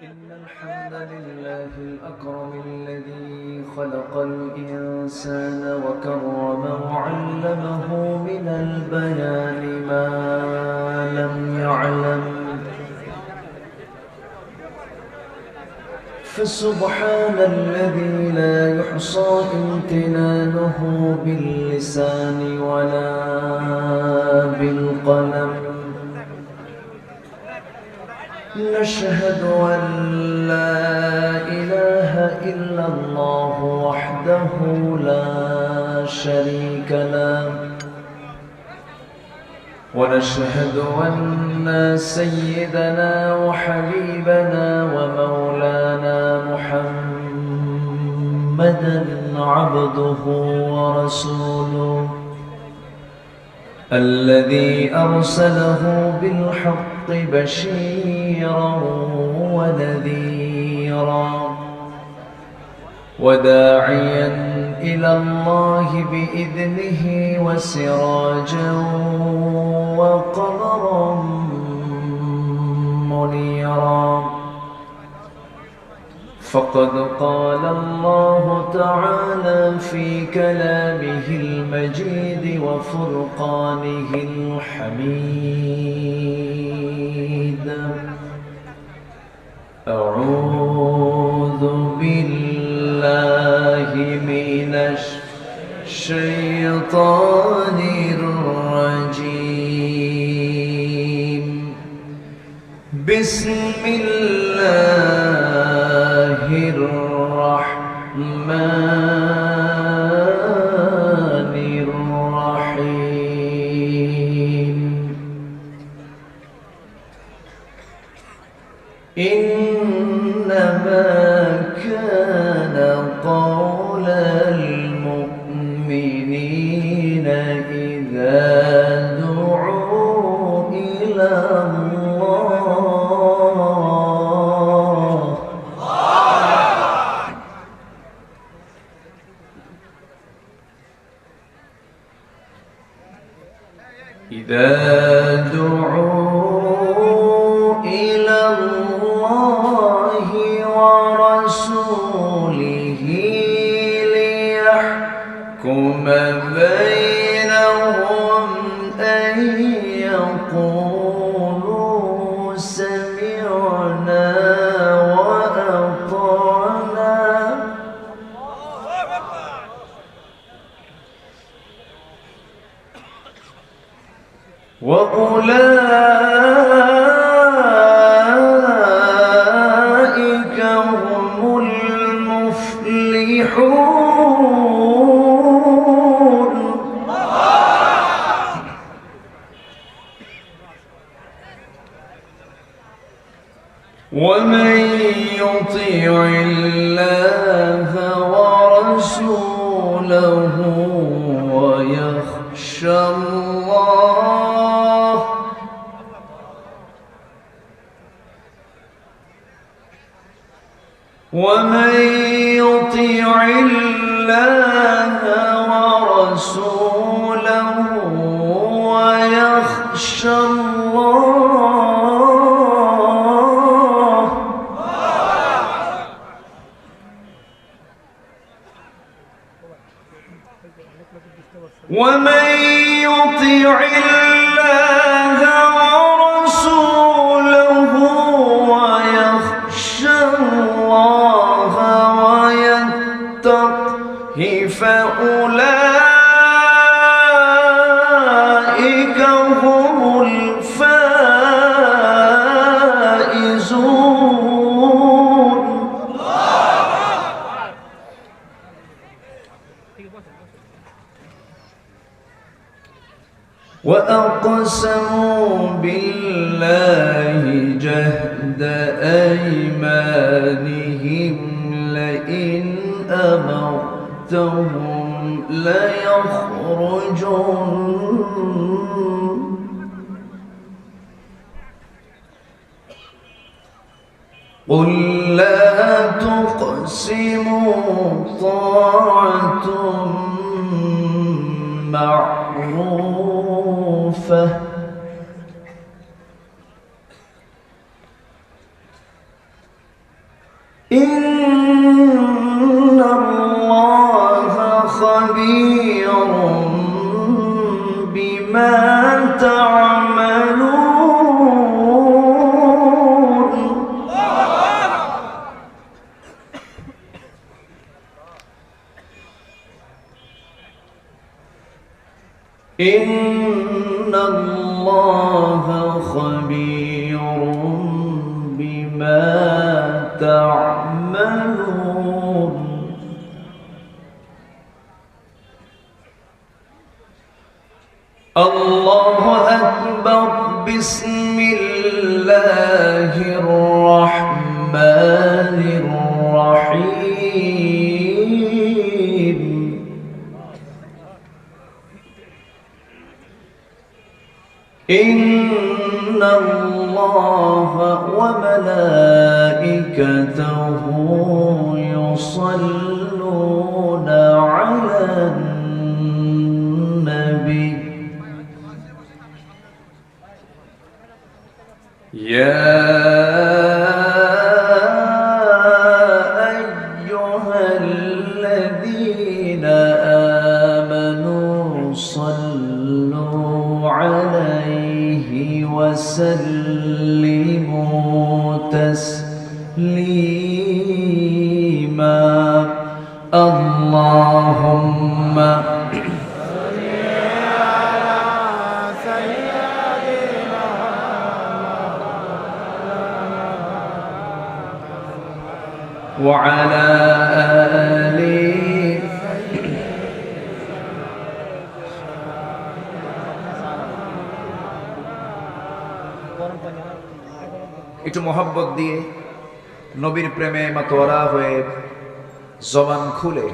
إن الحمد لله الأكرم الذي خلق الإنسان وكرمه وعلمه من البيان ما لم يعلم، فسبحان الذي لا يحصى امتنانه باللسان ولا بالقلم. نشهد أن لا إله إلا الله وحده لا شريك له، ونشهد أن سيدنا وحبيبنا ومولانا محمدًا عبده ورسوله الذي أرسله بالحق بشيرا ونذيرا وداعيا إلى الله بإذنه وسراجا وقمرا منيرا. فقد قال الله تعالى في كلامه المجيد وفرقانه الحميد: أعوذ بالله من الشيطان الرجيم. بسم الله الرحمن الرحيم. إنما كان قول المؤمنين إذا دعوا إلى الله ورسوله ليحكم بينهم أن يقولوا سمعنا وأطعنا وأولئك هم المفلحون. ومن يطيع الله ورسوله ويخشى الله ومن يطيع الله ورسوله ويخشى الله ومن يطيع الله ورسوله ويخشى الله ويتقه فأولئك هم الفائزون. وأقسموا بالله جهد أيمانهم لئن أمرتهم ليخرجن قل لا تقسموا طاعة معروفة إن الله خبير بما تعملون إن الله خبير بما تعملون الله أكبر بسم الله الرحمن الرحيم إن الله وملائكته يصلون على النبي يا أيها الذين آمنوا صلوا عليه وسلموا تسليما اللهم وعلى آله একটু মোহাব্বত দিয়ে নবীর প্রেমে মাতোয়ারা হয়ে জবান খুলে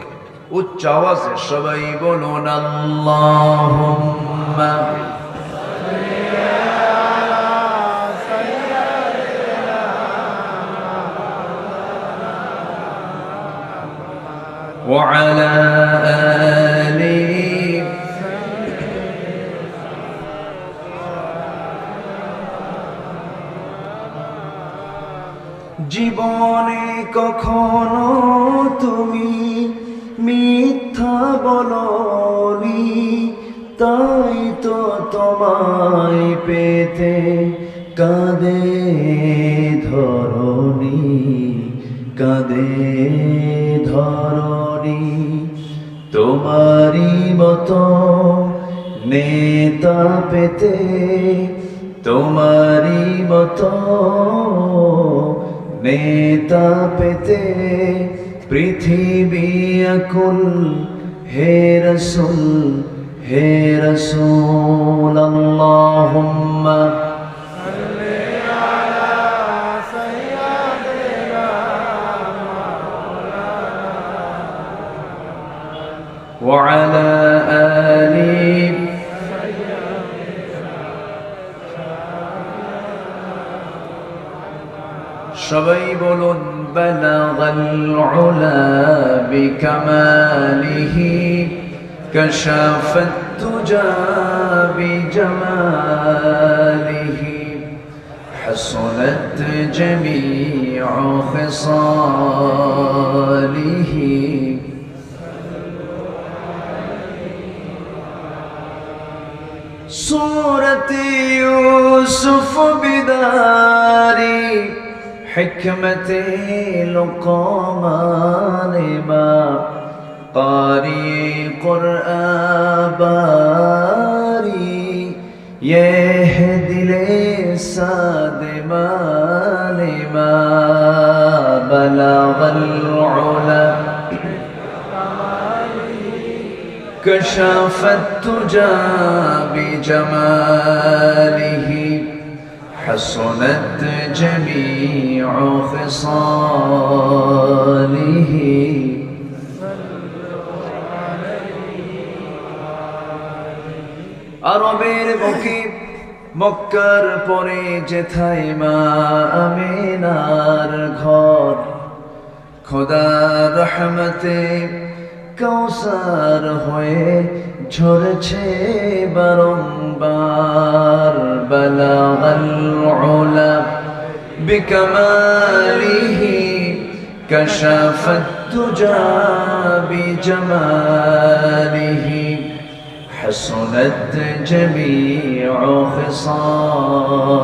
উচ্চ আওয়াজে সবাই বলুন আল্লাহুম্মা وعلى آله জীবনে কখনো তুমি মিথ্যা বলনি তাই তো তোমায় পেতে কাঁদে ধরণী কাঁদে ধরণী তোমারি মতো নেতা পেতে তোমারি মতো নেতা পেতে পৃথিবী আকুল হে রসূল আল্লাহুম্মা وعلى آله সবাই বলুন বালাগাল উলা বিকামালিহি কাশাফাত তুজা বিজামালিহি হাসনাত জামিউ খিসালিহি सूरत यूसुफ बिदारी हिकमत लुक़मान बा कारी कुरआन बारी ये है दिले सादमान बा बलागल उला كشفت التجى بجماله حسنت جميع خصاله আরবের বুকে মক্কার পরে যেথায় মা আমিনার ঘর খোদার রহমতে কৌসার হয়ে ঝরছে বারংবার বালাগাল উলা বিকামালিহি كشف الدجى بجماله حسنت جميع خصاله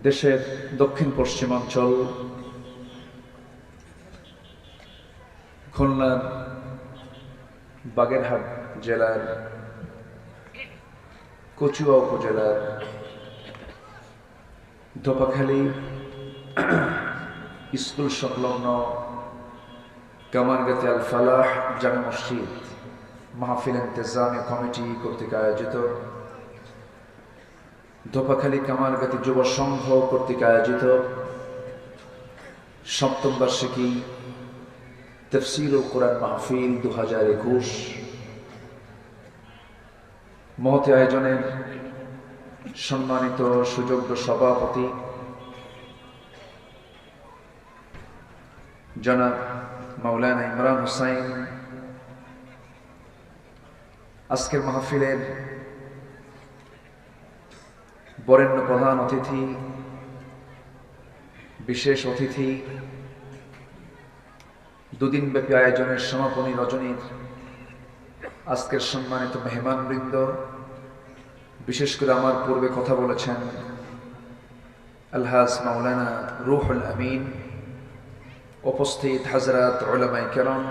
দেশের দক্ষিণ পশ্চিমাঞ্চল খুলনার বাগেরহাট জেলার কচুয়া উপজেলার ধোপাখালী স্কুল সংলগ্ন কামারগাতি আল ফালাহ জামে মসজিদ মাহফিল ইন্তেজামিয়া কমিটি কর্তৃক আয়োজিত ধোপাখালী কামারগাতি যুব সংঘ কর্তৃক আয়োজিত সপ্তম বার্ষিকী তাফসীর ও কোরআন মাহফিল 2021 মহতি আয়োজনের সম্মানিত সুযোগ্য সভাপতি জনাব মাওলানা ইমরান হোসাইন, আজকের মাহফিলের বরেণ্য প্রধান অতিথি, বিশেষ অতিথি, দুদিনব্যাপী আয়োজনের সমাপনী রজনীর আজকের সম্মানিত মেহমানবৃন্দ, বিশেষ করে আমার পূর্বে কথা বলেছেন আলহাজ মাওলানা রুহুল আমিন, উপস্থিত হাজরাত উলামায়ে কেরাম,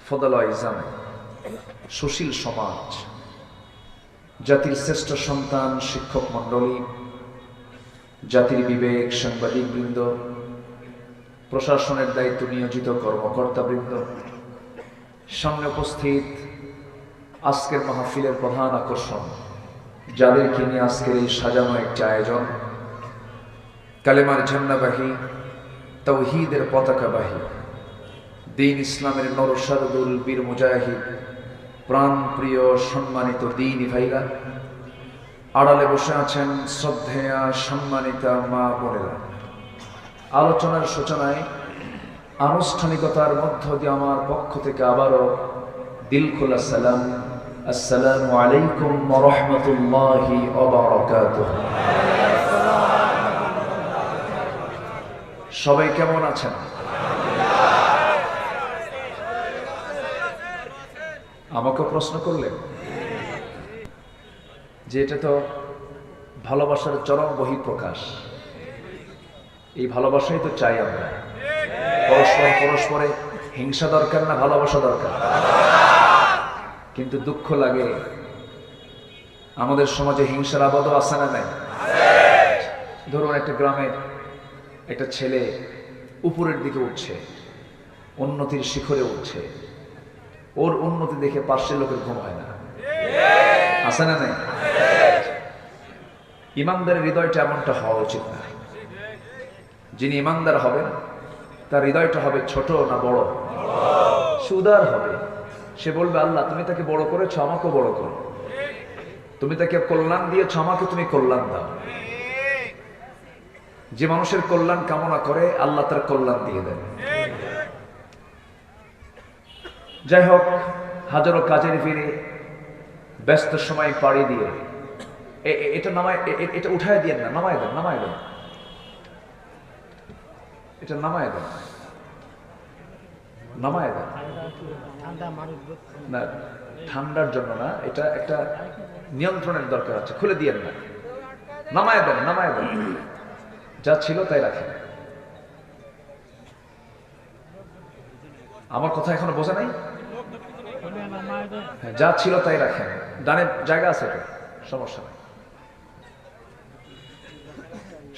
ফদলা ইজাম, সুশীল সমাজ, জাতির শ্রেষ্ঠ সন্তান শিক্ষক মণ্ডলী, জাতির বিবেক সাংবাদিকবৃন্দ, প্রশাসনের দায়িত্ব নিয়োজিত কর্মকর্তাবৃন্দ, সামনে উপস্থিত আজকের মাহফিলের প্রধান আকর্ষণ, যাদেরকে নিয়ে আজকের এই সাজানো একটি আয়োজন, কালেমার ঝান্ডাবাহী, তাওহীদের পতাকাবাহী, দ্বীন ইসলামের নরসারদুল বীর মুজাহিদ, প্রাণ প্রিয় সম্মানিত দ্বীনি ভাইরা, আড়ালে বসে আছেন শ্রদ্ধেয়া সম্মানিতা মা বোনেরা। আলোচনার সূচনায় আনুষ্ঠানিকতার মধ্য দিয়ে আমার পক্ষ থেকে আবারও দিল খোলা সালাম, আসসালামু আলাইকুম ওয়া রাহমাতুল্লাহি ওয়া বারাকাতুহু। সবাই কেমন আছেন? আমাকে প্রশ্ন করলেন যে এটা তো ভালোবাসার চরম বহিঃপ্রকাশ, এই ভালোবাসাই তো চাই আমরা। পরস্পরে হিংসা দরকার না ভালোবাসা দরকার? কিন্তু দুঃখ লাগে আমাদের সমাজে হিংসার আবাদও আছে না নাই? ধরুন একটা গ্রামের একটা ছেলে উপরের দিকে উঠছে, উন্নতির শিখরে উঠছে, ওর উন্নতি দেখে পাশের লোকের ঘুম হয় না, আছে না নাই? ইমানদারের হৃদয়টা এমনটা হওয়া উচিত না। যিনি ইমানদার হবেন তার হৃদয়টা হবে ছোট না বড়? সে উদার হবে। সে বলবে, আল্লাহ তুমি তাকে বড় করেছো, আমাকেও বড় করো। তুমি তাকে কল্যাণ দিয়েছো, আমাকে তুমি কল্যাণ দাও। যে মানুষের কল্যাণ কামনা করে আল্লাহ তার কল্যাণ দিয়ে দেন। যাই হোক, হাজারো কাজের ভিড়ে ব্যস্ত সময় পাড়ি দিয়ে এটা নামায়, এটা উঠায় দিয়ে না, নামায় দেন, নামায় দেন, এটা নামায় দেন, নামায় দেন। না, ঠান্ডার জন্য না, এটা একটা নিয়ন্ত্রণের দরকার আছে, খুলে দিয়েন না, নামায় দেন, নামায় দেন। যা ছিল তাই রাখেন। আমার কথা এখনো বোঝা নাই? যা ছিল তাই রাখেন। ডানে জায়গা আছে তো, সমস্যা নাই।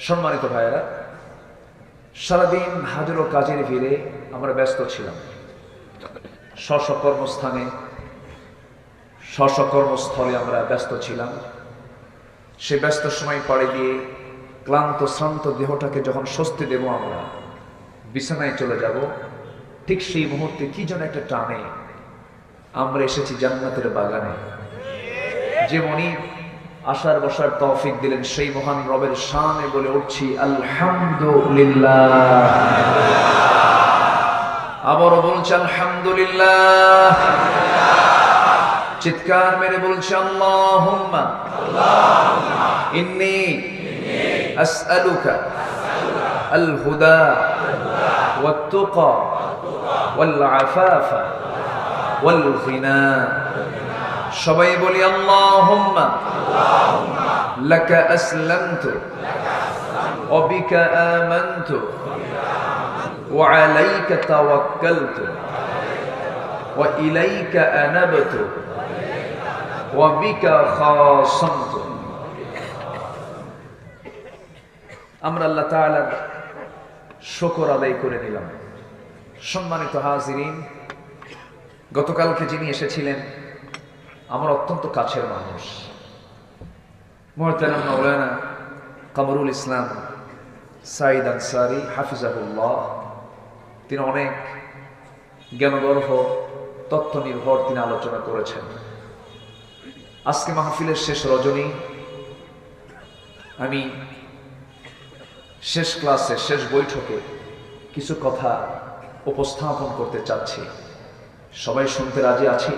সম্মানিত ভাইয়েরা, সারাদিন হাজারো কাজের ভিড়ে আমরা ব্যস্ত ছিলাম। স্ব কর্মস্থানে, স্ব কর্মস্থলে আমরা ব্যস্ত ছিলাম। সে ব্যস্ত সময় পাড়ি দিয়ে ক্লান্ত শ্রান্ত দেহটাকে যখন স্বস্তি দেব, আমরা বিছানায় চলে যাব, ঠিক সেই মুহূর্তে কি যেন একটা টানে আমরা এসেছি জান্নাতের বাগানে। যে মনিব আসার বসার তৌফিক দিলেন, সেই মহান রবের শানে বলে উঠছি আলহামদুলিল্লাহ। আবারও বলছি বলছে আলহামদুলিল্লাহ, চিৎকার মেরে বলছে আল্লাহুম্মা ইন্নী আসআলুকা আল হুদা ওয়াত তুকা ওয়াল আফাফা ওয়াল গিনা। সবাই বলি আল্লাহুম্মা লাকা আসলামতু ওয়া বিকা আমানতু ওয়া আলাইকা তাওয়াক্কালতু ওয়া ইলাইকা আনাবতু ওয়া বিকা খাসামতু। আমরা আল্লাহ তাআলার শুকর আদায় করে নিলাম। সম্মানিত হাজিরিন, গতকালকে যিনি এসেছিলেন আমার অত্যন্ত কাছের মানুষ, মুহতারাম মাওলানা কামরুল ইসলাম সাঈদ আনসারী হাফিজাহুল্লাহ। তিনি অনেক জ্ঞানগর্ভ তথ্য নির্ভর তিনি আলোচনা করেছেন। আজকে মাহফিলের শেষ রজনী, আমি শেষ ক্লাসে শেষ বৈঠকে কিছু কথা উপস্থাপন করতে চাচ্ছি। সবাই শুনতে রাজি আছি?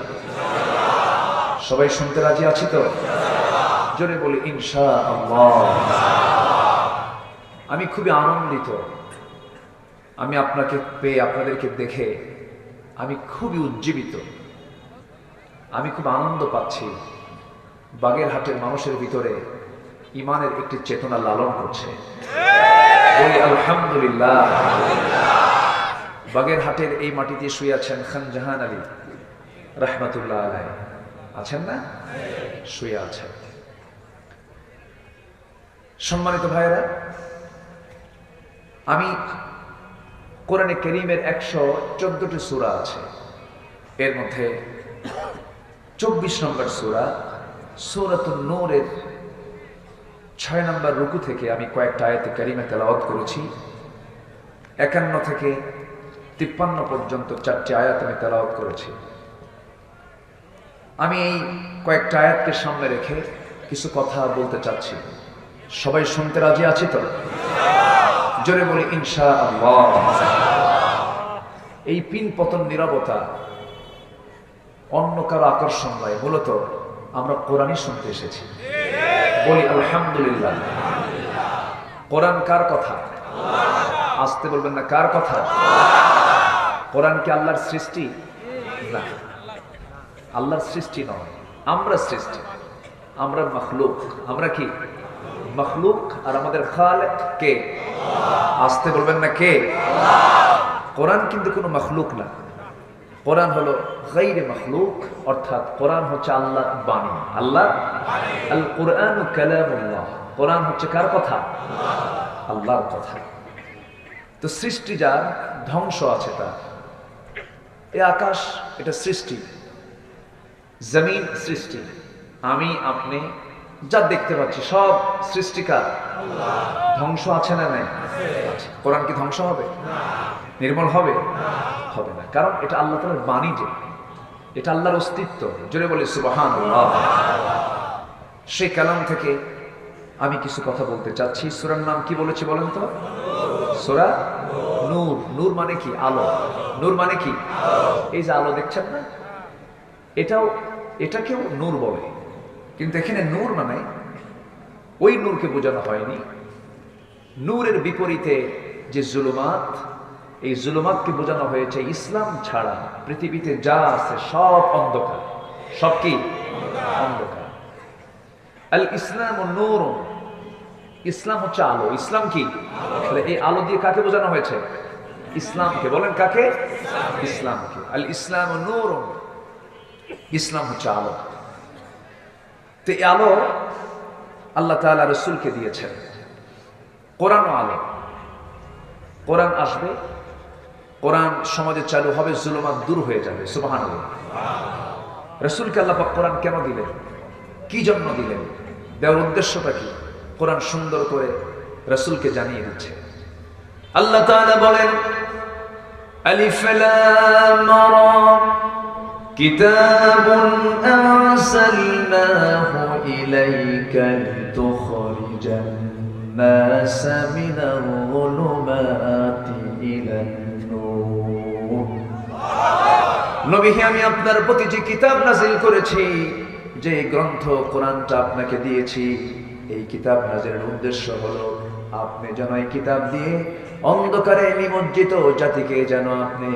সবাই শুনতে রাজি আছি তো? জোরে বলি ইনশাআল্লাহ। আমি খুবই আনন্দিত, আমি আপনাকে পেয়ে, আপনাদেরকে দেখে আমি খুবই উজ্জীবিত, আমি খুব আনন্দ পাচ্ছি। বাগেরহাটের মানুষের ভিতরে ইমানের একটি চেতনা লালন করছে। বলি আলহামদুলিল্লাহ। বাগেরহাটের এই মাটিতে শুয়ে আছেন খান জাহান আলী রাহমাতুল্লাহ আলাইহি, আছেন না? শুয়ে আছেন। সম্মানিত ভাইয়েরা, আমি কোরআনে কারীমের 114টি সূরা আছে, এর মধ্যে 24 নম্বর সূরা সূরাতুন নূরের 6 নম্বর রুকু থেকে আমি কয়েকটা আয়াতে কারিমা তেলাওয়াত করেছি। 51 থেকে 53 পর্যন্ত 4টি আয়াত আমি তেলাওয়াত করেছি। আমি এই কয়েকটা আয়াতকে সামনে রেখে কিছু কথা বলতে চাচ্ছি। সবাই শুনতে রাজি আছি তো? জোরে বলি ইনশাআল্লাহ। এই পিন পতন নীরবতা অন্য কারো আকর্ষণ নয়, মূলত আমরা কোরআনই শুনতে এসেছি। বলি আলহামদুলিল্লাহ। কোরআন কার কথা? আসতে বলবেন না, কার কথা? কোরআন কি আল্লাহর সৃষ্টি? না, আল্লাহর সৃষ্টি নয়, আমরা সৃষ্টি, আমরা মখলুক। আমরা কি মখলুক? আর আমাদের খালেক কে? আসতে বলবেন না, কে? কোরআন কিন্তু কোনো মখলুক না, কোরআন হলো গায়রে মখলুক, অর্থাৎ কোরআন হচ্ছে আল্লাহর বাণী। আল্লাহ আল কুরআনু কালামুল্লাহ, কোরআন হচ্ছে কার কথা? আল্লাহর কথা। তো সৃষ্টি যার, ধ্বংস আছে তার। এই আকাশ এটা সৃষ্টি, জমিন সৃষ্টি, আমি আপনি যা দেখতে পাচ্ছি সব সৃষ্টিকার। ধ্বংস আছে না নাই? কোরআন কি ধ্বংস হবে? নির্মল হবে? হবে না, কারণ এটা আল্লাহ তাআলার বাণী, যে এটা আল্লাহর অস্তিত্ব। জোরে বলি সুবহানাল্লাহ। সেই কালাম থেকে আমি কিছু কথা বলতে চাচ্ছি। সূরার নাম কি বলেছি বলেন তো? সূরা নূর। নূর মানে কি? আলো। নূর মানে কি? এই যে আলো দেখছেন না, এটাকেও নূর বলে, কিন্তু এখানে নূর মানে ওই নূরকে বোঝানো হয়নি। নূরের বিপরীতে যে জুলুমাত, এই জুলুমাতকে বোঝানো হয়েছে ইসলাম ছাড়া পৃথিবীতে যা আছে সব অন্ধকার। সব কি? অন্ধকার। আল ইসলাম নূর, ইসলাম হচ্ছে আলো। ইসলাম কি? এই আলো দিয়ে কাকে বোঝানো হয়েছে? ইসলামকে। বলেন কাকে? ইসলামকে। আল ইসলাম নূর, ইসলাম হচ্ছে আলো। তো এই আলো আল্লাহ তাআলা রাসূলকে দিয়েছেন। কোরআন আলো, কোরআন আসবে, কোরআন সমাজে চালু হবে, জুলুমাত দূর হয়ে যাবে। সুবহানাল্লাহ। রাসূলকে আল্লাহ পাক কোরআন কেন দিলেন? কি জন্য দিলেন? দেওয়ার উদ্দেশ্যটা কি? কোরআন সুন্দর করে রাসূলকে জানিয়ে দিচ্ছে। আল্লাহ তাআলা বলেন আলিফ লাম রা কিতাবুন আরসালনাহু ইলাইকা লিতুখরিজান নাস মিনাল যুলুমাতি ইলান নূর। নবী হে, আমি আপনার প্রতি যে কিতাব নাজিল করেছি, যে গ্রন্থ কোরআনটা আপনাকে দিয়েছি, এই কিতাব নাজিলের উদ্দেশ্য হলো আপনি যেন এই কিতাব দিয়ে অন্ধকারে নিমজ্জিত জাতিকে যেন আপনি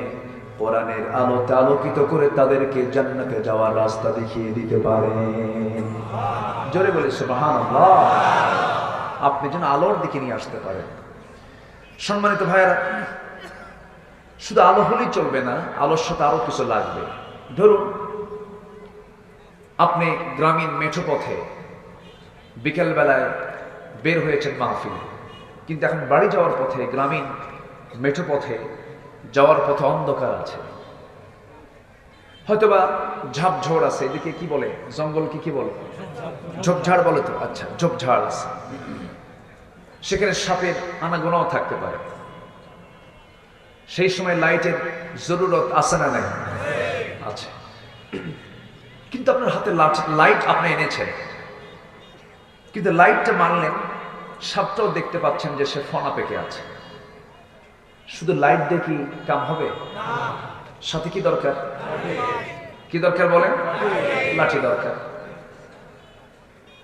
কোরআনের আলোতে আলোকিত করে তাদেরকে জান্নাতে যাওয়ার রাস্তা দেখিয়ে দিতে পারেন। জোরে বলি সুবহানাল্লাহ। আপনি যেন আলোর দিকে নিয়ে আসতে পারেন। সম্মানিত ভাইয়েরা, শুধু আলো হলেই চলবে না, আলোর সাথে আরো কিছু লাগবে। ধরুন আপনি গ্রামীণ মেঠো পথে বিকেল বেলায় বের হয়েছেন মাহফিলে, কিন্তু এখন বাড়ি যাওয়ার পথে গ্রামীণ মেঠো পথে যাওয়ার পথে অন্ধকার আছে, হয়তোবা ঝাপঝড় আছে, এদিকে কি বলে, জঙ্গল কি বলে, ঝোপঝাড় বলে তো, আচ্ছা ঝোপঝাড় আছে, সেখানে সাপের আনাগোনাও থাকতে পারে। সেই সময় লাইটের জরুরত আছে না নাই? আছে। কিন্তু আপনার হাতে লাইট আপনি এনেছেন, কিন্তু লাইটটা মানলেন, সাপটাও দেখতে পাচ্ছেন যে সে ফনা পেকে আছে। শুধু লাইট দিয়ে কি কাম হবে? সাথে কি দরকার? কি দরকার বলেন? লাঠি দরকার।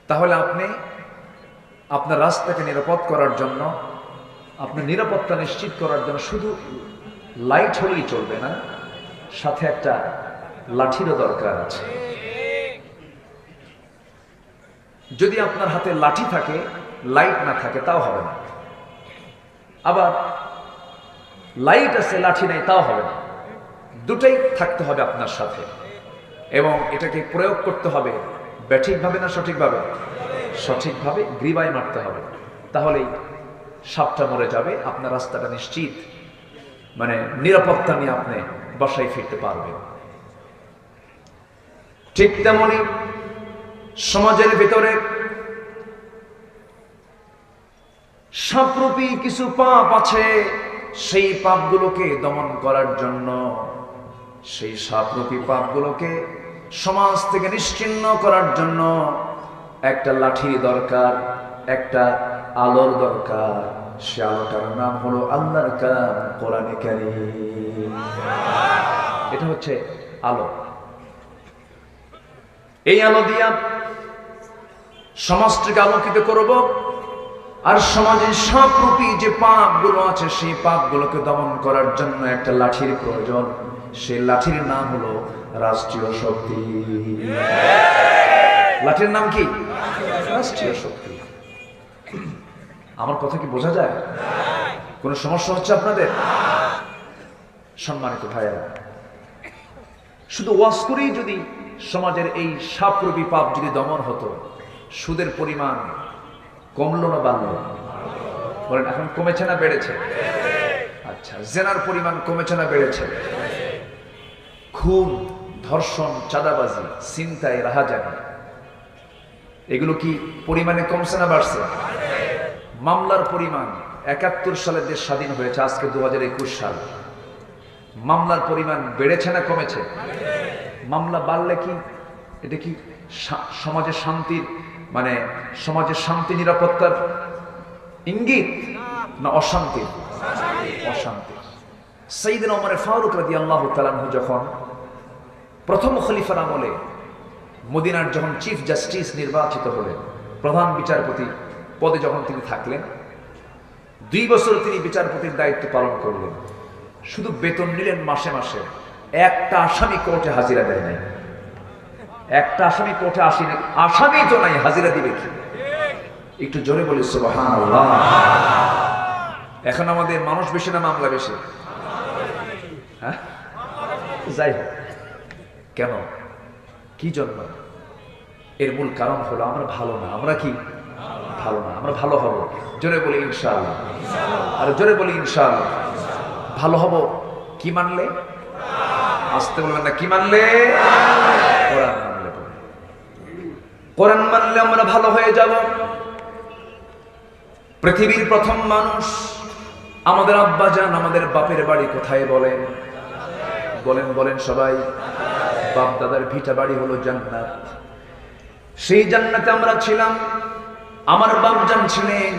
তাহলে আপনি আপনার রাস্তাকে নিরাপদ করার জন্য, আপনার নিরাপত্তা নিশ্চিত করার জন্য শুধু লাইট হলেই চলবে না, সাথে একটা লাঠিরও দরকার আছে। যদি আপনার হাতে লাঠি থাকে, লাইট না থাকে, তাও হবে না। আবার লাইট আছে, লাঠি নেই, তাও হবে না। দুটাই থাকতে হবে আপনার সাথে, এবং এটাকে প্রয়োগ করতে হবে ব্যাঠিকভাবে না সঠিকভাবে? সঠিকভাবে গ্রীবায় মারতে হবে, তাহলেই সাপটা মরে যাবে, আপনার রাস্তাটা নিশ্চিত, মানে নিরাপত্তা নিয়ে আপনি বাসায় ফিরতে পারবেন। ঠিক তেমনি সমাজের ভিতরে সাপরূপী কিছু পাপ আছে, সেই পাপগুলোকে দমন করার জন্য, সেই সাপরূপী পাপগুলোকে সমাজ থেকে নিশ্চিহ্ন করার জন্য একটা লাঠির দরকার, একটা আলোর দরকার। সে আলোটার নাম হলো আল্লাহর কালাম, কোরআনে কারীম। এটা হচ্ছে আলো। এই আলো দিয়া সমাজটাকে আলোকিত করব, আর সমাজের সাপরূপী যে পাপগুলো আছে, সেই পাপগুলোকে দমন করার জন্য একটা লাঠির প্রয়োজন। সেই লাঠির নাম হলো রাষ্ট্রীয় শক্তি। লাঠির নাম কি? রাষ্ট্রীয় শক্তি। আমার কথা কি বোঝা যায়? কোনো সমস্যা হচ্ছে আপনাদের? সম্মানিত ভাইয়েরা, শুধু ওয়াজ করেই যদি সমাজের এই সাপরূপী পাপ যদি দমন হতো, সুদের পরিমাণ কমলো না বাড়লো? বলেন, এখন কমেছে না বেড়েছে? আচ্ছা, জেনার পরিমাণ কমেছে না বেড়েছে? খুন, ধর্ষণ, চাঁদাবাজি, ছিনতাই, রাহাজানি, এগুলো কি পরিমাণে কমছে না বাড়ছে? মামলার পরিমাণ ৭১ সালে দেশ স্বাধীন হয়েছে, আজকে ২০২১ সাল, মামলার পরিমাণ বেড়েছে না কমেছে? মামলা বাড়লে কি এটা কি সমাজের শান্তির, মানে সমাজের শান্তি নিরাপত্তার ইঙ্গিত না অশান্তি? অশান্তি। সাইয়েদনা ওমর ফারুক রাদিয়াল্লাহু তাআলা আনহু যখন প্রথম খলিফার আমলে মদিনার যখন চিফ জাস্টিস নির্বাচিত হলেন, প্রধান বিচারপতি পদে যখন তিনি থাকলেন, ২ বছর তিনি বিচারপতির দায়িত্ব পালন করলেন। শুধু বেতন নিলেন মাসে মাসে, একটা আসামি কোর্টে হাজিরা দেয় নাই। একটা আসামি কোর্টে আসেনি, আসামি তো নাই, হাজিরা দিবে কি? একটু জোরে বলি সুবহানাল্লাহ। এখন আমাদের মানুষ বেশি না মামলা বেশি? হ্যাঁ, যাই হোক, কেন, কি জন্য? এর মূল কারণ হলো আমরা ভালো না। আমরা কি ভালো না? আমরা ভালো হব। জোরে বলি ইনশাআল্লাহ। আর জোরে বলি ইনশাআল্লাহ। ভালো হব কি মানলে? আসতে বলবেন না, কি মানলে? কোরআন মানলে। কোরআন মানলে আমরা ভালো হয়ে যাব। পৃথিবীর প্রথম মানুষ আমাদের আব্বাজান, আমাদের বাপের বাড়ি কোথায় বলেন? বলেন বলেন সবাই। বাপ দাদার ভিটা বাড়ি হলো জান্নাত। সেই জান্নাতে আমরা ছিলাম। আমার বাপজান ছিলেন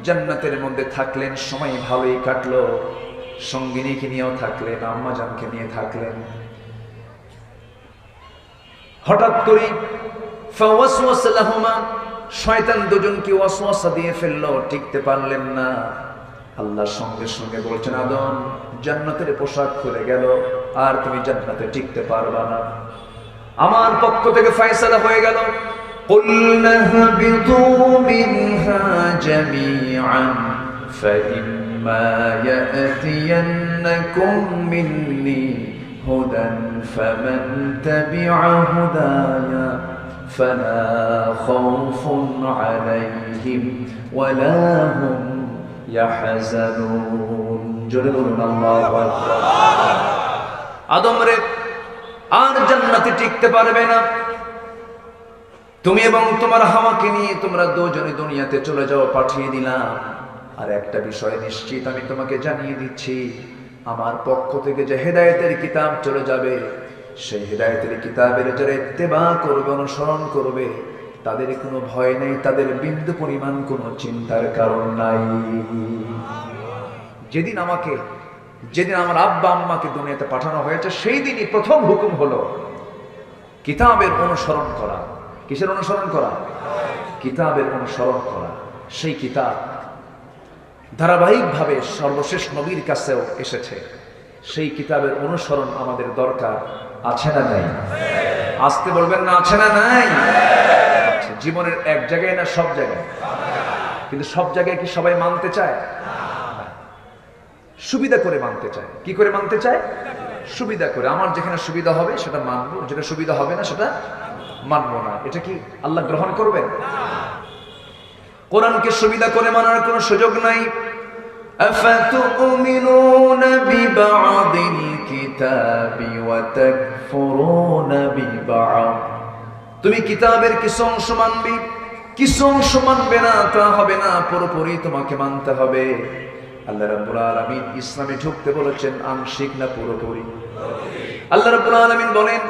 জান্নাতের মধ্যে, থাকলেন, সময় ভালোই কাটলো, সঙ্গিনীকে নিয়েও থাকলেন, আম্মাজানকে নিয়ে থাকলেন। হঠাৎ করে ফাওয়াসওয়াসা লাহুমা, শয়তান দুজনকে ওয়াসওয়াসা দিয়ে ফেললো, টিকতে পারলেন না। আল্লাহ সঙ্গে সঙ্গে বলছেন, আদম জান্নাতের পোশাক খুলে গেল, আর তুমি জান্নাতে টিকতে পারবা না। আমার পক্ষ থেকে ফয়সালা হয়ে গেল, কুলনা হাবিতু মিনহা জামিআন ফাইম্মা ইয়াতিয়ান্নাকুম মিন্নি হুদান ফামান তাবিআ হুদায়া ফালা খাউফুন আলাইহিম ওয়ালা হুম ইয়াহজানুন। জোরে বলুন আল্লাহু আকবার। আদম রে, আর জান্নাতে টিকতে পারবে না। তুমি এবং তোমার হাওয়াকে নিয়ে তোমরা দুজনে দুনিয়াতে চলে যাও, পাঠিয়ে দিলাম। আর একটা বিষয় নিশ্চিত আমি তোমাকে জানিয়ে দিচ্ছি, আমার পক্ষ থেকে যে হেদায়েতের কিতাব চলে যাবে, সেই হেদায়েতের কিতাবের যারা ইত্তেবা করবে, অনুসরণ করবে, তাদের কোনো ভয় নেই, তাদের বিন্দু পরিমাণ কোনো চিন্তার কারণ নাই। যেদিন আমার আব্বা আম্মাকে দুনিয়াতে পাঠানো হয়েছে, সেই দিনই প্রথম হুকুম হলো কিতাবের অনুসরণ করা। কিসের অনুসরণ করা? কিতাবের অনুসরণ করা। সেই কিতাব ধারাবাহিকভাবে সর্বশেষ নবীর কাছেও এসেছে। সেই কিতাবের অনুসরণ আমাদের দরকার আছে না নাই? আসতে বলবেন না, আছে না নাই? জীবনের এক জায়গায় না সব জায়গায়? কিন্তু সব জায়গায় কি সবাই মানতে চায়? সুবিধা করে মানতে চায়। কি করে মানতে চায়? সুবিধা করে। আমার যেখানে সুবিধা হবে সেটা মানবো, যেটা সুবিধা হবে না সেটা মানবো না। এটা কি আল্লাহ গ্রহণ করবেন? কোরআনকে সুবিধা করে মানার কোনো সুযোগ নাই। আফাতুমিনুনা বিবাদিল কিতাবি ওয়া তাকফুরুনা বিবাদ। তুমি কিতাবের কিছু অংশ মানবি, কিছু অংশ মানবে না, তা হবে না, পুরোপুরি তোমাকে মানতে হবে। আল্লাহ রাব্বুল আলামিন ইসলামে ঢুকতে বলেছেন আংশিক না পুরোপুরি? আল্লাহ রাব্বুল আলামিন বলেন,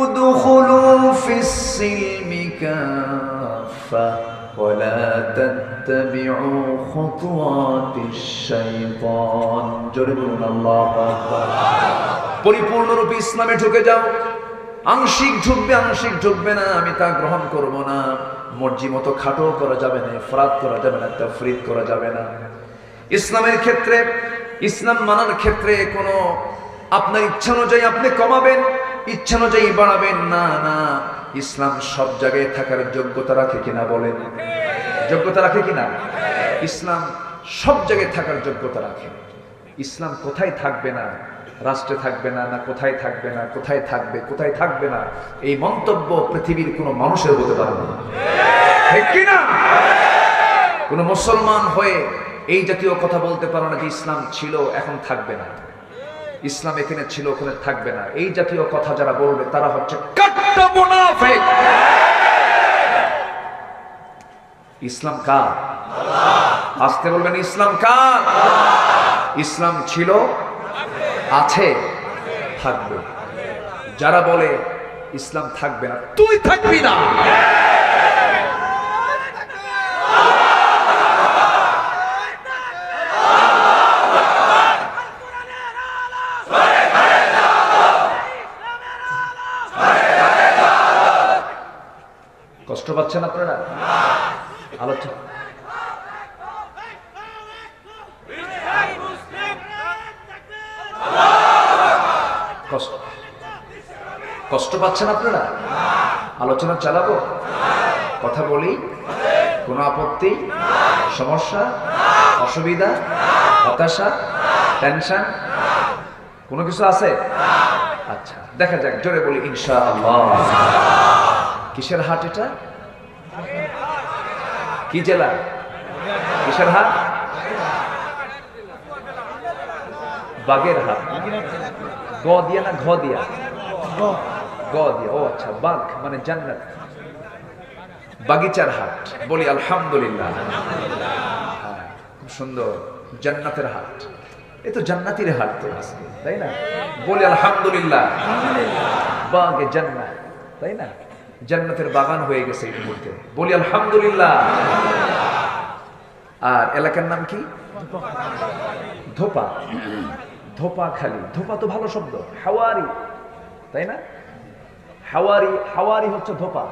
উদখুলু ফিস সিলমি কাফা ওয়া লা তাত্তাবিউ খুতুওয়াতিশ শাইতান। জোরে বলুন আল্লাহু আকবার। পরিপূর্ণরূপে ইসলামে ঢুকে যাও। আংশিক ঢুকবে না, আমি তা গ্রহণ করব না। মর্জি মতো খাটো করা যাবে না, ইফরাত করা যাবে না, তাফরিদ করা যাবে না। ইসলামের ক্ষেত্রে, ইসলাম মানার ক্ষেত্রে কোনো আপনার ইচ্ছা অনুযায়ী আপনি কমাবেন, ইচ্ছা অনুযায়ী বাড়াবেন না। না, ইসলাম সব জায়গায় থাকার যোগ্যতা রাখে কিনা বলেন? যোগ্যতা রাখে কিনা? ইসলাম সব জায়গায় থাকার যোগ্যতা রাখে। ইসলাম কোথায় থাকবে না? রাষ্ট্রে থাকবে না, না কোথায় থাকবে না, কোথায় থাকবে, কোথায় থাকবে না, এই মন্তব্য পৃথিবীর কোনো মানুষের হতে পারে না, ঠিক কিনা? কোনো মুসলমান হয়ে এই জাতীয় কথা বলতে পারো না যে ইসলাম ছিল এখন থাকবে না, ইসলাম এখানে ছিল ওখানে থাকবে না। এই জাতীয় কথা যারা বলবে তারা হচ্ছে কাট্টা মুনাফিক। ইসলাম কার? আল্লাহ। আসতে বলবেন, ইসলাম কার? আল্লাহ। ইসলাম ছিল, আছে, থাকবে। যারা বলে ইসলাম থাকবে না, তুই থাকবি না, কষ্ট পাচ্ছেন আপনারা? আলোচনা কষ্ট পাচ্ছেন আপনারা? আলোচনা চালাবো, কথা বলি, কোনো আপত্তি, সমস্যা, অসুবিধা, হতাশা, টেনশন কোনো কিছু আছে? আচ্ছা, দেখা যাক, জোরে বলি ইনশাআল্লাহ। কিসের হাট এটা? কি জেলা? কিসের হাট? বাগের হাট। গ দিয়া না ঘ দিয়া? গ দিয়া। ও আচ্ছা, বাগ মানে জান্নাত, বাগিচার হাট। বলি আলহামদুলিল্লাহ। খুব সুন্দর, জান্নাতের হাট। এ তো জান্নাতির হাট তো আজকে, তাই না? বলি আলহামদুলিল্লাহ। বাগে জান্নাত, তাই না? জান্নাতের বাগান হয়ে গেছে এই মুহূর্তে, বলি আলহামদুলিল্লাহ। আর এলাকার নাম কি? ধোপা। ধোপা খালি। ধোপা তো ভালো শব্দ, হাওয়ারি, তাই না? হাওয়ারি, হাওয়ারি হচ্ছে ধোপা।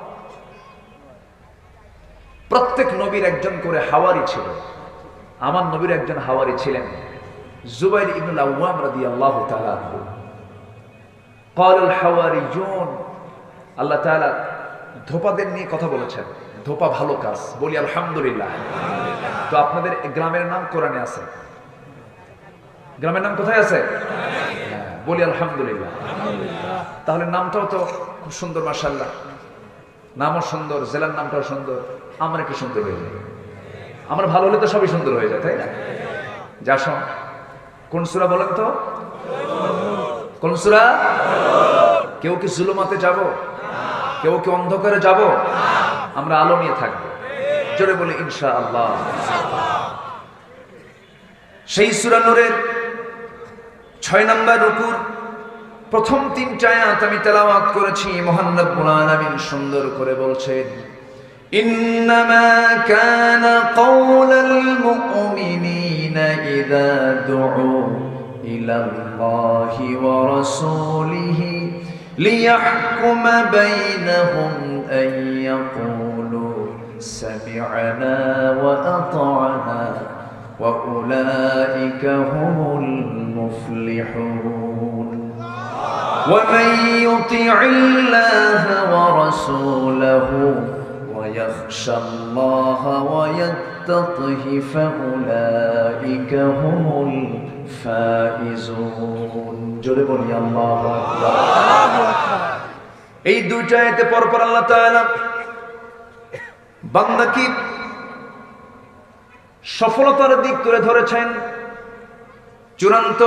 প্রত্যেক নবীর একজন করে হাওয়ারি ছিল। আমার নবীর একজন হাওয়ারি ছিলেন জুবাইর ইবনুল আওয়াম রাদিয়াল্লাহু তাআলা আনহু। ক্বালাল হাওয়ারিয়ুন, আল্লাহ তাআলা ধোপাদের নিয়ে কথা বলেছেন। ধোপা ভালো কাজ, বলি আলহামদুলিল্লাহ। তো আপনাদের গ্রামের নাম কোরআনে আছে? গ্রামের নাম কোথায় আছে? বলি আলহামদুলিল্লাহ। তাহলে নামটাও তো খুব সুন্দর, মাশাআল্লাহ। নামও সুন্দর, জেলার নামটাও সুন্দর, আমরা কি সুন্দর হয়ে যায়? আমরা ভালো হলে তো সবই সুন্দর হয়ে যায়, তাই না? যা শোন, কোন সূরা বলেন তো? কোন সূরা? কেউ কি জুলুমাতে যাব? কেউ কি অন্ধকারে যাব? আমরা আলো নিয়ে থাকবো। জোরে বলি ইনশাআল্লাহ। সেই সূরা নূরের 6 নম্বর রুকুর প্রথম 3 আয়াত আমি তেলাওয়াত করেছি। মহান রব্বুল আলামিন সুন্দর করে বলছেন, ইন্নামা কানা কাওলাল মুমিনিনা ইযা দুউ ইলাল্লাহি ওয়া রাসূলিহি লিয়াহকুমা বাইনাহুম আন ইয়াকুলু সামি'না ওয়া আতা'না ওয়া উলাইকা হুমুল মুফলিহুন। ومن يطع الله ورسوله ويخشى الله ويتقه فأولئك هم الفائزون। জোরে বলি আল্লাহু আকবার। এই দুইটা আয়াতে পরপর আল্লাহ তাআলা বান্দাকে সফলতার দিক তুলে ধরেছেন, চূড়ান্ত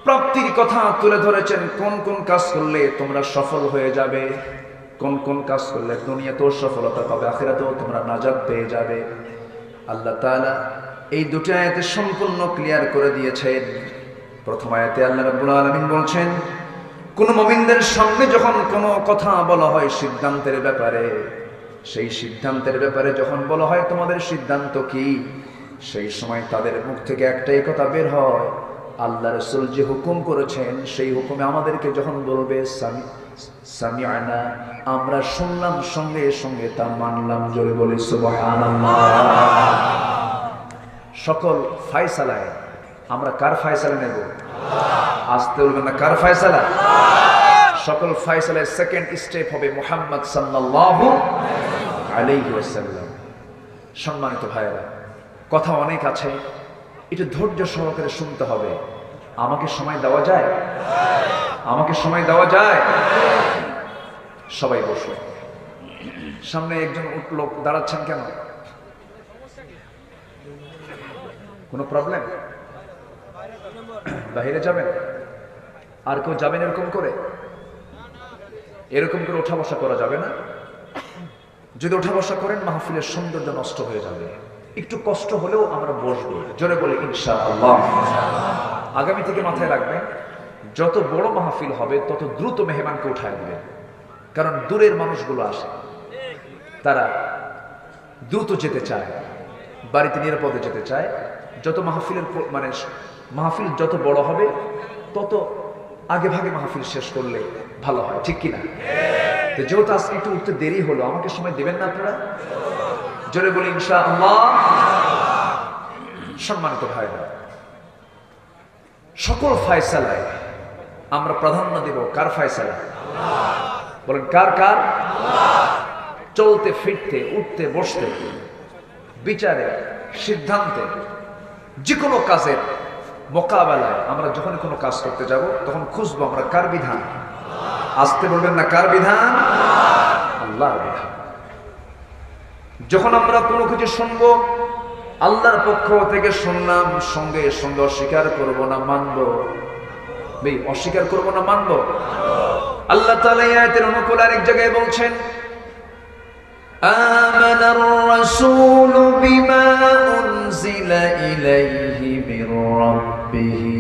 প্রাপ্তির কথা তুলে ধরেছেন। কোন কোন কাজ করলে তোমরা সফল হয়ে যাবে, কোন কোন কাজ করলে দুনিয়াতেও সফলতা পাবে, আখিরাতেও তোমরা নাজাত পেয়ে যাবে। আল্লাহ তাআলা এই দুটি আয়াতে সম্পূর্ণ ক্লিয়ার করে দিয়েছেন। প্রথম আয়াতে আল্লাহ রাব্বুল আলামিন বলছেন, কোন মুমিনদের সামনে যখন কোনো কথা বলা হয় সিদ্ধান্তের ব্যাপারে, সেই সিদ্ধান্তের ব্যাপারে যখন বলা হয় তোমাদের সিদ্ধান্ত কি, সেই সময় তাদের মুখ থেকে একটাই কথা বের হয়, আল্লাহ রাসূল যে হুকুম করেছেন সেই হুকুমে আমাদেরকে যখন বলবে সামি'না, আমরা শুনলাম, সঙ্গে সঙ্গে তা মানলাম। জোরে বলি সুবহানাল্লাহ। সকল ফয়সালায় আমরা কার ফয়সালা নেব? আসতে বলবেন না, কার ফয়সালা? সকল ফয়সালায় সেকেন্ড স্টেপ হবে মুহাম্মদ সাল্লাল্লাহু আলাইহি ওয়াসাল্লাম। সম্মানিত ভাইয়েরা, কথা অনেক আছে, একটু ধৈর্য সহকারে শুনতে হবে। আমাকে সময় দেওয়া যায়? আমাকে সময় দেওয়া যায়? সবাই বসো। সামনে একজন লোক দাঁড়াচ্ছেন কেন? কোনো প্রবলেম? বাইরে যাবেন? আর কেউ যাবেন এরকম করে? এরকম করে ওঠা বসা করা যাবে না। যদি ওঠা বসা করেন মাহফিলের সৌন্দর্য নষ্ট হয়ে যাবে। একটু কষ্ট হলেও আমরা বসবো। জোরে বলি ইনশাআল্লাহ। আগামী থেকে মাথায় রাখবেন, যত বড় মাহফিল হবে তত দ্রুত মেহমানকে উঠায় দিবেন। কারণ দূরের মানুষগুলো আসে, তারা দ্রুত যেতে চায়, বাড়িতে নিরাপদে যেতে চায়। যত মাহফিলের মানে মাহফিল যত বড় হবে তত আগে ভাগে মাহফিল শেষ করলে ভালো হয়, ঠিক কিনা? তো যেহেতু আজকে একটু উঠতে দেরি হলো, আমাকে সময় দেবেন না আপনারা? জোরে বলি ইনশাআল্লাহ। সম্মানিত ভাইরা, সকল ফয়সালায় আমরা প্রাধান্য দেব কার ফয়সালা? বলেন কার? কার? চলতে ফিরতে, উঠতে বসতে, বিচারে, সিদ্ধান্তে, যে কোনো কাজের মোকাবেলায় আমরা যখন কোনো কাজ করতে যাব তখন খুঁজবো আমরা কার বিধান। আসতে বলবেন না, কার বিধান? আল্লাহর বিধান। যখন আমরা কোনো কিছু শুনবো আল্লাহর পক্ষ থেকে শুনলাম, সঙ্গে সঙ্গে অস্বীকার করব না, মানব। অস্বীকার করব না, মানব। আল্লাহ তাআলা এই আয়াতের অনুকূল আরেক জায়গায় বলছেন, আমানার রাসূলু বিমা উনজিলা ইলাইহি মির রাব্বিহি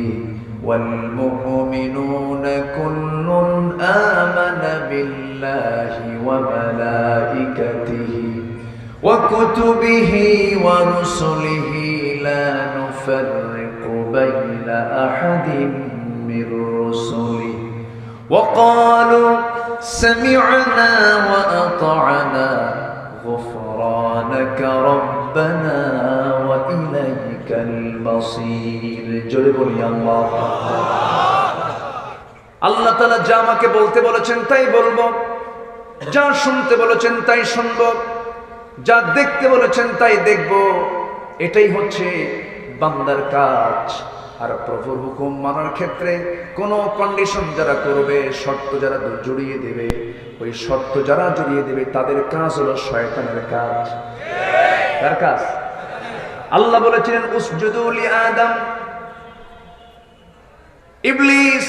ওয়াল মুমিনুনা কুল্লুন আমানা বিল্লাহি ওয়া মালাইকাতিহি وكتبه ورسله لا نفرق بين أحد من رسله وقالوا সামি'না ওয়া আতা'না غفرانك ربنا وإليك المصير জোরে বলি আল্লাহু আকবার। আল্লাহ তাআলা যা আমাকে বলতে বলেছেন তাই বলবো, যা শুনতে বলেছেন তাই শুনবো, যা দেখতে বলেছেন তাই দেখব। এটাই হচ্ছে বান্দার কাজ। আর প্রভুর হুকুম মানার ক্ষেত্রে কোনো কন্ডিশন যারা করবে, শর্ত যারা জড়িয়ে দেবে, ওই শর্ত যারা জড়িয়ে দেবে তাদের কাজ হলো শয়তানের কাজ। কার কাজ? আল্লাহ বলেছিলেন উসজুদু লি আদম। ইবলিস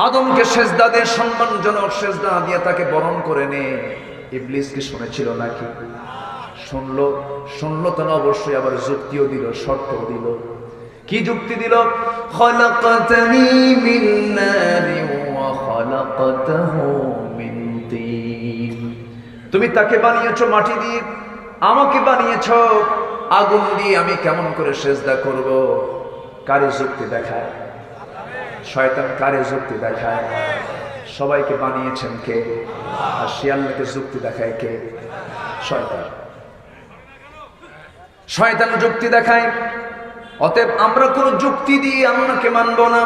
আদমকে সেজদা দিয়ে, সম্মানজনক সেজদা দিয়ে তাকে বরণ করে নে। ইবলিস কি শুনেছিল নাকি? শুনলো তো না, অবশ্যই আবার যুক্তিও দিল, শর্তও দিল। কি যুক্তি দিল? খলাকতানি মিন নারিন ওয়া খলাকতাহু মিন তিন। তুমি তাকে বানিয়েছো মাটি দিয়ে, আমাকে বানিয়েছো আগুন দিয়ে, আমি কেমন করে সেজদা করব? কারে যুক্তি দেখায়? শয়তান কারে যুক্তি দেখায়? সবাইকে বানিয়েছেন কে? আর শিয়ালকে যুক্তি দেখায় কে? শয়তান। শয়তান যুক্তি দেখায়। অতএব আমরা কোন যুক্তি দিয়ে আল্লাহকে মানব না,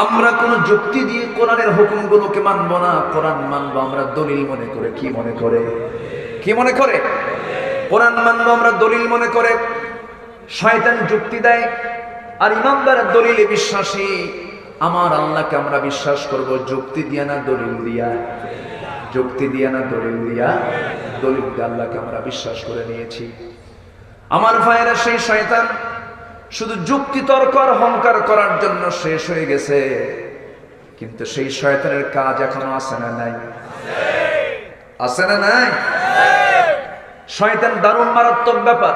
আমরা কোন যুক্তি দিয়ে কোরআনের হুকুমগুলোকে মানব না। কোরআন মানবো আমরা দলিল মনে করে। কি মনে করে? কি মনে করে? কোরআন মানবো আমরা দলিল মনে করে। শয়তান যুক্তি দেয়, আর ইমানদারের দলিলে বিশ্বাসী। আমার আল্লাহকে আমরা বিশ্বাস করব যুক্তি দিয়া না দলিল দিয়া? যুক্তি দিয়া না দলিল দিয়া? দলিল দিয়ে আল্লাহকে আমরা বিশ্বাস করে নিয়েছি। আমার ভাইয়েরা, সেই শয়তান শুধু যুক্তি তর্ক আর অহংকার করার জন্য শেষ হয়ে গেছে, কিন্তু সেই শয়তানের কাজ এখনো আছে না নাই? আছে না নাই? শয়তান দারুণ মারাত্মক ব্যাপার।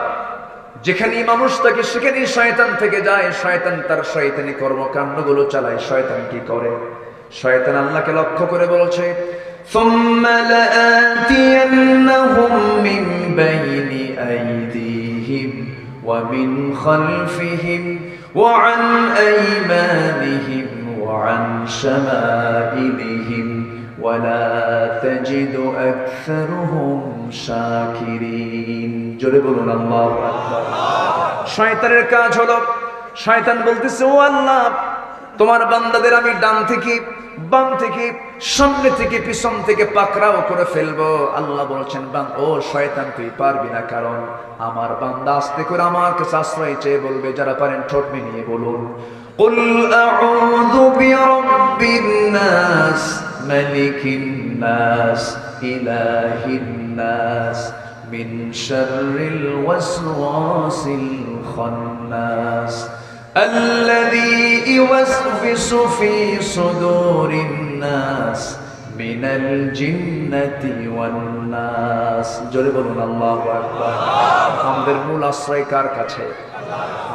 যেখানেই মানুষ থাকে সেখানেই শয়তান থেকে যায়। শয়তান তার শয়তানি কর্মকাণ্ডগুলো চালায়। শয়তান কি করে? শয়তান আল্লাহকে লক্ষ্য করে বলছে, সুম্মা লাআতিয়ান্নাহুম মিন বাইনি আইদিহিম ওয়া মিন খালফিহিম ওয়া আন আইমানিহিম ওয়া আন শামাইলিহিম ওয়া লা তাজিদু আকসারুহুম শাকিরিন। জোরে বলুন আল্লাহু আকবার। শয়তানের কাজ হলো, শয়তান বলতেছে, ও আল্লাহ, তোমার বান্দাদের আমি ডান থেকে বাম থেকে সামনে থেকে পিছন থেকে পাকড়াও করে ফেলবো। আল্লাহ বলছেন, ও শয়তান তুই পারবি না, কারণ আমার বান্দা আস্তে করে আমার কাছে আশ্রয় চেয়ে বলবে। যারা পারেন ঠোঁট মিলিয়ে বলুন, কুল আউযু বিরাব্বিন নাস মালিকিন নাস ইলাহিন নাস মিন শাররিল ওয়াসওয়াসিল খান্নাস الذي يوسوس في صدور الناس من الجنة والناس। জোরে বলুন আল্লাহু আকবার। আমাদের মূল আশ্রয় কার কাছে?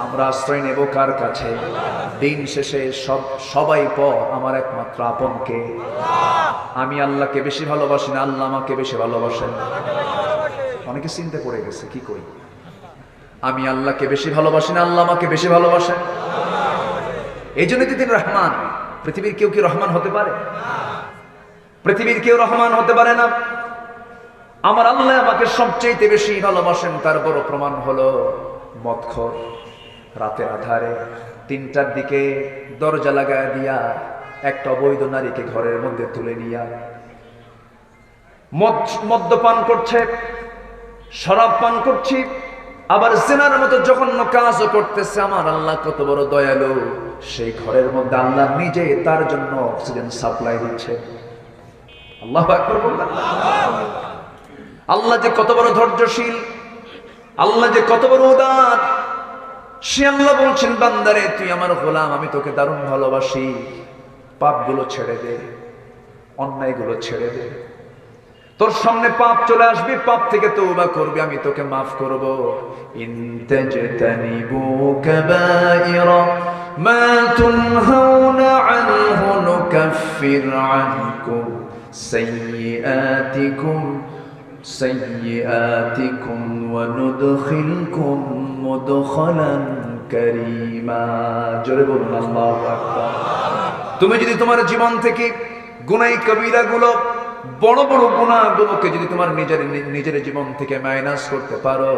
আমরা আশ্রয় নেব কার কাছে? দিন শেষে সবাই পর আমার একমাত্র আপনকে। আমি আল্লাহকে বেশি ভালোবাসি না আল্লাহ আমাকে বেশি ভালোবাসেন? অনেকে চিন্তা পড়ে গেছে, কি করি? আমি আল্লাহকে বেশি ভালোবাসি না আল্লাহ আমাকে বেশি ভালোবাসেন? এই জন্য তো তিনি রহমান। পৃথিবীর কেউ কি রহমান হতে পারে? পৃথিবীর কেউ রহমান হতে পারে না। আমার আল্লাহ আমাকে সবচেয়ে বেশি ভালোবাসেন। তার বড় প্রমাণ হলো মদখোর রাতের আধারে ৩টার দিকে দরজা লাগায় দিয়া একটা অবৈধ নারীকে ঘরের মধ্যে তুলে নিয়া মদ্যপান করছে, শরাব পান করছি, আবার জিনার মতো জঘন্য কাজও করতেছে। আমার আল্লাহ কত বড় দয়ালু, সেই ঘরের মধ্যে আল্লাহ নিজে তার জন্য অক্সিজেন সাপ্লাই দিচ্ছে। আল্লাহু আকবার বললেন। আল্লাহ যে কত বড় ধৈর্যশীল, আল্লাহ যে কত বড় উদার, সে আল্লাহ বলছেন, বান্দারে তুই আমার গোলাম, আমি তোকে দারুণ ভালোবাসি। পাপগুলো ছেড়ে দে, অন্যায়গুলো ছেড়ে দে। তোর সামনে পাপ চলে আসবে, পাপ থেকে তওবা করবি, আমি তোকে মাফ করব। ইন তাজতানিবু কাবাইরা মা তুনহাউনা আনহু নুকাফির আনকুম সাইয়্যাতিকুম ওয়া নুদখিলকুম মুদখালান কারীমা। জোরে বলুন আল্লাহু আকবার। তুমি যদি তোমার জীবন থেকে গুনাহ কবিরা গুলো, বড় বড় গুনাহগুলোকে যদি তোমার নিজের জীবন থেকে মাইনাস করতে পারো,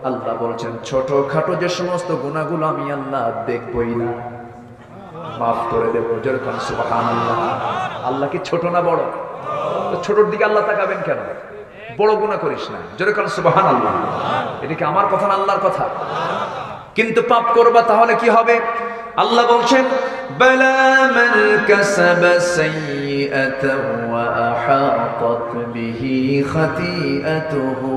আল্লাহ বলছেন ছোটখাটো যে সমস্ত গুনাহগুলো আমি আল্লাহ দেখবই না, মাফ করে দেবো। যেরকম সুবহানাল্লাহ। আল্লাহ কি ছোট না বড়? ছোটর দিকে আল্লাহ তাকাবেন কেন? বড় গুনাহ করিস না, যেরকম সুবহানাল্লাহ। এটা কি আমার কথা না আল্লাহর কথা? কিন্তু পাপ করবা তাহলে কি হবে? আল্লাহ বলছেন বালা মান কাসাবা সাইয়্যাতান ওয়া আহাতাত বিহি খাতিআতুহু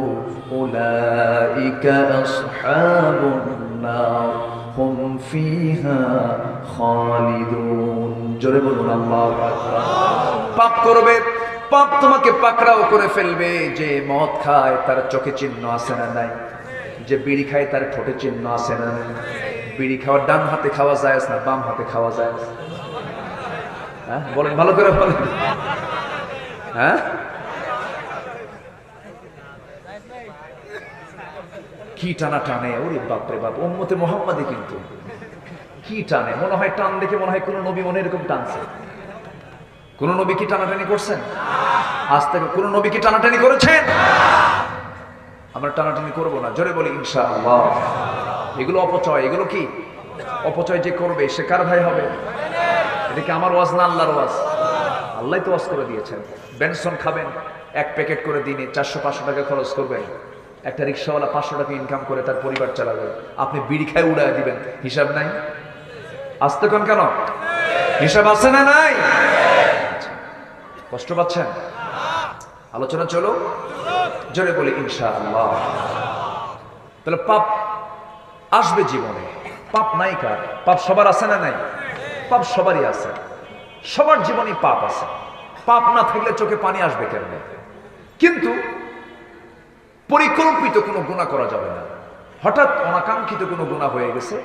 উলাইকা আসহাবুন নার হুম ফিহা খালিদুন। জোরে বলুন আল্লাহু আকবার। পাপ করবে, পাপ তোমাকে পাকড়াও করে ফেলবে। যে মদ খায় তার চোখে চিহ্ন আছে না নাই? যে বিড়ি খায় তার ঠোঁটে চিহ্ন আছে না নাই? বিড়ি খাওয়ার ডান হাতে খাওয়া যায় না বাম হাতে খাওয়া যায়? হ্যাঁ বলেন, ভালো করে বলেন। হ্যাঁ কি টানা টানে, ওরে বাপরে বাপ, উম্মতে মুহাম্মাদি কিন্তু কি টানে। মনে হয় টান দেখে মনে হয় কোন নবী মনে এরকম টানছে। কোন নবী কি টানাটানি করছেন? আজ থেকে কোন নবী কি টানাটানি করেছেন? আমরা টানাটানি করবো না, জোরে বলি ইনশাআল্লাহ। এগুলো অপচয়, এগুলো কি অপচয় যে করবে সে কার ভাই হবে? এটা কি আমার ওয়াজ না আল্লাহর ওয়াজ? আল্লাহ তো ওয়াজ করে দিয়েছেন। বেনসন খাবেন, এক প্যাকেট করে দিনে 400-500 টাকা খরচ করবেন। একটা রিক্সাওয়ালা 500 টাকা ইনকাম করে তার পরিবার চালাবে, আপনি বিড়ি খায় উড়ায় দিবেন, হিসাব নাই? আসতে কোন কেন? হিসাব আছে না নাই? কষ্ট পাচ্ছেন? আলোচনা চলো, জোরে বলি ইনশাআল্লাহ। তাহলে পাপ আসবে জীবনে। পাপ নাই কার? পাপ সবার আছে না নাই? পাপ সবারই আছে, সবার জীবনে পাপ আছে। পাপ না থাকলে চোখে পানি আসবে কেন? কিন্তু পরিকল্পিত কোনো গুনাহ করা যাবে না। হঠাৎ অনাকাঙ্ক্ষিত কোনো গুনাহ হয়ে গেছে,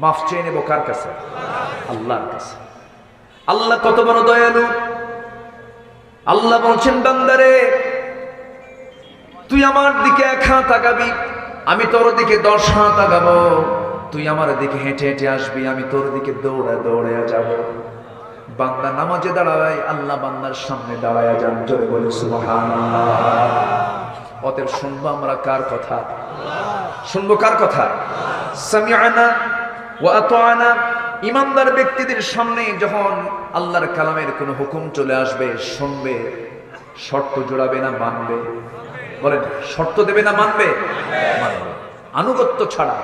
মাফ চেয়ে নেব কার কাছে? আল্লাহর কাছে। আল্লাহ কত বড় দয়ালু। আল্লাহ বলছেন বান্দারে তুই আমার দিকে 1 হাত আগাবি, আমি তোর দিকে 10 হাত আগাবো। তুই আমার দিকে হেঁটে হেঁটে আসবি, আমি তোর দিকে দৌড়ে দৌড়ে যাব। বান্দা নামাজে দাঁড়ায়, আল্লাহ বান্দার সামনে দাঁড়ায় যান, জোরে বলে সুবহানাল্লাহ। অতএব শুনবো আমরা কার কথা? শুনবো কার কথা? সামিআনা ওয়া আতা'না। ইমানদার ব্যক্তিদের সামনে যখন আল্লাহর কালামের কোনো হুকুম চলে আসবে, শুনবে, শর্ত জোড়াবে না মানবে? বলেন, শর্ত দেবে না মানবে? মানবে। আনুগত্য ছাড়া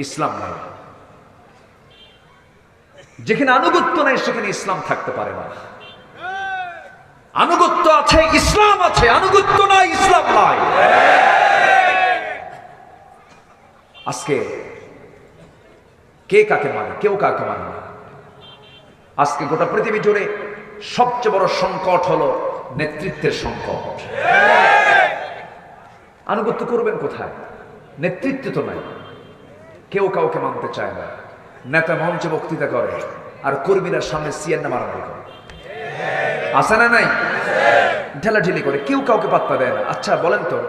ইসলাম নাই। যেখানে আনুগত্য নাই সেখানে ইসলাম থাকতে পারে না। আনুগত্য আছে ইসলাম আছে, আনুগত্য নাই ইসলাম নাই। আজকে কে কাকে মানে? কেউ কাকে মানে না। আজকে গোটা পৃথিবী জুড়ে সবচেয়ে বড় সংকট হলো নেতৃত্বের সংকট। আনুগত্য করবেন কোথায়? নেতৃত্ব তো নাই, কেউ কাউকে মানতে চায় না। নেতা মঞ্চে বক্তৃতা করে আর কর্মীরা সামনে সিয়ান্না মারামারি করে, আছে না নাই? ঢেলাঢেলি করে, কেউ কাউকে পাত্তা দেয় না। আচ্ছা বলেন তো,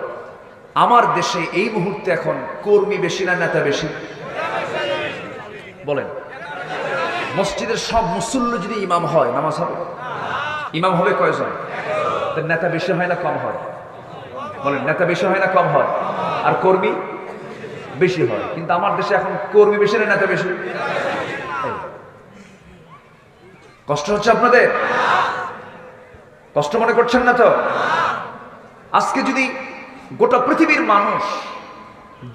আমার দেশে এই মুহূর্তে এখন কর্মী বেশি না নেতা বেশি? বলেন। মসজিদের সব মুসল্লি যদি ইমাম হয়, নামাজ হবে? ইমাম হবে কয়জন? নেতা বেশি হয় না কম হয়? বলেন, নেতা বেশি হয় না কম হয়? আর কর্মী বেশি হয়। কিন্তু আমার দেশে এখন কর্মী বেশি না নেতা বেশি? কষ্ট হচ্ছে আপনাদের? কষ্ট মনে করছেন না তো? আজকে যদি গোটা পৃথিবীর মানুষ,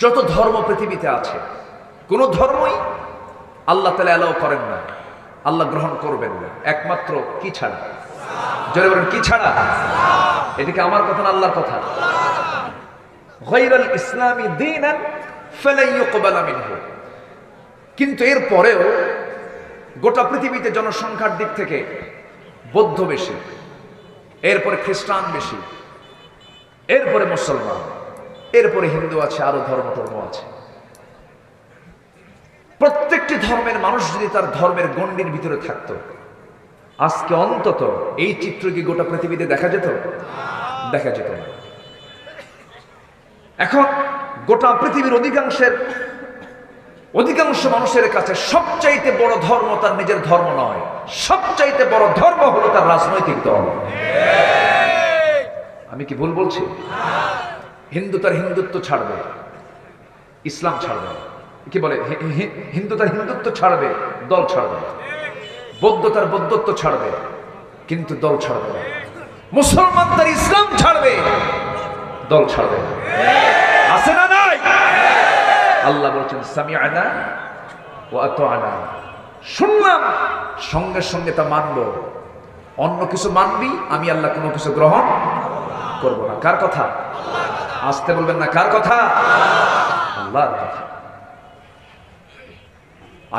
যত ধর্ম পৃথিবীতে আছে, কোন ধর্মই আল্লাহ তাআলা অ্যালাউ করেন না, আল্লাহ গ্রহণ করবেন না, একমাত্র কি ছাড়া? জোরে বলেন, কি ছাড়া? এটাকে আমার কথা না আল্লাহর কথা? গায়রাল ইসলামি দীনান ফালা ইউকবালা মিনহু। কিন্তু এর পরেও গোটা পৃথিবীতে জনসংখ্যার দিক থেকে বৌদ্ধ বেশি, এরপরে খ্রিস্টান বেশি, এরপরে মুসলমান, এরপরে হিন্দু আছে, আরো ধর্ম আছে। প্রত্যেকটি ধর্মের মানুষ যদি তার ধর্মের গণ্ডির ভিতরে থাকতো, আজকে অন্তত এই চিত্র কি গোটা পৃথিবীতে দেখা যেত? দেখা যেত না। এখন গোটা পৃথিবীর অধিকাংশের অধিকাংশ মানুষের কাছে সবচাইতে বড় ধর্ম তার নিজের ধর্ম নয়, সবচাইতে বড় ধর্ম হলো তার রাজনৈতিক দল। আমি কি ভুল বলছি? হিন্দু তার হিন্দুত্ব ছাড়বে, ইসলাম ছাড়বে, কি বলে, হিন্দু তার হিন্দুত্ব ছাড়বে, দল ছাড়বে। বৌদ্ধ তার বৌদ্ধত্ব ছাড়বে, কিন্তু দল ছাড়বে না। মুসলমান তার ইসলাম ছাড়বে, দল ছাড়বে না। আছে না নাই? আল্লাহ বলছেন সামিআনা ওয়া আতাআনা, শুনলাম সঙ্গে সঙ্গে তা মানব। অন্য কিছু মানবি, আমি আল্লাহ কোনো কিছু গ্রহণ করব না। কার কথা? আসতে বলবেন না, কার কথা? আল্লাহর কথা।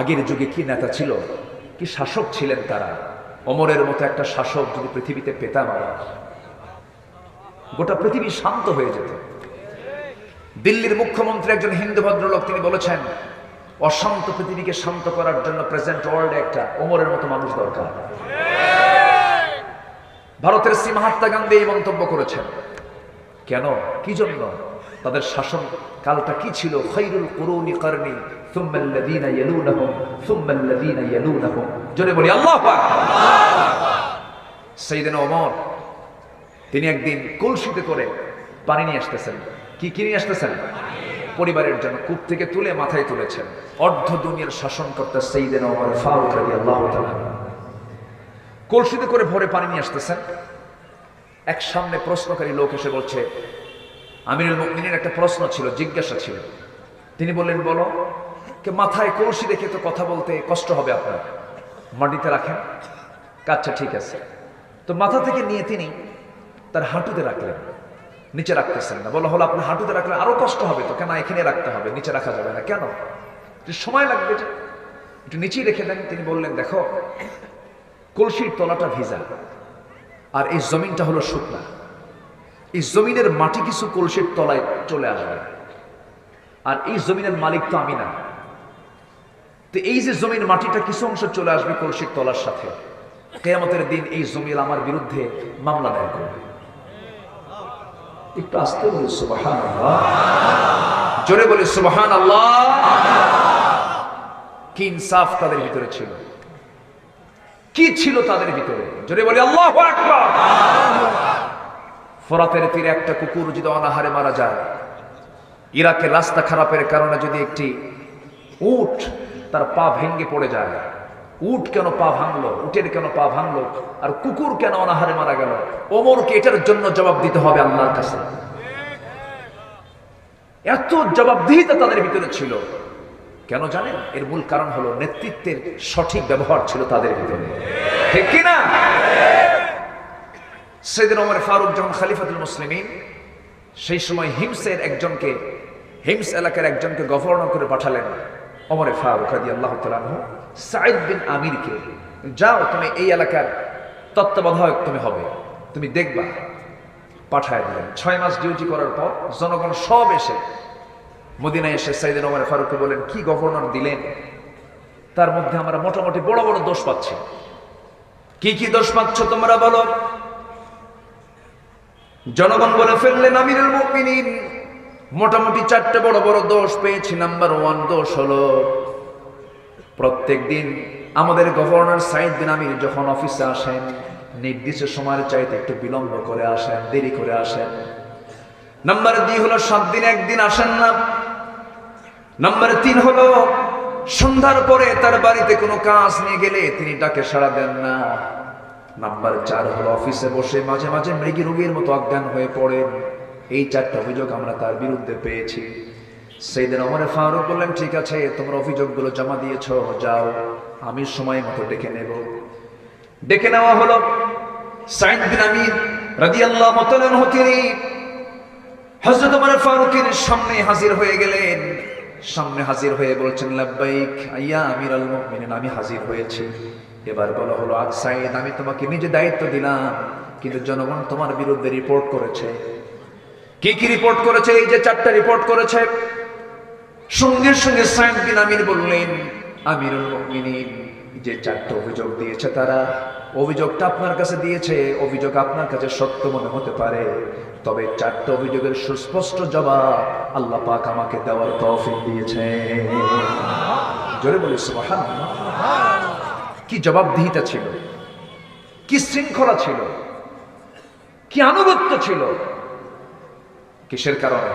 আগের যুগে কি নেতা ছিল, কি শাসক ছিলেন তারা। ওমরের মতো একটা শাসক যদি পৃথিবীতে পেতাম, গোটা পৃথিবী শান্ত হয়ে যেত। দিল্লির মুখ্যমন্ত্রী একজন হিন্দু ভদ্রলোক, তিনি বলেছেন অশান্ত পৃথিবীকে শান্ত করার জন্য প্রেজেন্ট ওয়ার্ল্ডে একটা ওমরের মতো মানুষ দরকার। ভারতের শ্রী মহাত্মা গান্ধী এই মন্তব্য করেছেন। কেন, কি জন্য? তাদের শাসন কালটা কি ছিল? খায়রুল কুরুনি কারনি সুম্মাল্লাযীনা ইয়ালুনাহুম সুম্মাল্লাযীনা ইয়ালুনাহুম। জোরে বলি আল্লাহু আকবার। সাইয়েদনা ওমর, তিনি একদিন কলসিতে করে পানি নিয়ে আসতেছেন। কি নিয়ে আসতেছেন? পরিবারের জন্য। কূপ থেকে তুলে মাথায় তুলেছেন। অর্ধ দুনিয়ার শাসনকর্তা সাইয়েদনা ওমর ফারুক রাদিয়াল্লাহু তাআলা কলসিতে করে ভরে পানি নিয়ে আসতেছেন। এক সামনে প্রশ্নকারী লোক এসে বলছে, আমিরুল মুমিনিনের একটা প্রশ্ন ছিল, জিজ্ঞাসা ছিল। তিনি বললেন, বলো। কে মাথায় কলসি রেখে তো কথা বলতে কষ্ট হবে আপনার, মাটিতে রাখেন। আচ্ছা ঠিক আছে। তো মাথা থেকে নিয়ে তিনি তার হাঁটুতে রাখলেন, নিচে রাখতেছেন না। বলা হলো, আপনি হাঁটুতে রাখলে আরো কষ্ট হবে তো। কেন? এখানে রাখতে হবে, নিচে রাখা যাবে না। কেন? সময় লাগবে, একটু নিচেই রেখে দেন। তিনি বললেন, দেখো, কলসির তলাটা ভিজা আর এই জমিনটা হলো শুকনা। এই জমিনের মাটি কিছু কলসির তলায় চলে আসবে, আর এই জমিনের মালিক তো আমি না। তো এই যে জমির মাটিটা কিছু অংশ চলে আসবে কলসির তলার সাথে, কিয়ামতের দিন এই জমিন আমার বিরুদ্ধে মামলা দায়ের করবে। একটু আস্তে বলি সুবহানাল্লাহ, জোরে বলি সুবহানাল্লাহ। কি ইনসাফ তাদের ভিতরে ছিল, কি ছিল তাদের ভিতরে, জোরে বলি আল্লাহু আকবার। ফোরাতের তীরে একটা কুকুর যদি অনাহারে মারা যায়, ইরাকের রাস্তা খারাপের কারণে যদি একটি উট তার পা ভেঙে পড়ে যায়, উট কেন পা ভাঙলো, উটের কেন পা ভাঙলো, আর কুকুর কেন অনাহারে মারা গেল, ওমরকে এটার জন্য জবাব দিতে হবে আল্লাহর কাছে। এত জবাবদিহিতা তাদের ভিতরে ছিল। কেন জানেন? এর মূল কারণ হলো নেতৃত্বের সঠিক ব্যবহার ছিল তাদের ভিতরে, ঠিক কিনা? সাইয়েদনা ওমর ফারুক যখন খলিফাতুল মুসলিমিন, সেই সময় হিমস এলাকার একজনকে গভর্নর করে পাঠালেন ওমর ফারুক রাদিয়াল্লাহু তাআলা আনহু। সাঈদ বিন আমিরকে, যাও তুমি এই এলাকার তত্ত্বাবধায়ক তুমি হবে, তুমি দেখবা, পাঠায় দিলেন। 6 মাস ডিউটি করার পর জনগণ সব এসে মদিনায় এসে সাইয়েদনা ওমর ফারুককে বলেন, কি গভর্নর দিলেন? তার মধ্যে আমরা মোটামুটি বড় বড় দোষ পাচ্ছি। কি দোষ পাচ্ছ তোমরা বলো? জনগণ বলে ফেললেন, আমিরুল মুমিনিন, মোটামুটি 4টে বড় বড় দোষ পেয়েছি। নাম্বার 1 দোষ হলো, প্রত্যেক দিন আমাদের গভর্নর সাঈদ বিন আমির যখন অফিসে আসেন, নির্দিষ্ট সময়ের চাইতে একটু বিলম্ব করে আসেন, দেরি করে আসেন। নাম্বার 2 হলো 7 দিন একদিন আসেন না। নাম্বার 3 হলো সন্ধ্যার পরে তার বাড়িতে কোনো কাজ নিয়ে গেলে তিনি ডাকে সাড়া দেন না। নাম্বার 4 হলো অফিসে বসে মাঝে মাঝে মৃগী রোগীর মতো অজ্ঞান হয়ে পড়েন। এই 4টা অভিযোগ আমরা তার বিরুদ্ধে পেয়েছি। সাইয়েদনা ওমর ফারুক বললেন, ঠিক আছে, তোমরা অভিযোগগুলো জমা দিয়েছো, যাও, আমি সময় মতো ডেকে নেব। ডেকে নেওয়া হলো। সাঈদ বিন আমির রাদিয়াল্লাহু তাআলা আনহু তিনি হযরত ওমর ফারুকের সামনে হাজির হয়ে গেলেন। সামনে হাজির হয়ে বলছেন, লাব্বাইক ইয়া আমিরাল মুমিনিন, আমি হাজির হয়েছি। এবার বলা হলো, আজ সাঈদ, আমি তোমাকে নিজে দায়িত্ব দিলাম, কিন্তু জনগণ তোমার বিরুদ্ধে রিপোর্ট করেছে। কি রিপোর্ট করেছে? এই যে 4টা রিপোর্ট করেছে। সঙ্গে সঙ্গে সাঈদ বিন আমির বললেন, আমিরুল মুমিনিন, যে 4টা অভিযোগ দিয়েছে তারা, অভিযোগটা আপনার কাছে দিয়েছে, অভিযোগ আপনার কাছে সত্য মনে হতে পারে, তবে 4টা অভিযোগের সুস্পষ্ট জবাব আল্লাহ পাক আমাকে দেওয়ার তৌফিক দিয়েছে। জোরে বলি সুবহানাল্লাহ। কি জবাবদিহিতা ছিল, কি শৃঙ্খলা ছিল, কি আনুগত্য ছিল। কিসের কারণে?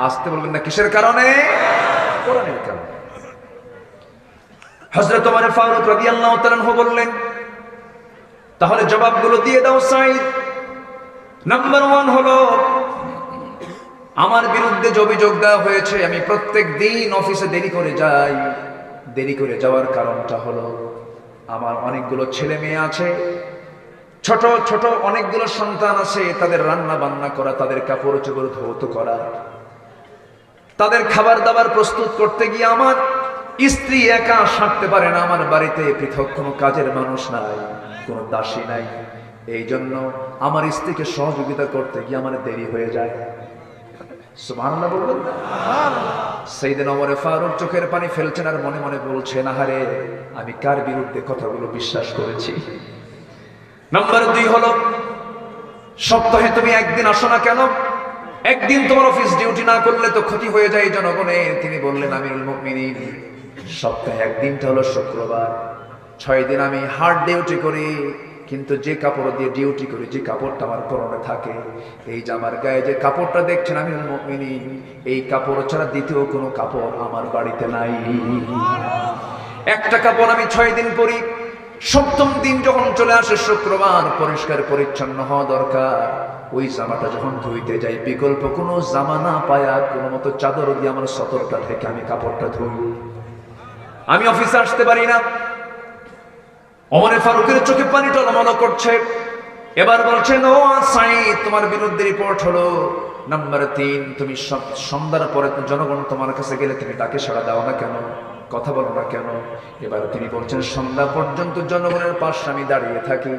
আসতে বলবেন না, কিসের কারণে? কোরআনের কারণে। হযরত ওমর ফারুক রাদিয়াল্লাহু তাআলা আনহু বললেন, তাহলে জবাবগুলো দিয়ে দাও সাঈদ। নাম্বার 1 হলো, আমার বিরুদ্ধে যে অভিযোগ দেওয়া হয়েছে, আমি প্রত্যেক দিন অফিসে দেরি করে যাই। দেরি করে যাওয়ার কারণটা হলো, আমার অনেকগুলো ছেলে মেয়ে আছে, ছোট ছোট অনেকগুলো সন্তান আছে, তাদের রান্না বান্না করা, তাদের কাপড় চোপড় ধৌত করা, তাদের খাবার দাবার প্রস্তুত করতে গিয়ে আমার স্ত্রী একা সারতে পারে না। আমার বাড়িতে পৃথক কোনো কাজের মানুষ নাই, কোনো দাসী নাই। এই জন্য আমার স্ত্রীকে সহযোগিতা করতে গিয়ে আমার দেরি হয়ে যায়। সুবহানাল্লাহ বলবেন না? সাইয়েদনা ওমর ফারুক চোখের পানি ফেলছেন আর মনে মনে বলছেন, আহারে আমি কার বিরুদ্ধে কথাগুলো বিশ্বাস করেছি। নাম্বার 2 হলো, সপ্তাহে তুমি একদিন আসো না কেন? একদিন তোমার অফিস ডিউটি না করলে তো ক্ষতি হয়ে যায় জনগণের। তিনি বললেন, আমিরুল মুমিনিন, সপ্তাহে একদিনটা হলো শুক্রবার। 6 দিন আমি হার্ড ডিউটি করি, কিন্তু যে কাপড় দিয়ে ডিউটি করি, যে কাপড়টা আমার পরনে থাকে, এই যে আমার গায়ে যে কাপড়টা দেখছেন আমিরুল মুমিনিন, এই কাপড় ছাড়া দ্বিতীয় কোনো কাপড় আমার বাড়িতে নাই। একটা কাপড় আমি 6 দিন পরি। 7ম দিন যখন চলে আসে শুক্রবার, পরিষ্কার পরিচ্ছন্ন হওয়া দরকার। ওই জামাটা যখন ধুইতে যাই, বিকল্প কোনো জামা না পায়া কোনো মতো চাদর দিয়ে আমার সতরটা থেকে আমি কাপড়টা ধুই। আমি অফিসে আসতে পারি না। ওমর ফারুকের চোখে পানি টলমল করছে। এবার বলছেন, ও সাঈদ, তোমার বিরুদ্ধে রিপোর্ট হলো। নাম্বার 3, তুমি সন্ধ্যার পরে জনগণ তোমার কাছে গেলে তুমি তাকে সাড়া দাও না কেন, কথা বলো না কেন? এবার তিনি বলছেন, সন্ধ্যা পর্যন্ত জনগণের পাশে আমি দাঁড়িয়ে থাকি,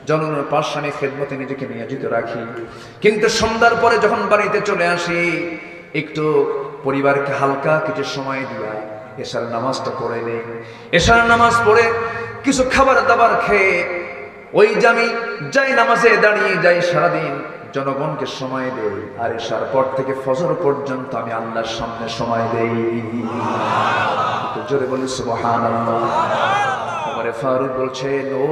জনগণের পাশে আমি খেদমতে নিজেকে নিয়োজিত রাখি, কিন্তু সন্ধ্যার পরে যখন বাড়িতে চলে আসি, একটু পরিবারকে হালকা কিছু সময় দিয়া এশার নামাজটা পড়ে নেই। এশার নামাজ পড়ে কিছু খাবার দাবার খেয়ে ওই যে আমি যাই নামাজে দাঁড়িয়ে যাই, সারাদিন জনগণকে সময় দেই। আর এশার পর থেকে ফজর পর্যন্ত আমি আল্লাহর সামনে সময় দেই। জোরে বলি সুবহানাল্লাহ। ওমর ফারুক বলছেন, ও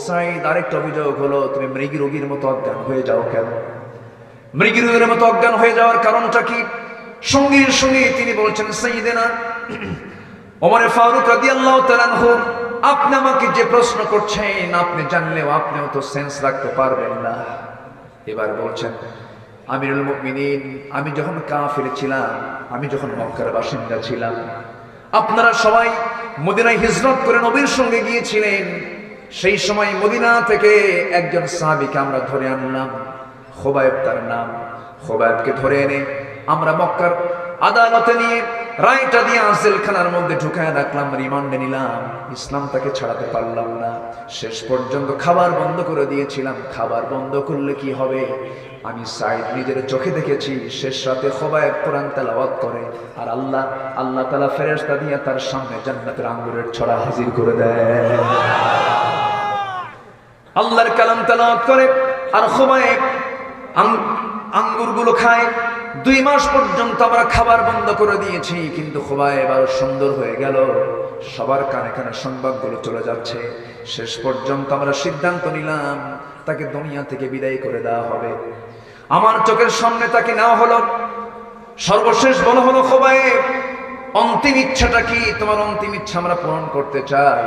সাঈদ, আরেকটা অভিযোগ হলো, তুমি মৃগী রোগীর মতো অজ্ঞান হয়ে যাও কেন? মৃগী রোগীর মতো অজ্ঞান হয়ে যাওয়ার কারণটা কি? সঙ্গে সঙ্গে তিনি বলছেন, সাইয়েদনা ওমর ফারুক রাদিয়াল্লাহু তাআলা আনহু, আপনি আমাকে যে প্রশ্ন করছেন, আপনি জানলেও আপনিও তো সেন্স রাখতে পারবেন না। এবার বলছেন, আমিরুল মুমিনিন, আমি যখন কাফির ছিলাম, আমি যখন মক্কার বাসিন্দা ছিলাম, আপনারা সবাই মদিনায় হিজরত করে নবীর সঙ্গে গিয়েছিলেন। সেই সময় মদিনা থেকে একজন সাহাবীকে আমরা ধরে আনলাম, খুবাইব তার নাম। খুবাইবকে ধরে এনে আমরা মক্কার আদালতে নিয়ে রায়টা দিয়ে জেলখানার মধ্যে ঢুকায় রাখলাম, রিমান্ডে নিলাম। ইসলাম তাকে ছাড়াতে পারলাম না। শেষ পর্যন্ত খাবার বন্ধ করে দিয়েছিলাম। খাবার বন্ধ করলে কি হবে? আমি সাঈদ নিজের চোখে দেখেছি, শেষ রাতে খুবাইব কোরআন তেলাওয়াত করে, আর আল্লাহ তাআলা ফেরেশতা দিয়ে তার সামনে জান্নাতের আঙ্গুরের ছড়া হাজির করে দেয়। আল্লাহর কালাম তেলাওয়াত করে আর খুবাইব আঙ্গুরগুলো খায়। 2 মাস পর্যন্ত আমরা খাবার বন্ধ করে দিয়েছি, কিন্তু খুবাইব আরো সুন্দর হয়ে গেল। সবার কানে কানে সংবাদগুলো চলে যাচ্ছে। শেষ পর্যন্ত আমরা সিদ্ধান্ত নিলাম, তাকে দুনিয়া থেকে বিদায় করে দেওয়া হবে। আমার চোখের সামনে তাকে নেওয়া হলো। সর্বশেষ বলা হলো, খুবাইব, অন্তিম ইচ্ছাটা কি? তোমার অন্তিম ইচ্ছা আমরা পূরণ করতে চাই।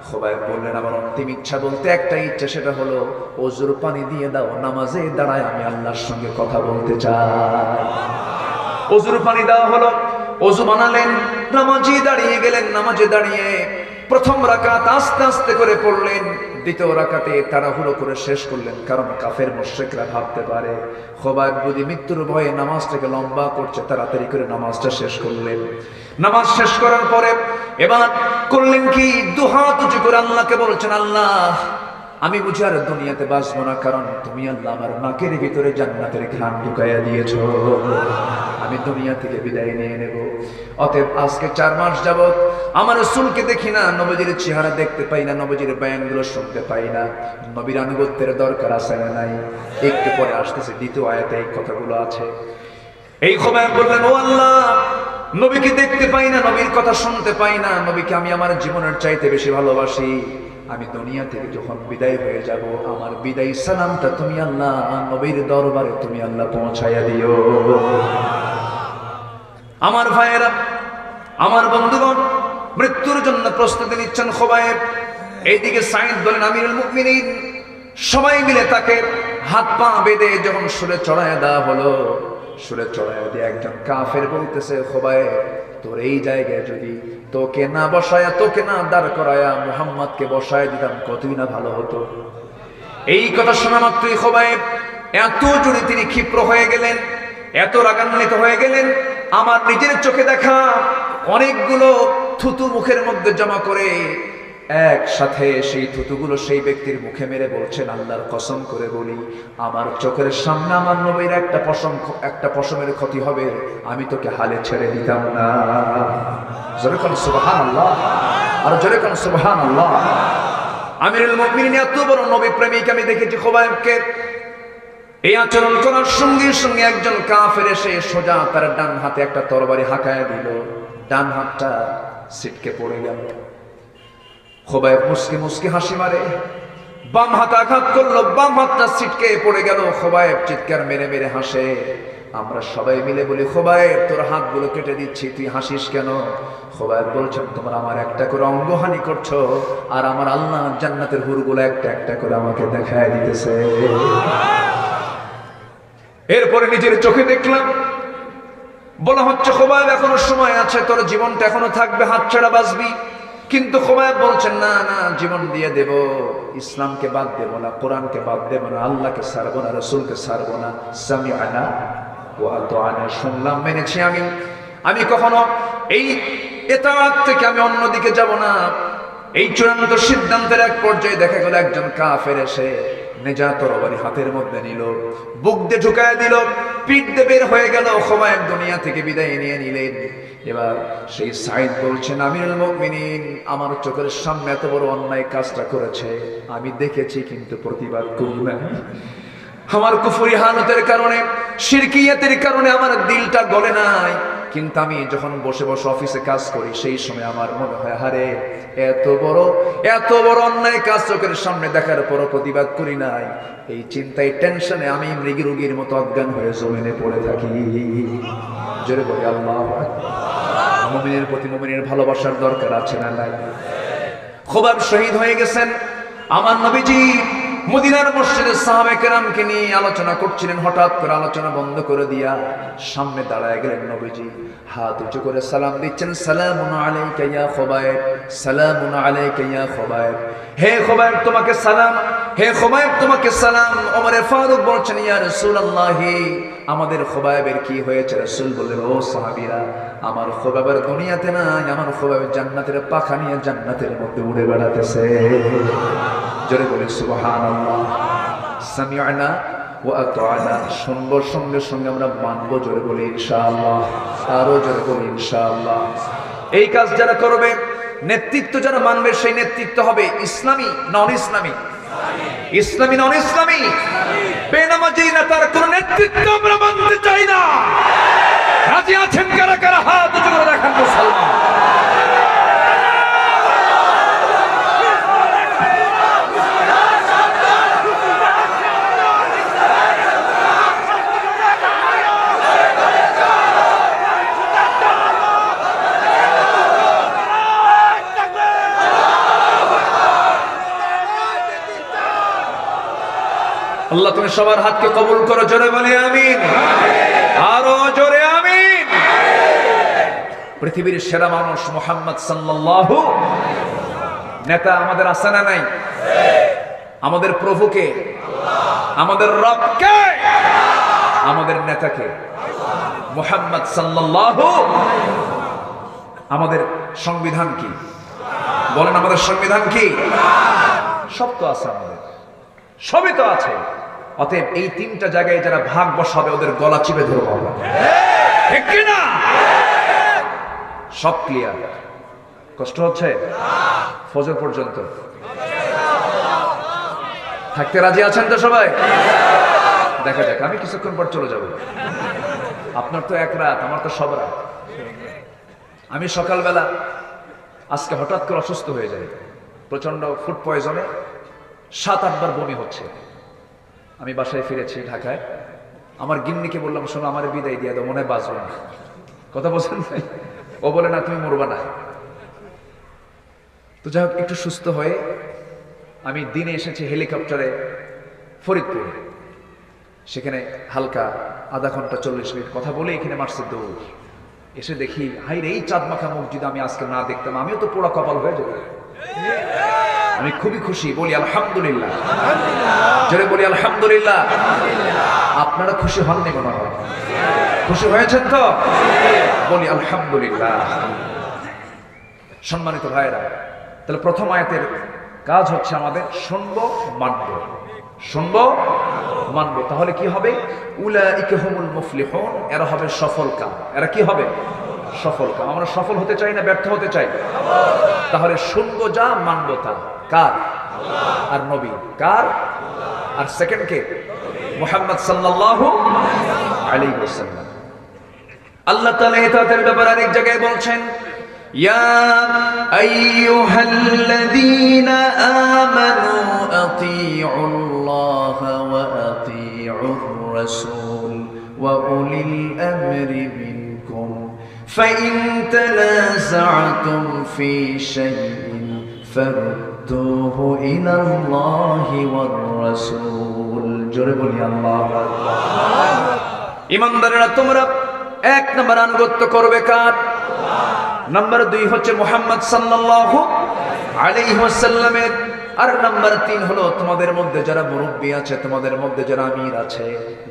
খুবাইব বললেন, আমার অন্তিম ইচ্ছা বলতে একটাই ইচ্ছা, সেটা হলো ওযুর পানি দিয়ে দাও, নামাজে দাঁড়ায় আমি আল্লাহর সঙ্গে কথা বলতে চাই। ওযুর পানি দেওয়া হলো, ওযু বানালেন, নামাজে দাঁড়িয়ে গেলেন। নামাজে দাঁড়িয়ে প্রথম রাকাত আস্তে আস্তে করে পড়লেন, দ্বিতীয় রাকাতে তাড়াহুড়ো করে শেষ করলেন, কারণ কাফের মুশরিকরা ভাবতে পারে খুবাইব বুঝি মৃত্যুর ভয়ে নামাজটাকে লম্বা করছে, তাড়াতাড়ি করে নামাজটা শেষ করলেন। নামাজ শেষ করার পরে এবার করলেন কি, দুহাত উঁচু করে আল্লাহকে বলছেন, আল্লাহ, আমি বুঝি আর দুনিয়াতে বাঁচবো না, কারণ তুমি আল্লাহ আমার নাকের ভিতরে জান্নাতের ঘ্রাণ ঢুকাইয়া দিয়েছো। আমি দুনিয়া থেকে বিদায় নিয়ে নেব। অতএব আজকে 4 মাস যাবত আমার রাসূলকে দেখি না, নবীজির চেহারা দেখতে পাই না, নবীজির বয়ানগুলো শুনতে পাই না। নবীর আনুগত্যের দরকার আছে না নাই? একটু পরে আসতেছে দ্বিতীয় আয়াতে এই কথাগুলো আছে। এই খুবাইব বললেন, ও আল্লাহ, নবীকে দেখতে পাই না, নবীর কথা শুনতে পাই না, নবীকে আমি আমার জীবনের চাইতে বেশি ভালোবাসি। আমি দুনিয়া থেকে যখন বিদায় হয়ে যাব, আমার বিদায় সালামটা তুমি আল্লাহ নবীর দরবারে তুমি আল্লাহ পৌঁছাইয়া দিও। আমার ভাইয়েরা, আমার বন্ধুগণ, মৃত্যুর জন্য প্রস্তুতি নিচ্ছেন খুবাইব। এইদিকে সাইদ বলেন আমিরুল মুমিনিন। সবাই মিলে তাকে হাত পা বেঁধে যখন সুরে চড়াইয়া দেওয়া হলো, সুরে চড়াইয়া দিয়ে একজন কাফের বলতেছে, খুবাইব তোর এই জায়গায় যদি তোকে না বসায়া, তোকে না দাঁড় করায়া মুহাম্মদকে বসায় দিতাম কতই না ভালো হতো। এই কথা শোনা মাত্রই খুবাইব এত জোরে তিনি ক্ষিপ্র হয়ে গেলেন, এত রাগান্বিত হয়ে গেলেন, আমার নিজের চোখে দেখা অনেকগুলো থুতু মুখের মধ্যে জমা করে একসাথে সেই থুতুগুলো সেই ব্যক্তির মুখে মেরে বলছেন, আল্লাহর কসম করে বলি, আমার চোখের সামনে আমার নবীর একটা পশমের ক্ষতি হবে, আমি তোকে হালে ছেড়ে দিতাম না। জোরে কোন সুবহানাল্লাহ, আর জোরে কোন সুবহানাল্লাহ। আমিরুল মুমিনিন এত বড় নবী প্রেমিক আমি দেখেছি খুবাইবকে। এই আচরণ করার সঙ্গে সঙ্গে একজন কাফের এসে সোজা তার ডান হাতে একটা তরবারি হাঁকায় দিল, ডান হাতটা ছিটকে পড়ে গেল। খুবাইব মুস্কি মুস্কি হাসি মারে, বাম হাত আঘাত করলো, বাম হাতটা ছিটকে পড়ে গেল। খুবাইব চিৎকার মেরে মেরে হাসে। আমরা সবাই মিলে বলি, খুবাইব তোর হাতগুলো কেটে দিচ্ছি, তুই হাসিস কেন? খুবাইব বলছেন, তোমরা আমার একটা করে অঙ্গহানি করছো, আর আমার আল্লাহ জান্নাতের হুরগুলো একটা একটা করে আমাকে দেখায় দিতেছে। এরপরে নিজের চোখে দেখলাম, বলা হচ্ছে খুবাইব এখনো সময় আছে, তোর জীবনটা এখনো থাকবে, হাত ছাড়া বাঁচবি। কিন্তু খুবাইব বলছেন, না না, জীবন দিয়ে দেব, ইসলামকে বাদ দেব না, কোরআনকে বাদ দেব না, আল্লাহকে ছাড়বো না, রাসূলকে ছাড়বো না। সামিআনা ওয়া আতাআনা, শুনলাম মেনেছি আমি কখনো এই ইতাআত থেকে আমি অন্যদিকে যাব না। এই চূড়ান্ত সিদ্ধান্তের এক পর্যায়ে দেখা গেল একজন কাফের এসে নেজা তরবারি হাতের মধ্যে নিল, বুক দিয়ে ঢুকায় দিল, পিঠ দিয়ে বের হয়ে গেল। খুবাইব দুনিয়া থেকে বিদায় নিয়ে নিলেন। এবার সেই সাইদ বলছেন, আমিরুল মুমিনিন আমার চোখের সামনে এত বড় অন্যায় কাজটা করেছে, আমি দেখেছি কিন্তু প্রতিবাদ করি না। আমার কুফরি হালতের কারণে, শিরকিয়াতের কারণে আমার দিলটা গলে নাই। কিন্তু আমি যখন বসে বসে অফিসে কাজ করি, সেই সময় আমার মনে হয়, হারে এত বড় অন্যায় কাজ চোখের সামনে দেখার পরও প্রতিবাদ করি নাই। এই চিন্তায় টেনশনে আমি মৃগী রোগীর মতো অজ্ঞান হয়ে জমিনে পড়ে থাকি। জোরে বলি আল্লাহু আকবার। মুমিনের প্রতি মুমিনের ভালোবাসার দরকার আছে না নাই? খুবাইব শহীদ হয়ে গেছেন। আমার নবীজি মদিনার মসজিদে সাহাবায়ে কেরামকে নিয়ে আলোচনা করছিলেন, হঠাৎ করে আলোচনা বন্ধ করে দিয়া সামনে দাঁড়ায় গেলেন নবীজি, হাত উঁচু করে সালাম দিচ্ছেন, সালামুন আলাইকা ইয়া খুবাইব, সালামুন আলাইকা ইয়া খুবাইব। হে খুবাইব তোমাকে সালাম, হে খুবাইব তোমাকে সালাম। ওমরে ফারুক বলছেন, ইয়া রাসূলুল্লাহ আমাদের খুবাইবের কি হয়েছে? রাসূল বললেন, ও সাহাবীরা, আমার খুবাইবের দুনিয়াতে নাই, আমার খুবাইব জান্নাতের পাখা নিয়ে জান্নাতের মধ্যে উড়ে বেড়াতেছে। জোরে বলি সুবহানাল্লাহ। সামিআনা ওয়া আতাআনা, শুনবো, সঙ্গে সঙ্গে আমরা মানবো। জোরে বলি ইনশাআল্লাহ, আরো জোরে বলি ইনশাআল্লাহ। এই কাজ যারা করবে, নেতৃত্ব যারা মানবে, সেই নেতৃত্ব হবে ইসলামী নন ইসলামী, ইসলামী নন ইসলামী, বেনামাজি নেতার কোন নেতৃত্ব আমরা মানতে চাই না। রাজি আছেন কারা কারা? হাত উঁচু করে দেখান মুসলমান। আল্লাহ তুমি সবার হাতকে কবুল করো। জোরে বলি আমিন, আরো জোরে আমিন। পৃথিবীর সেরা মানুষ মুহাম্মদ সাল্লাল্লাহু, নেতা আমাদের আছে না নাই? আমাদের প্রভুকে, আমাদের রবকে, আমাদের নেতাকে মুহাম্মদ সাল্লাল্লাহু। আমাদের সংবিধান কি? বলেন আমাদের সংবিধান কি? সব তো আছে, আমাদের সবই তো আছে। অতএব এই তিনটা জায়গায় যারা ভাগ বসাবে, ওদের গলা চিপে ধরবো আমরা, ঠিক কি না? সব ক্লিয়ার? কষ্ট হচ্ছে? ফজর পর্যন্ত থাকতে রাজি আছেন তো সবাই? দেখা যাক, আমি কিছুক্ষণ পর চলে যাব। আপনার তো এক রাত, আমার তো সব রাত। আমি সকালবেলা আজকে হঠাৎ করে অসুস্থ হয়ে যাই, প্রচন্ড ফুড পয়জনে 7-8 বার বমি হচ্ছে। আমি বাসায় ফিরেছি ঢাকায়, আমার গিন্নিকে বললাম, শোনো আমার বিদায় দিয়ে দাও, মনে হয় বাঁচবো না। কথা বলছেন? ও বলে না, তুমি মরবা না। তো যাই হোক, একটু সুস্থ হয়ে আমি দিনে এসেছি হেলিকপ্টারে ফরিদপুরে। সেখানে হালকা আধা ঘন্টা 40 মিনিট কথা বলে এখানে মারছে দৌড়। এসে দেখি, হাই রে, এই চাঁদমাখা মসজিদ আমি আজকে না দেখতাম, আমিও তো পোড়া কপাল হয়ে যেত। আমি খুবই খুশি, বলি আলহামদুলিল্লাহ, জোরে বলি আলহামদুলিল্লাহ। আপনারা খুশি হননি মনে হয়? খুশি হয়েছেন তো? বলি আলহামদুলিল্লাহ। সম্মানিত ভাইরা, তাহলে প্রথম আয়াতের কাজ হচ্ছে আমাদের শুনবো, মানবো, শুনবো, মানবো। তাহলে কি হবে? উলাইকা হুমুল মুফলিহুন, এরা হবে সফল কাম। এরা কি হবে? সফল কাম। আমরা সফল হতে চাই না ব্যর্থ হতে চাই? তাহলে শুনবো যা, মানবো তা। কার? আর নবী কার? আর সেকেন্ড কে? মুহাম্মদ সাল্লাল্লাহু আলাইহি ওয়াসাল্লাম। আল্লাহ তাআলা ইতাআতের ব্যাপারে আরেক জায়গায় বলছেন, ইয়া আইয়ুহাল্লাযীনা আমানু আতিউল্লাহ ওয়া আতিউর রাসূল ওয়া উলিল আমরি মিনকুম ফাইন তানাযা'তুম ফি শাইইন ফারুদ্দুহু ইলাল্লাহি ওয়ার রাসূল। জোরে বলি আল্লাহু আকবার। ঈমানদারেরা, তোমরা 1 নম্বর আনুগত্য করবে কার? নাম্বার 2 হচ্ছে মুহাম্মদ সাল্লাল্লাহু আলাইহি ওয়াসাল্লামের। আর নাম্বার 3 হলো, তোমাদের মধ্যে যারা মুরব্বী আছে, তোমাদের মধ্যে যারা আমির আছে,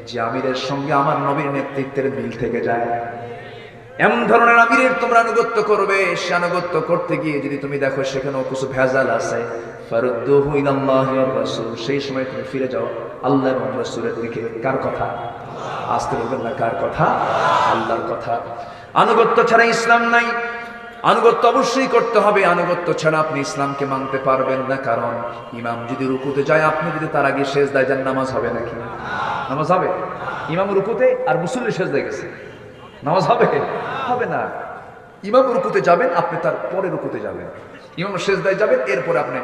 যে আমিরের সঙ্গে আমার নবীর নেতৃত্বের মিল থেকে যায়, এমন ধরনের আমিরের তোমরা আনুগত্য করবে। সে আনুগত্য করতে গিয়ে যদি তুমি দেখো সেখানেও কিছু ভেজাল আছে, ফারুদ্দুহু ইলাল্লাহি ওয়ার রাসূল, সেই সময় তুমি ফিরে যাও আল্লাহ এবং রাসূলের দিকে। কার কথা? আসতে বলবেন না, কার কথা? আল্লাহর কথা। আনুগত্য ছাড়া ইসলাম নাই। আনুগত্য অবশ্যই করতে হবে। আনুগত্য ছাড়া আপনি ইসলামকে মানতে পারবেন না। কারণ ইমাম যদি রুকুতে যায়, আপনি যদি তার আগে সেজদায় যান, নামাজ হবে নাকি? নামাজ হবে? ইমাম রুকুতে আর মুসল্লি সেজদায় গেছে, নামাজ হবে? হবে না। ইমাম রুকুতে যাবেন, আপনি তার পরে রুকুতে যাবেন। ইমাম সেজদায় যাবেন, এরপরে আপনি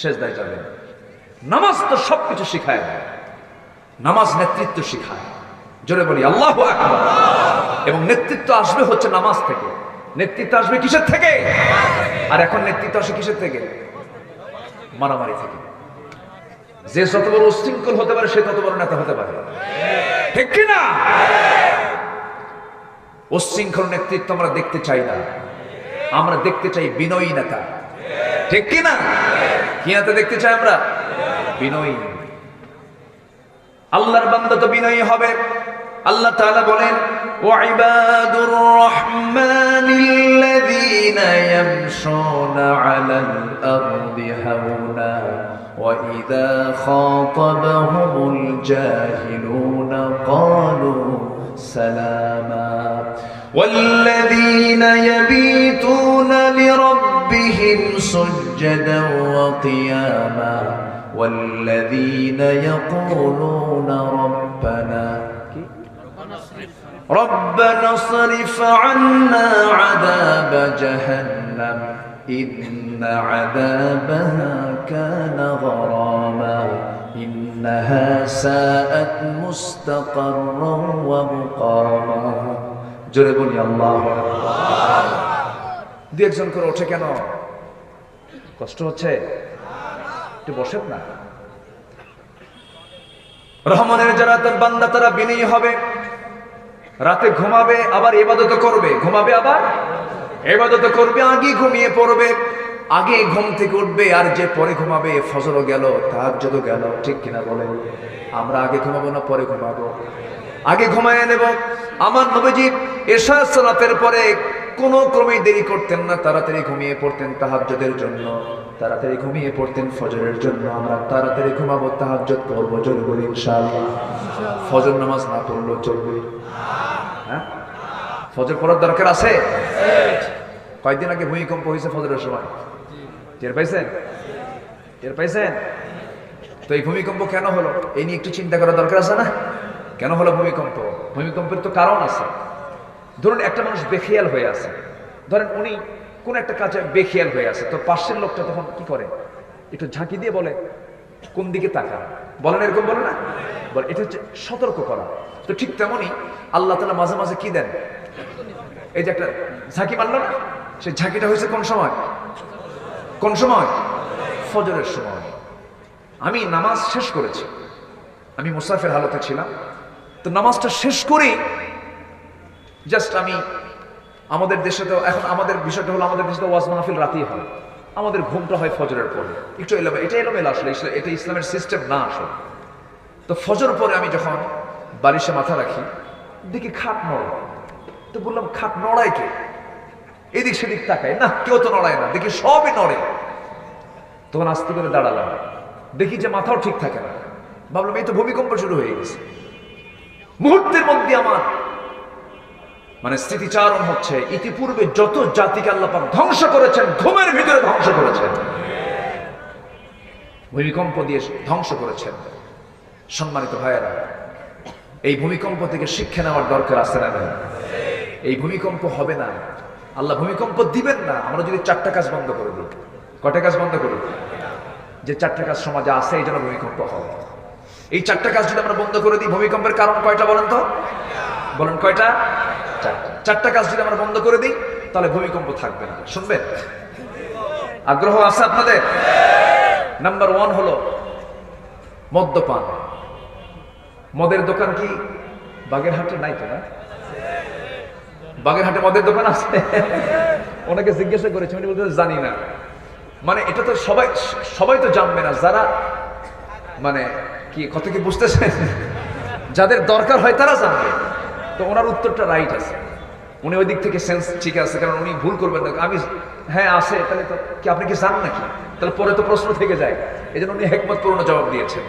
সেজদায় যাবেন। নামাজ তো সবকিছু শিখায় দেয়। নামাজ নেতৃত্ব শিখায়। জোরে বলি আল্লাহু আকবার। এবং নেতৃত্ব আসবে হচ্ছে নামাজ থেকে। নেতৃত্ব আসবে কিসের থেকে? আর এখন নেতৃত্ব আসে কিসের থেকে? মারামারি থেকে। যে যত বড় উশৃঙ্খল হতে পারে, সে তত বড় নেতা হতে পারে, ঠিক কিনা? উশৃঙ্খল নেতৃত্ব আমরা দেখতে চাই না। আমরা দেখতে চাই বিনয়ী নেতা, ঠিক কিনা? কি নেতা দেখতে চাই আমরা? বিনয়ী। আল্লাহর বান্দা তো বিনয়ী হবে। আল্লাহ তাআলা বলেন, ওয়াইবাদুর রহমানিল্লাযীনা ইয়ামশুনা আলাল আরদি হাওনা ওয়া ইযা খাতাবাহুমুল জাহিলুনা ক্বালু সালামা والذين يبيتون لربهم سجدا وقياما والذين يقولون ربنا اصرف عنا عذاب جهنم إن عذابها كان غراما إنها ساءت مستقرا ومقاما জোরে বলি আল্লাহু আকবার। দুই একজন করে ওঠে কেন? কষ্ট হচ্ছে? একটু বসেন না। রহমানের যারা তার বান্দা, তারা বিনয়ী হবে। রাতে ঘুমাবে, আবার ইবাদত করবে। ঘুমাবে, আবার ইবাদত করবে। আগে ঘুমিয়ে পড়বে, আগে ঘুম থেকে উঠবে। আর যে পরে ঘুমাবে, ফজরও গেল, তাহাজ্জুদও গেল, ঠিক কিনা বলেন? আমরা আগে ঘুমাবো না পরে ঘুমাবো? আগে ঘুমায় নেব। আমার নবীজি এশা সালাতের পরে কোনো ক্রমেই দেরি করতেন না, তাড়াতাড়ি ঘুমিয়ে পড়তেন তাহাজ্জুদের জন্য, তাড়াতাড়ি ঘুমিয়ে পড়তেন ফজরের জন্য। আমরা তাড়াতাড়ি ঘুমাবো, তাহাজ্জুদ পড়বো, জোরে বলি ইনশাআল্লাহ। ফজর নামাজ না পড়লেও চলবে? হ্যাঁ, ফজর পড়ার দরকার আছে। কয়েকদিন আগে ভূমিকম্প হয়েছে ফজরের সময়, টের পাইছেন? টের পাইছেন? তো এই ভূমিকম্প কেন হলো, এই নিয়ে একটু চিন্তা করার দরকার আছে না? কেন হলো ভূমিকম্প? ভূমিকম্পের তো কারণ আছে। ধরুন একটা মানুষ বেখেয়াল হয়ে আছে, ধরেন উনি কোন একটা কাজে বেখেয়াল হয়ে আছে, তো পাশের লোকটা তখন কি করে, একটু ঝাঁকি দিয়ে বলে কোন দিকে তাকা, বলেন এরকম বলে না, বলে এটা হচ্ছে সতর্ক করা। তো ঠিক তেমনই আল্লাহ তাআলা মাঝে মাঝে কি দেন, এই যে একটা ঝাঁকি মারলো না, সেই ঝাঁকিটা হয়েছে কোন সময়, কোন সময়, ফজরের সময়। আমি নামাজ শেষ করেছি, আমি মুসাফির হালতে ছিলাম, তো নামাজটা শেষ করেই জাস্ট আমি, আমাদের দেশে তো এখন আমাদের বিষয়টা হলো, আমাদের দেশে তো ওয়াজ মাহফিল রাতেই হয়, আমাদের ঘুমটা হয় ফজরের পরে, একটু এলোমেলো, এটা এলোমেলো আসলে, এটা ইসলামের সিস্টেম না আসলে। তো ফজর পরে আমি যখন বালিশে মাথা রাখি, দেখি খাট নড়ে, তো বললাম খাট নড়ায় কে, এদিক সেদিক তাকায় না, কেউ তো নড়ায় না, দেখি সবই নড়ে। তখন আস্তে করে দাঁড়ালাম, দেখি যে মাথাও ঠিক থাকে না, ভাবলাম এই তো ভূমিকম্প শুরু হয়ে গেছে। মুহূর্তের মধ্যে আমার মানে স্মৃতিচারণ হচ্ছে, ইতিপূর্বে যত জাতিকে আল্লাহ পাক ধ্বংস করেছেন, ঘুমের ভিতরে ধ্বংস করেছেন, ভূমিকম্প দিয়ে ধ্বংস করেছেন। সম্মানিত ভাইয়েরা, এই ভূমিকম্প থেকে শিক্ষা নেওয়ার দরকার আছে না? এই ভূমিকম্প হবে না, আল্লাহ ভূমিকম্প দিবেন না আমরা যদি চারটা কাজ বন্ধ করে দিই। কয়টা কাজ বন্ধ করি? যে চারটা কাজ সমাজে আছে এই জন্য ভূমিকম্প হবে। এই চারটা কাজ যদি আমরা বন্ধ করে দিই, ভূমিকম্পের কারণ কয়টা বলেন তো, বলেন কয়টা? চারটা কাজ যদি আমরা বন্ধ করে দিই তাহলে ভূমিকম্প থাকবে না। শুনবেন? আগ্রহ আছে আপনাদের? নাম্বার 1 হলো মদ্যপান। মদের দোকান কি বাগেরহাটে নাই তো? না, বাগেরহাটে মদের দোকান আছে? ওনাকে জিজ্ঞাসা করেছি, উনি বলতে জানি না। মানে এটা তো সবাই তো জানবে না, যারা মানে কি কত কি বুঝতেছেন, যাদের দরকার হয় তারা জানবে। তো ওনার উত্তরটা রাইট আছে, উনি ওই দিক থেকে সেন্স ঠিক আছে, কারণ উনি ভুল করবেন না। আমি হ্যাঁ আছে, তাহলে তো কি আপনি কি জান নাকি, তাহলে পরে তো প্রশ্ন থেকে যায়, এই জন্য উনি হিকমতপূর্ণ জবাব দিয়েছেন।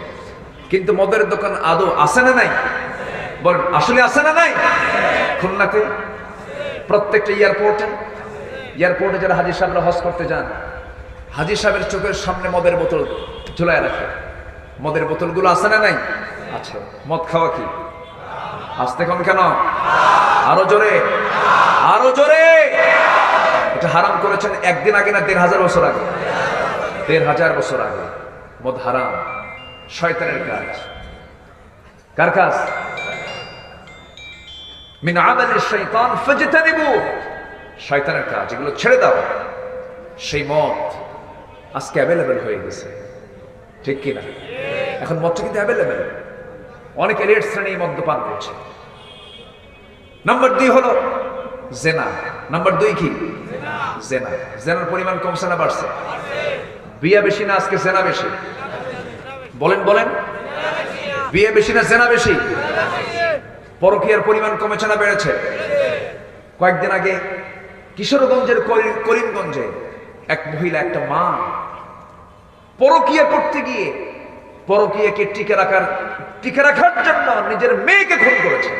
কিন্তু মদের দোকান আদৌ আছে না নাই? বলেন আসলে আছে না নাই? খুলনাতে প্রত্যেকটা এয়ারপোর্টে যারা হাজী সাহেবরা হজ করতে যান, হাজী সাহেবের চোখের সামনে মদের বোতল ঝুলায় রাখে। মদের বোতলগুলো আছে না নাই? আছে। মদ খাওয়া কি আসতে কম কেন? আরো জোরে, আরো জোরে। এটা হারাম করেছেন একদিন আগে না ১৫০০ বছর আগে? ১৫০০ বছর আগে। মদ হারাম, শয়তানের কাজ। কার কাজ? মিন আমালিশ শাইতান ফাজতানিবু, শয়তানের কাজ, এগুলো ছেড়ে দাও। সেই মদ আজকে অ্যাভেলেবেল হয়ে গেছে, ঠিক কি না? এখন মদটা কিন্তু অ্যাভেলেবেল, অনেক এলিট শ্রেণী মদ্যপান করছে। নাম্বার 2 হলো জেনা। নাম্বার 2 কি? জেনা। জেনার পরিমাণ কমছে না বাড়ছে? বিয়ে বেশি না আজকে জেনা বেশি? বলেন বলেন, বিয়ে বেশি না জেনা বেশি? পরকীয়ার পরিমাণ কমেছে না বেড়েছে? কয়েকদিন আগে কিশোরগঞ্জের করিমগঞ্জে এক মহিলা, একটা মা পরকীয়া করতে গিয়ে পরকীয়াকে টিকে রাখার জন্য নিজের মেয়েকে খুন করেছে।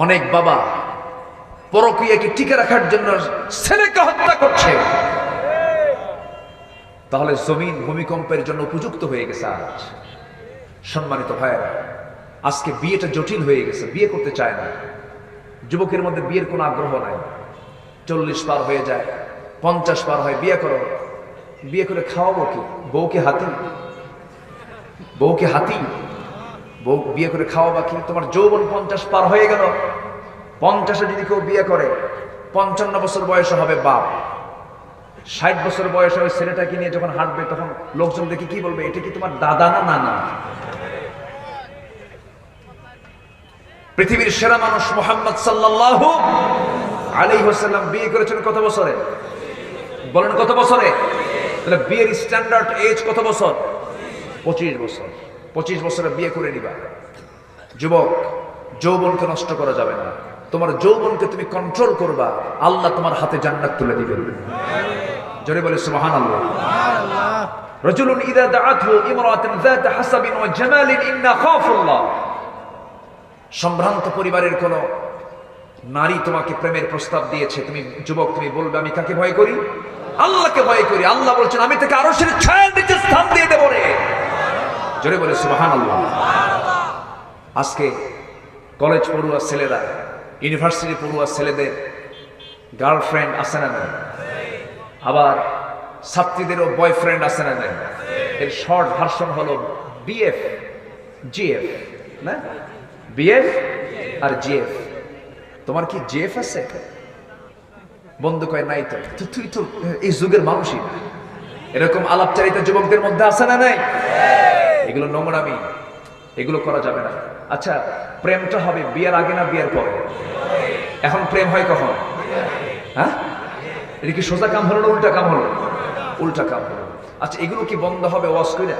অনেক বাবা পরকীয়াকে টিকে রাখার জন্য ছেলেকে হত্যা করছে। তাহলে জমিন ভূমিকম্পের জন্য উপযুক্ত হয়ে গেছে আজ। সম্মানিত ভাইয়েরা, আজকে বিয়েটা জটিল হয়ে গেছে, বিয়ে করতে চায় না। যুবকের মধ্যে বিয়ের কোনো আগ্রহ নাই। 40 পার হয়ে যায়, 50 পার হয়, বিয়ে করো। বিয়ে করে খাওয়াবো কি? বউকে হাতি? বউকে হাতি? বউ বিয়ে করে খাওয়াবা কি? তোমার যৌবন 50 পার হয়ে গেল, 50-এ যদি কেউ বিয়ে করে, 55 বছর বয়সে হবে বাপ। 60 বছর বয়সে ওই ছেলেটাকে নিয়ে যখন হাঁটবে, তখন লোকজন দেখে কি বলবে? এটা কি তোমার দাদা না নানা? পৃথিবীর সেরা মানুষ মুহাম্মদ সাল্লাল্লাহু আলাইহি ওয়াসাল্লাম বিয়ে করেছেন কত বছরে? বলেন কত বছরে? তাহলে বিয়ের স্ট্যান্ডার্ড এজ কত বছর? 25 বছর। 25 বছরে বিয়ে করে নিবা। যুবক, যৌবনকে নষ্ট করা যাবে না। তোমার যৌবনকে তুমি কন্ট্রোল করবা, আল্লাহ তোমার হাতে জান্নাত তুলে দিবেন। জোরে বলে সুবহানাল্লাহ। রাজুলুন ইযা দাআতহু ইমরাতুন যাত হাসাবিন ওয়া জামালিন ইন্না খাফুল্লাহ। সম্ভ্রান্ত পরিবারের কোন নারী তোমাকে প্রেমের প্রস্তাব দিয়েছে, তুমি যুবক, তুমি বলবে আমি কাকে ভয় করি? আল্লাহকে ভয় করি। আল্লাহ বলছেন আমি তাকে আরশের ছায়ার নিচে স্থান দিয়ে দেব রে। জোরে বলে সুবহানাল্লাহ। আজকে কলেজ পড়ুয়া ছেলেরা ইউনিভার্সিটি পড়ুয়া ছেলেদের গার্লফ্রেন্ড আছে না নাই? আবার ছাত্রীদেরও বয়ফ্রেন্ড আছে না নাই? এর শর্ট ভার্সন হলো বিএফ জিএফ, না? বিএফ আর জিএফ। তোমার কি জিএফ আছে? বন্ধু কয় নাই। তো তুই তো এই যুগের মানুষই না। এরকম আলাপচারিতা যুবকদের মধ্যে আছে না নাই? এগুলো নোংরামি, এগুলো করা যাবে না। আচ্ছা, প্রেমটা হবে বিয়ের আগে না বিয়ের পরে? এখন প্রেম হয় কখন? হ্যাঁ, এটা কি সোজা কাম হলো না উল্টা কাম হলো? উল্টা কাম হলো। আচ্ছা, এগুলো কি বন্ধ হবে ওয়াজ কইরা,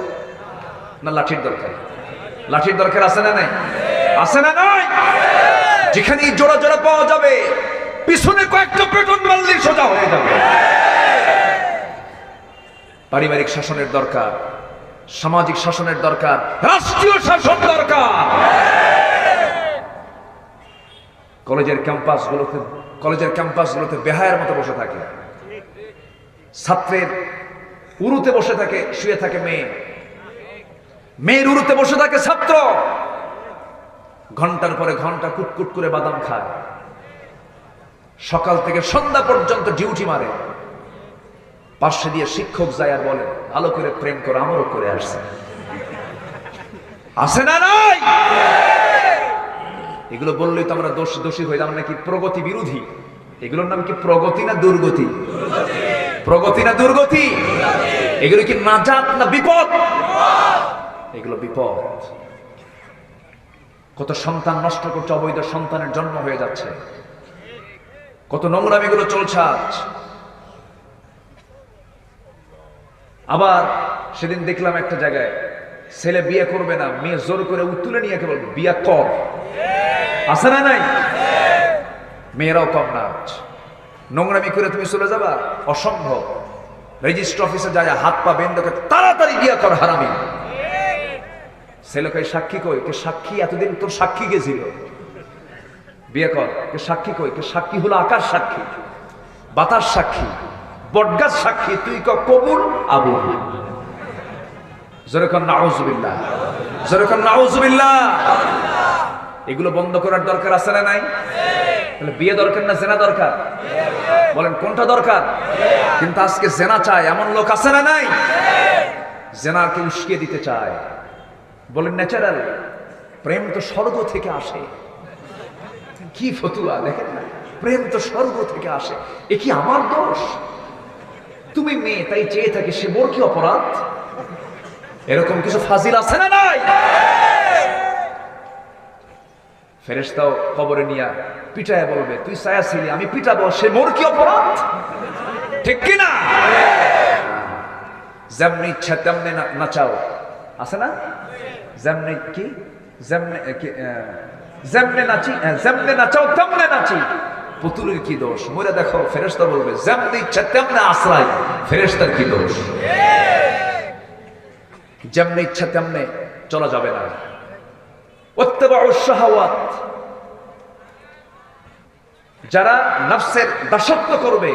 না লাঠির দরকার? লাঠির দরকার আছে না নাই? আছে না নাই? যেখানে জোড়া জোড়া পাওয়া যাবে, পিছনে কয়েকটা পেটন মারলে সোজা হয়ে যাবে। পারিবারিক শাসনের দরকার, সামাজিক শাসনের দরকার, রাষ্ট্রীয় শাসন দরকার। কলেজের ক্যাম্পাসগুলোতে বেহায়ার মতো বসে থাকে। ছাত্রের উরুতে বসে থাকে, শুয়ে থাকে মেয়ে, মেয়ের উরুতে বসে থাকে ছাত্র। ঘন্টার পরে ঘন্টা কুটকুট করে বাদাম খায়, সকাল থেকে সন্ধ্যা পর্যন্ত ডিউটি মারে। পাশে দিয়ে শিক্ষক যায় আর বলে, ভালো করে প্রেম করে, আমারও করে আসছে। আছে না নাই? এগুলো বললেই তো আমরা দোষী হইলাম নাকি প্রগতি বিরোধী। এগুলোর নাম কি প্রগতি না দুর্গতি? প্রগতি না দুর্গতি? এগুলো কি নাজাত না বিপদ? এগুলো বিপদ। কত সন্তান নষ্ট করছে, অবৈধ সন্তানের জন্ম হয়ে যাচ্ছে, কত নোংরামি গুলো চলছে আজ। আবার সেদিন দেখলাম একটা জায়গায় ছেলে বিয়ে করবে না, মেয়ে জোর করে তুলে নিয়ে কেবল বিয়ে কর। আছে না নাই? মেয়েরাও কম না। নোংরামি করে তুমি চলে যাবা, অসম্ভব। রেজিস্ট্রি অফিসে যায় হাত পা বেঁধে তাড়াতাড়ি বিয়ে কর, হারামি। ছেলে কই সাক্ষী কই? কে সাক্ষী? এতদিন তোর সাক্ষী গেছিল, বিয়ে কর। কে সাক্ষী কই? কে সাক্ষী হলো আকাশ সাক্ষী, বাতাস সাক্ষী, বটগাছ সাক্ষী। তুই কবুল আবুল। যেরকম নাউজুবিল্লাহ, যেরকম নাউজুবিল্লাহ। এগুলো বন্ধ করার দরকার আছে না নাই? তাহলে বিয়ে দরকার না জেনা দরকার? বলেন কোনটা দরকার? কিন্তু আজকে জেনা চায় এমন লোক আছে না নাই? জেনাকে উস্কিয়ে দিতে চায়। বলেন ন্যাচারাল প্রেম তো স্বর্গ থেকে আসে। কি ফতুয়া দেখেন না, প্রেম তো স্বর্গ থেকে আসে। এ কি আমার দোষ? তুমি মেয়ে তাই চেয়ে থাকে, সে মোর কি অপরাধ? এরকম কিছু ফাজিল আছে না নাই? ফেরেশতাও কবরে নিয়া পিটায় বলবে, তুই ছায়া ছিলি, আমি পিটাবো, সে মোর কি অপরাধ? ঠিক কিনা? যেমনি ইচ্ছা তেমনি নাচাও, আছে না? যেমনি কি যেমনে নাচি, যেমনে নাচাও তেমনে নাচি, পুতুলের কি দোষ? মরে দেখো, ফেরেশতা বলবে যেমনি ইচ্ছা তেমনে আশ্রয়, ফেরেশতার কি দোষ? যেমনি ইচ্ছা তেমনে চলা যাবে না। ওয়াত্তাবাউশ শাহাওয়াত, যারা নফসের দাসত্ব করবে,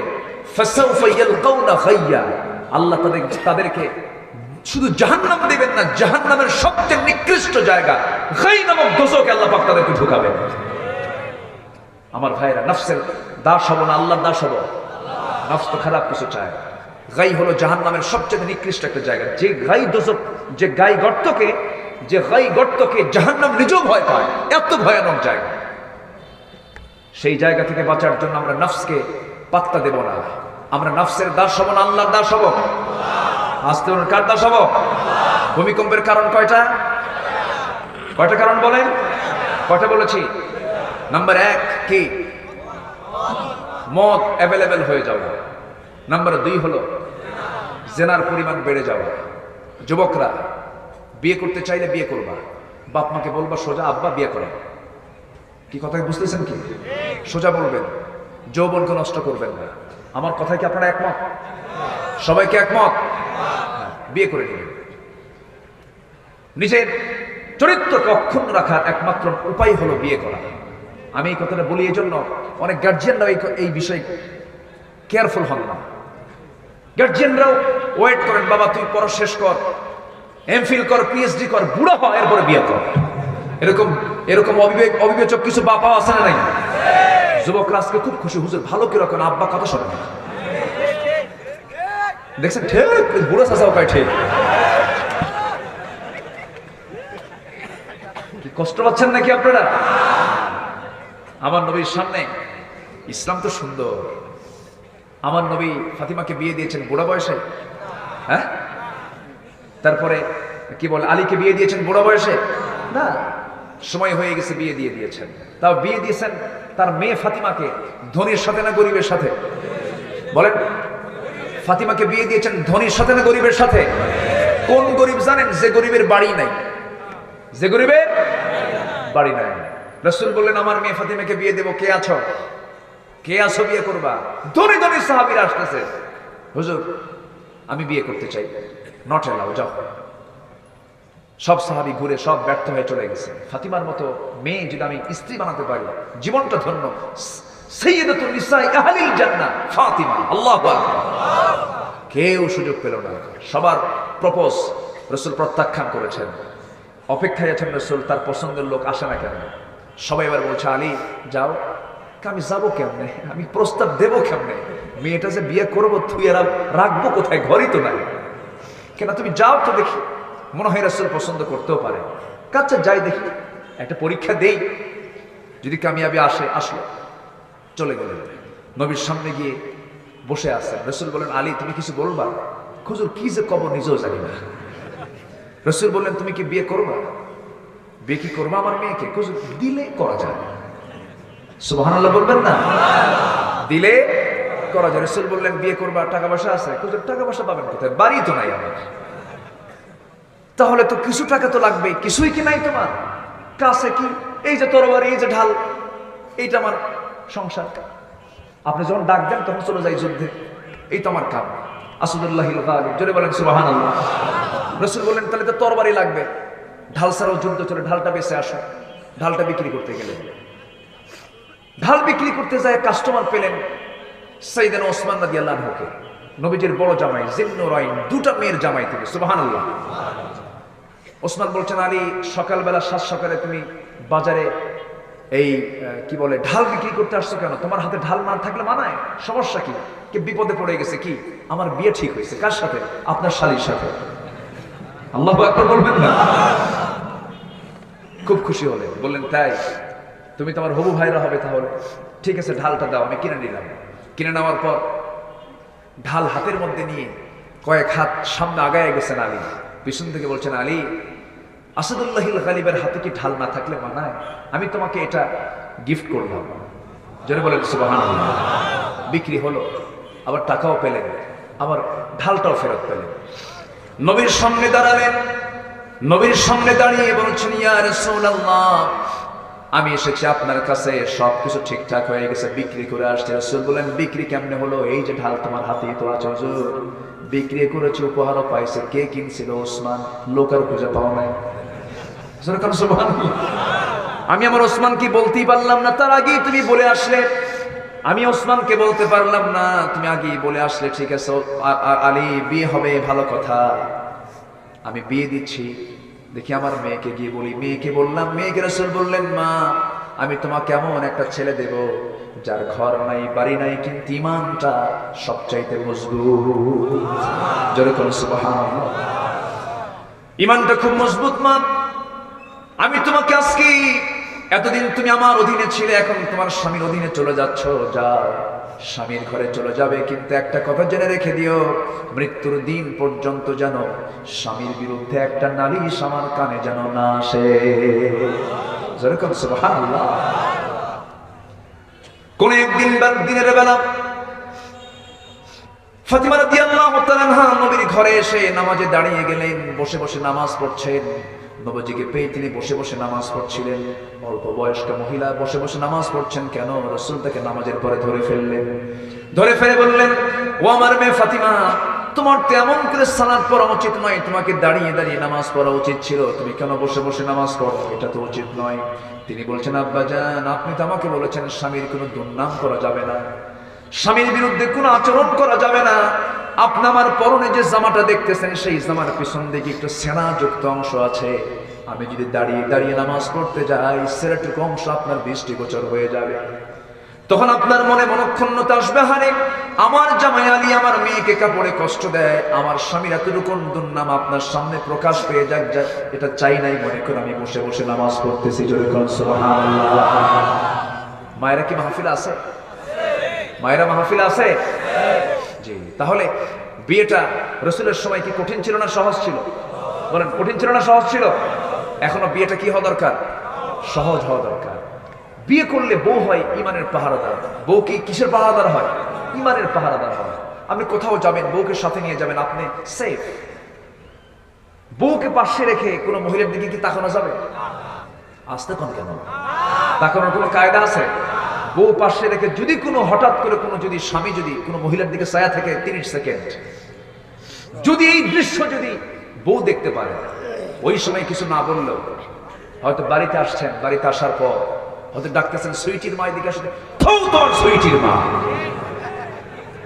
ফাসাউফা ইয়ালকাউনা গায়্যা, আল্লাহ তাদেরকে শুধু জাহান্নাম দিবেন না, জাহান্নামের সবচেয়ে নিকৃষ্ট জায়গা গাই নামক দোজখে আল্লাহ পাক তাদেরকে ঢুকাবেন। আমার ভাইরা, নফসের দাস হব না আল্লাহর দাস হব? নফস তো খারাপ কিছু চায়। গাই হলো জাহান্নামের সবচেয়ে নিকৃষ্ট একটা জায়গা। যে গাই দোজখ, যে গাই গর্তকে জাহান্নাম নিজেও ভয় পায়, এত ভয়ানক জায়গা। সেই জায়গা থেকে বাঁচার জন্য আমরা নফসকে পাত্তা দেব না। আমরা নফসের দাস হব না আল্লাহর দাস হব? আস্তে বলুন, কার দাস হব? ভূমিকম্পের কারণ কয়টা? কয়টা কারণ বলেন? কয়টা বলেছি? নাম্বার 1 কি? মদ অ্যাভেলেবেল হয়ে যাওয়া। নাম্বার 2 হলো জেনার পরিমাণ বেড়ে যাওয়া। যুবকরা বিয়ে করতে চাইলে বিয়ে করবা, বাপ মাকে বলবা সোজা আব্বা বিয়ে করে। কি কথা বুঝতেছেন কি? সোজা বলবেন, যৌবনকে নষ্ট করবেন না। আমার কথায় কি আপনারা একমত? সবাইকে একমত? বিয়ে করে নেবেন। নিজের চরিত্রকে অক্ষুণ্ণ রাখার একমাত্র উপায় হলো বিয়ে করা। আমি এই কথাটা বলি এই জন্য অনেক গার্জিয়ানরাও এই বিষয়ে কেয়ারফুল হন না। গার্জিয়ানরাও ওয়েট করেন, বাবা তুই পড়া শেষ কর, এমফিল কর, পিএইচডি কর, বুড়ো হ, এরপরে বিয়ে কর। এরকম অবিবেচক কিছু বাবা আছে না নাই? যুবকরা আজকে খুব খুশি, হুজুর ভালো কিরকম, আব্বা কথা শোনে না। দেখছেন ঠিক, বুড়ো চাচাও কয় ঠিক। কি কষ্ট পাচ্ছেন নাকি আপনারা? আমার নবীর সামনে ইসলাম তো সুন্দর। আমার নবী ফাতিমাকে বিয়ে দিয়েছেন বুড়া বয়সে, হ্যাঁ? তারপরে কি বলে আলীকে বিয়ে দিয়েছেন বুড়া বয়সে না, সময় হয়ে গেছে বিয়ে দিয়ে দিয়েছেন। তাও বিয়ে দিয়েছেন তার মেয়ে ফাতিমাকে ধনীর সাথে না গরিবের সাথে? বলেন, ফাতিমাকে বিয়ে দিয়েছেন ধনীর সাথে না গরিবের সাথে? কোন গরিব জানেন? যে গরিবের বাড়ি নাই, যে গরিবের বাড়ি নাই। রাসূল বললেন আমার মেয়ে ফাতিমাকে বিয়ে দেব, কে আছো? কে আছো বিয়ে করবা? ধনী ধনী সাহাবীরা আসতেছে, হুজুর আমি বিয়ে করতে চাই, নট এলাও, যাও। সব সাহাবী ঘুরে সব ব্যর্থ হয়ে চলে গেছে। ফাতিমার মতো মেয়ে যদি আমি স্ত্রী বানাতে পারি, জীবনটা ধন্য। সাইয়্যিদাতুন নিসাই আহলিল জান্নাহ ফাতিমা। আল্লাহু আকবার। কেউ সুযোগ পেল না, সবার প্রপোজ রাসূল প্রত্যাখ্যান করেছেন। অপেক্ষায় আছেন রাসূল, তার পছন্দের লোক আসে না কেন? সবাই এবার বলছে আলী যাও। আমি যাবো কেমনে, আমি প্রস্তাব দেবো কেমনে? মেয়েটা যে বিয়ে করবো তুই আর রাখবো কোথায়, ঘরই তো নাই। কেন তুমি যাও তো দেখি, মনে হয় রাসূল পছন্দ করতেও পারে। আচ্ছা যাই দেখি, একটা পরীক্ষা দেই, যদি কামিয়াবি আসে আসলো। চলে গেলেন, নবীর সামনে গিয়ে বসে আছেন। রাসূল বলেন আলী তুমি কিছু বলবা? হুজুর কি যে কব নিজেও জানি না। রাসূল বললেন তুমি কি বিয়ে করবা? বিয়ে কি করবা আমার মেয়েকে? হুজুর দিলে করা যায়। সুবহানাল্লাহ বলবেন না? দিলে করা যায়। রাসূল বললেন বিয়ে করবা, টাকা পয়সা আছে? হুজুর টাকা পয়সা পাবেন কোথায়, বাড়ি তো নাই আমার। তাহলে তো কিছু টাকা তো লাগবে, কিছুই কি নাই তোমার কাছে? কি এই যে তরবারি, এই যে ঢাল, এইটা আমার সংসার। আপনি যখন ডাক দেন তখন চলে যাই যুদ্ধে, এই তো আমার কাম। আসাদুল্লাহিল গালিব, জোরে বলেন সুবহানাল্লাহ। রাসূল বললেন তাহলে তো তরবারি লাগবে, ঢাল ছাড়াও যুদ্ধ চলে, ঢালটা বেঁচে আসো। ঢালটা বিক্রি করতে গেলেন, ঢাল বিক্রি করতে যায় কাস্টমার পেলেন সাইয়েদনা ওসমান রাদিয়াল্লাহু আনহুকে, নবীজির বড় জামাই, জিন্নুরাইন, দুটা মেয়ের জামাই থেকে। সুবহানাল্লাহ। ওসমান বলছেন আলী সকালবেলা সাত সকালে তুমি বাজারে এই কি বলে ঢাল বিক্রি করতে আসছো কেন? তোমার হাতে ঢাল না থাকলে মানায়? সমস্যা কি? কে বিপদে পড়ে গেছে? কি আমার বিয়ে ঠিক হয়েছে। কার সাথে? আপনার শালীর সাথে। আল্লাহু আকবার বলবেন না? খুব খুশি হলেন, বললেন তাই তুমি তোমার হবু ভাইরা হবে? তাহলে ঠিক আছে ঢালটা দাও, আমি কিনে নিলাম। কিনে নেওয়ার পর ঢাল হাতের মধ্যে নিয়ে কয়েক হাত সামনে আগায় গেছেন আলী। পিছন থেকে বলছেন আলী আসাদুল্লাহিল গালিবের হাতে কি ঢাল না থাকলে মানায়? আমি তোমাকে এটা গিফট করলাম। জোরে বলেন সুবহানাল্লাহ। বিক্রি হলো, আবার টাকাও পেলেন, আবার ঢালটাও ফেরত পেলেন। নবীর সামনে দাঁড়ালেন, নবীর সামনে দাঁড়িয়ে বলছেন ইয়া রাসূলুল্লাহ আমি এসেছি আপনার কাছে, সবকিছু ঠিকঠাক হয়ে গেছে, বিক্রি করে আসছে। রাসূল বলেন বিক্রি কেমনে হলো? এই যে ঢাল তোমার হাতেই তো আছে হুজুর, বিক্রি করেছে, উপহারও পাইছে। কে কিনছিল? ওসমান। লোক আর খুঁজে পাওয়া নাই। সুবহানাল্লাহ। আমি আমার ওসমানকে বলতেই পারলাম না, তার আগেই তুমি বলে আসলে। আমি ওসমানকে বলতে পারলাম না, তুমি আগেই বলে আসলে। ঠিক আছে আলী বিয়ে হবে, ভালো কথা, আমি বিয়ে দিচ্ছি। দেখি আমার মেয়েকে গিয়ে বলি। মেয়েকে বললাম, মেয়েকে রাসূল বললেন মা আমি তোমাকে এমন একটা ছেলে দেব যার ঘর নাই বাড়ি নাই, কিন্তু ঈমানটা সবচাইতে মজবুত। জোরে বলুন সুবহানাল্লাহ। ঈমানটা খুব মজবুত মা। আমি তোমাকে আজকে, এতদিন তুমি আমার অধীনে ছিলে, এখন তোমার স্বামীর অধীনে চলে যাচ্ছ, যাও স্বামীর ঘরে চলে যাবে, কিন্তু একটা কথা জেনে রেখে দিও, মৃত্যুর দিন পর্যন্ত যেন স্বামীর বিরুদ্ধে একটা নালিশ আমার কানে যেন না আসে। যেরকম সুবহানাল্লাহ। কোন একদিন দিনের বেলা ফাতিমা রাদিয়াল্লাহু তাআলা আনহা নবীর ঘরে এসে নামাজে দাঁড়িয়ে গেলেন, বসে বসে নামাজ পড়ছেন। নবীজিকে পেয়ে তিনি বসে বসে নামাজ পড়ছিলেন। অল্প বয়স্ক মহিলা বসে বসে নামাজ পড়ছেন কেন? রাসূল তাকে নামাজের পরে ধরে ফেললেন। ধরে ফেলে বললেন ও আমার মেয়ে ফাতিমা, তোমার তো এমন করে সালাত পড়া উচিত নয়, তোমাকে দাঁড়িয়ে দাঁড়িয়ে নামাজ পড়া উচিত ছিল, তুমি কেন বসে বসে নামাজ পড়ো? এটা তো উচিত নয়। তিনি বলছেন আব্বাজান আপনি তো আমাকে বলেছেন স্বামীর কোনো দুর্নাম করা যাবে না, স্বামীর বিরুদ্ধে কোনো আচরণ করা যাবে না, আপনি আমার পরনে যে জামাটা দেখতেছেন সেই জামার পিছন দিকে একটু সেনাযুক্ত অংশ আছে। আমি যদি দাঁড়িয়ে দাঁড়িয়ে নামাজ পড়তে যাই, সেরাটুকু অংশ আপনার দৃষ্টিগোচর হয়ে যাবে। তখন আপনার মনে মনক্ষুণ্ণতা আসবে, হারে আমার জামাই আলী আমার মেয়েকে কাপড়ে কষ্ট দেয়, আমার স্বামীর এতটুকু দুর্নাম আপনার সামনে প্রকাশ পেয়ে যাক, এটা চাই নাই মনে করে আমি বসে বসে নামাজ পড়তেছি। জোরে কোন সুবহানাল্লাহ। মায়েরা কি মাহফিল আছে? মায়েরা মাহফিল আছে? জি। তাহলে বিয়েটা রাসূলের সময় কি কঠিন ছিল না সহজ ছিল? বলেন, কঠিন ছিল না সহজ ছিল? এখনো বিয়েটা কি হওয়া দরকার? সহজ হওয়া দরকার। বিয়ে করলে বউ হয় ইমানের পাহারাদার। বউ কি কিসের পাহারাদার হয়? ইমানের পাহারাদার হয়। আপনি কোথাও যাবেন, বউকে সাথে নিয়ে যাবেন, আপনি সেফ। বউকে পাশে রেখে কোনো মহিলার দিকে কি তাকানো যাবে? আসতে কোন কেন? তাকানোর কোনো কায়দা আছে? বউ পাশে রেখে যদি কোনো হঠাৎ করে কোনো যদি স্বামী যদি কোনো মহিলার দিকে ছায়া থাকে 30 সেকেন্ড, যদি এই দৃশ্য যদি বউ দেখতে পারে, ওই সময় কিছু না বললেও, হয়তো বাড়িতে আসছেন, বাড়িতে আসার পর হয়তো ডাকতেছেন সুইটির মা, এদিকে আসলে তোর সুইটির মা,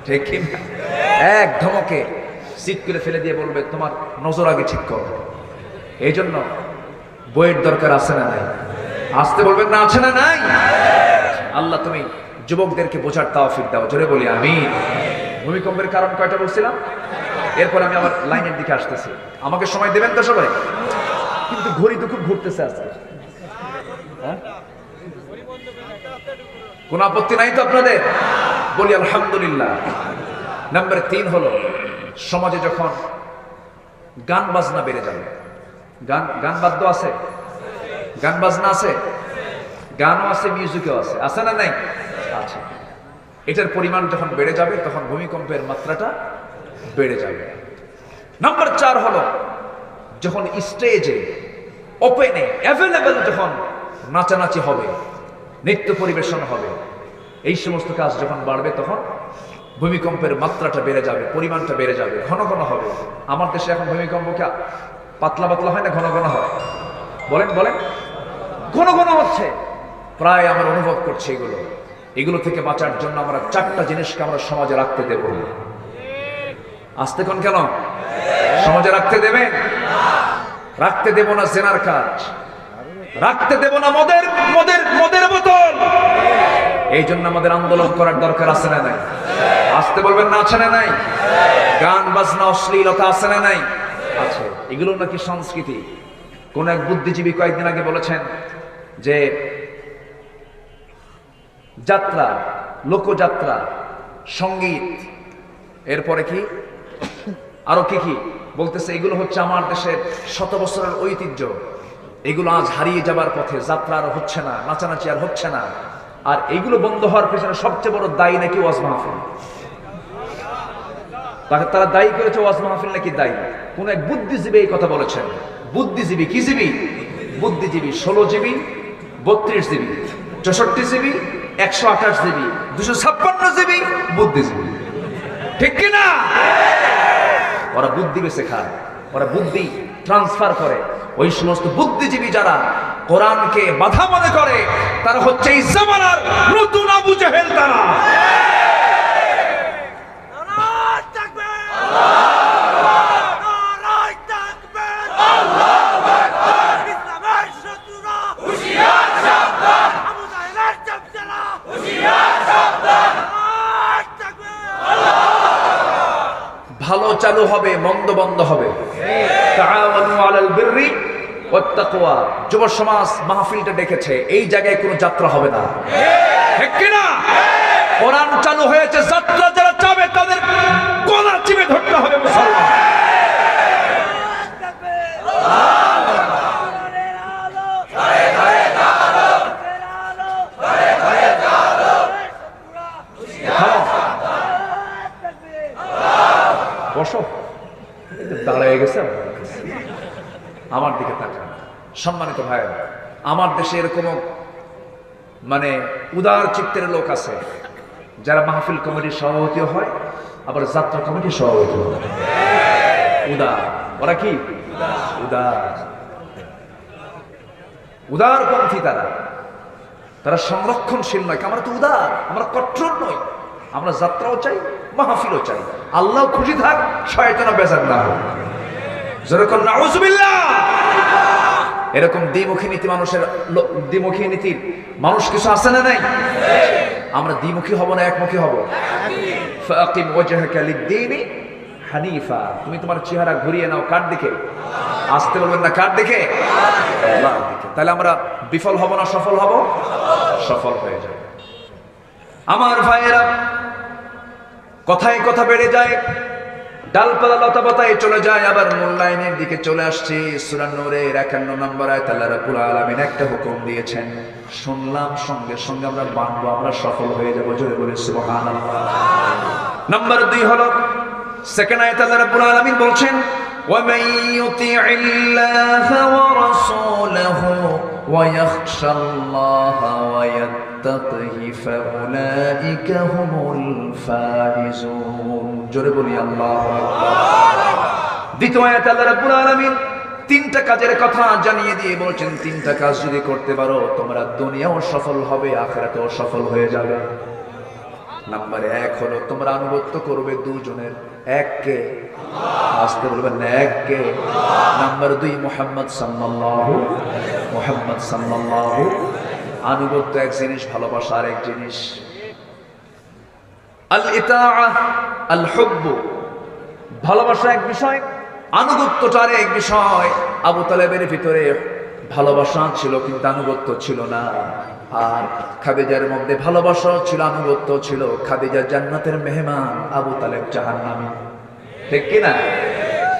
ঠিক কিনা? এক ধমকে সিট করে ফেলে দিয়ে বলবে তোমার নজর আগে ঠিক করো। এই জন্য বইয়ের দরকার আছে না নাই? আসতে বলবেন না, আছে না নাই? আল্লাহ তুমি যুবকদেরকে বোঝার তৌফিক দাও। জোরে বলি আমিন। ভূমিকম্পের কারণ কয়টা বলছিলাম? এরপর আমি আমার লাইনের দিকে আসতেছি। আমাকে সময় দেবেন তো সবাই? কিন্তু ঘড়ি তো খুব ঘুরতেছে আজকে। হ্যাঁ, কোন আপত্তি নাই তো আপনাদের? বলি আলহামদুলিল্লাহ। নাম্বার 3 হলো, সমাজে যখন গান বাজনা বেড়ে যাবে, গান বাদ্য আছে, গান বাজনা আছে, গানও আছে, মিউজিকও আছে, আছে না নাই? আছে। এটার পরিমাণ যখন বেড়ে যাবে তখন ভূমিকম্পের মাত্রাটা বেড়ে যাবে। নাম্বার 4 হলো, যখন স্টেজে ওপেনে অ্যাভেলেবল যখন নাচানাচি হবে, নৃত্য পরিবেশন হবে, এই সমস্ত কাজ যখন বাড়বে তখন ভূমিকম্পের মাত্রাটা বেড়ে যাবে, পরিমাণটা বেড়ে যাবে, ঘন ঘন হবে। আমার দেশে এখন ভূমিকম্প কি পাতলা পাতলা হয় না ঘন ঘন হয়? বলেন বলেন, ঘন ঘন হচ্ছে। প্রায় আমরা অনুভব করছি এগুলো থেকে বাঁচার জন্য আমরা 4টা জিনিসকে আমরা সমাজে রাখতে দেব না। আসতে কোন কেন? সমাজে রাখতে দেবেন? রাখতে দেব না জেনার কাজ, রাখতে দেব না মদের বোতল। এই জন্য আমাদের আন্দোলন করার দরকার আছে না নাই? আসতে বলবেন না, আছে না নাই? গান বাজনা অশ্লীলতা আছে না নাই? আছে। এগুলো নাকি সংস্কৃতি। কোন এক বুদ্ধিজীবী কয়েকদিন আগে বলেছেন যে যাত্রা, লোকযাত্রা, সঙ্গীত, এরপরে কি আরো কি কি বলতেছে, এগুলো হচ্ছে আমার দেশের 100 বছরের ঐতিহ্য। এগুলো আজ হারিয়ে যাবার পথে। যাত্রা আর হচ্ছে না, নাচানাচি আর হচ্ছে না। আর এগুলো বন্ধ হওয়ার পেছনে সবচেয়ে বড় দায়ী নাকি ওয়াজ মাহফিল। তারা দায়ী করেছে ওয়াজ মাহফিল নাকি দায়ী। কোন এক বুদ্ধিজীবী এই কথা বলেছেন। বুদ্ধিজীবী কি জীবী? বুদ্ধিজীবী 16 GB, 32 GB, 64 GB, 128 GB, 256 GB বুদ্ধিজীবী, ঠিক কিনা? ওরা বুদ্ধি বেঁচে খায়, ওরা বুদ্ধি ট্রান্সফার করে। ওই সমস্ত বুদ্ধিজীবী যারা কোরআনকে বাধা মনে করে, তারা হচ্ছে এই জামানার নতুন আবু জাহেল। তারা ভালো চালু হবে, মন্দ বন্ধ হবে। তাআওয়ানু আলাল বিররি ওয়াত তাকওয়া। যুব সমাজ মাহফিলটা ডেকেছে, এই জায়গায় কোনো যাত্রা হবে না, ঠিক কি না? কোরআন চালু হয়েছে, যাত্রা যারা চাবে তাদের গলা চিপে ধরতে হবে মুসলমান। বসো, দাঁড়ায় গেছে আমার দিকে তাকান। সম্মানিত ভাই, আমার দেশে এরকম মানে উদার চিত্তের লোক আছে যারা মাহফিল কমিটির সভাপতি হয়, আবার যাত্রা কমিটির সভাপতি হয়। উদার, ওরা কি উদার, উদারপন্থী। তারা সংরক্ষণশীল নয়। আমরা তো উদার, আমরা কঠোর নই। আমরা যাত্রাও চাই, মাহফিলও চাই, আল্লাহ খুশি থাক, শয়তানও বেজার না হোক। যেরকম নাউজুবিল্লাহ। এরকম দ্বিমুখী নীতি দ্বিমুখী নীতির মানুষ কিছু আছে না নাই? আমরা দ্বিমুখী হব না একমুখী হব? ফাকিম ওয়াজহাকা লিদ-দীনি হানিফা। তুমি তোমার চেহারা ঘুরিয়ে নাও কার দিকে? আসতে বলবেন না, কার দিকে? আল্লাহর দিকে। তাহলে আমরা বিফল হব না সফল হব? সফল হয়ে যাব। আমার ভাইয়েরা, কথায় কথা বেড়ে যায়, ডালপালা লতা পাতায় চলে যায়, আবার মূল্যায়নের দিকে চলে আসছে। সূরা নূরের 51 নম্বর আয়াতে আল্লাহ রাব্বুল আলামিন একটা হুকুম দিয়েছেন, শুনলাম সঙ্গে সঙ্গে আমরা মানবো, আমরা সফল হয়ে যাবো। জোরে বলে সুবহানাল্লাহ। নাম্বার 2 হলো সেকেন্ড আয়াতে আল্লাহ রাব্বুল আলামিন বলছেন, وَمَن يُطِعِ اللَّهَ وَرَسُولَهُ وَيَخْشَ اللَّهَ وَيَتَّقْهِ فَأُولَئِكَ هُمُ الْفَائِزُونَ। জোরে বলি আল্লাহু আকবার। দ্বিতীয় আয়াতে আল্লাহ রাব্বুল আলামিন 3টা কাজের কথা জানিয়ে দিয়ে বলছেন, 3টা কাজ যদি করতে পারো তোমরা দুনিয়াও সফল হবে, আখিরাতেও সফল হয়ে যাবে। নাম্বার 1 হলো তোমরা আনুগত্য করবে দুজনের, এককে, আসতে বলবেন না, এককে। নাম্বার 2 মুহাম্মদ সাল্লাল্লাহু। আনুগত্য এক জিনিস, ভালোবাসা আরেক জিনিস। আল ইতাআ আল হুব্বু, ভালোবাসা এক বিষয়, আনুগত্যটা আরেক বিষয়। আবু তালেবের ভিতরে ভালোবাসা ছিল কিন্তু আনুগত্য ছিল না, আর খাদিজার মধ্যে ভালোবাসা ছিল, আনুগত্য ছিল। খাদিজা জান্নাতের মেহমান, আবু তালেব জাহান্নামী। ঠিক কি না?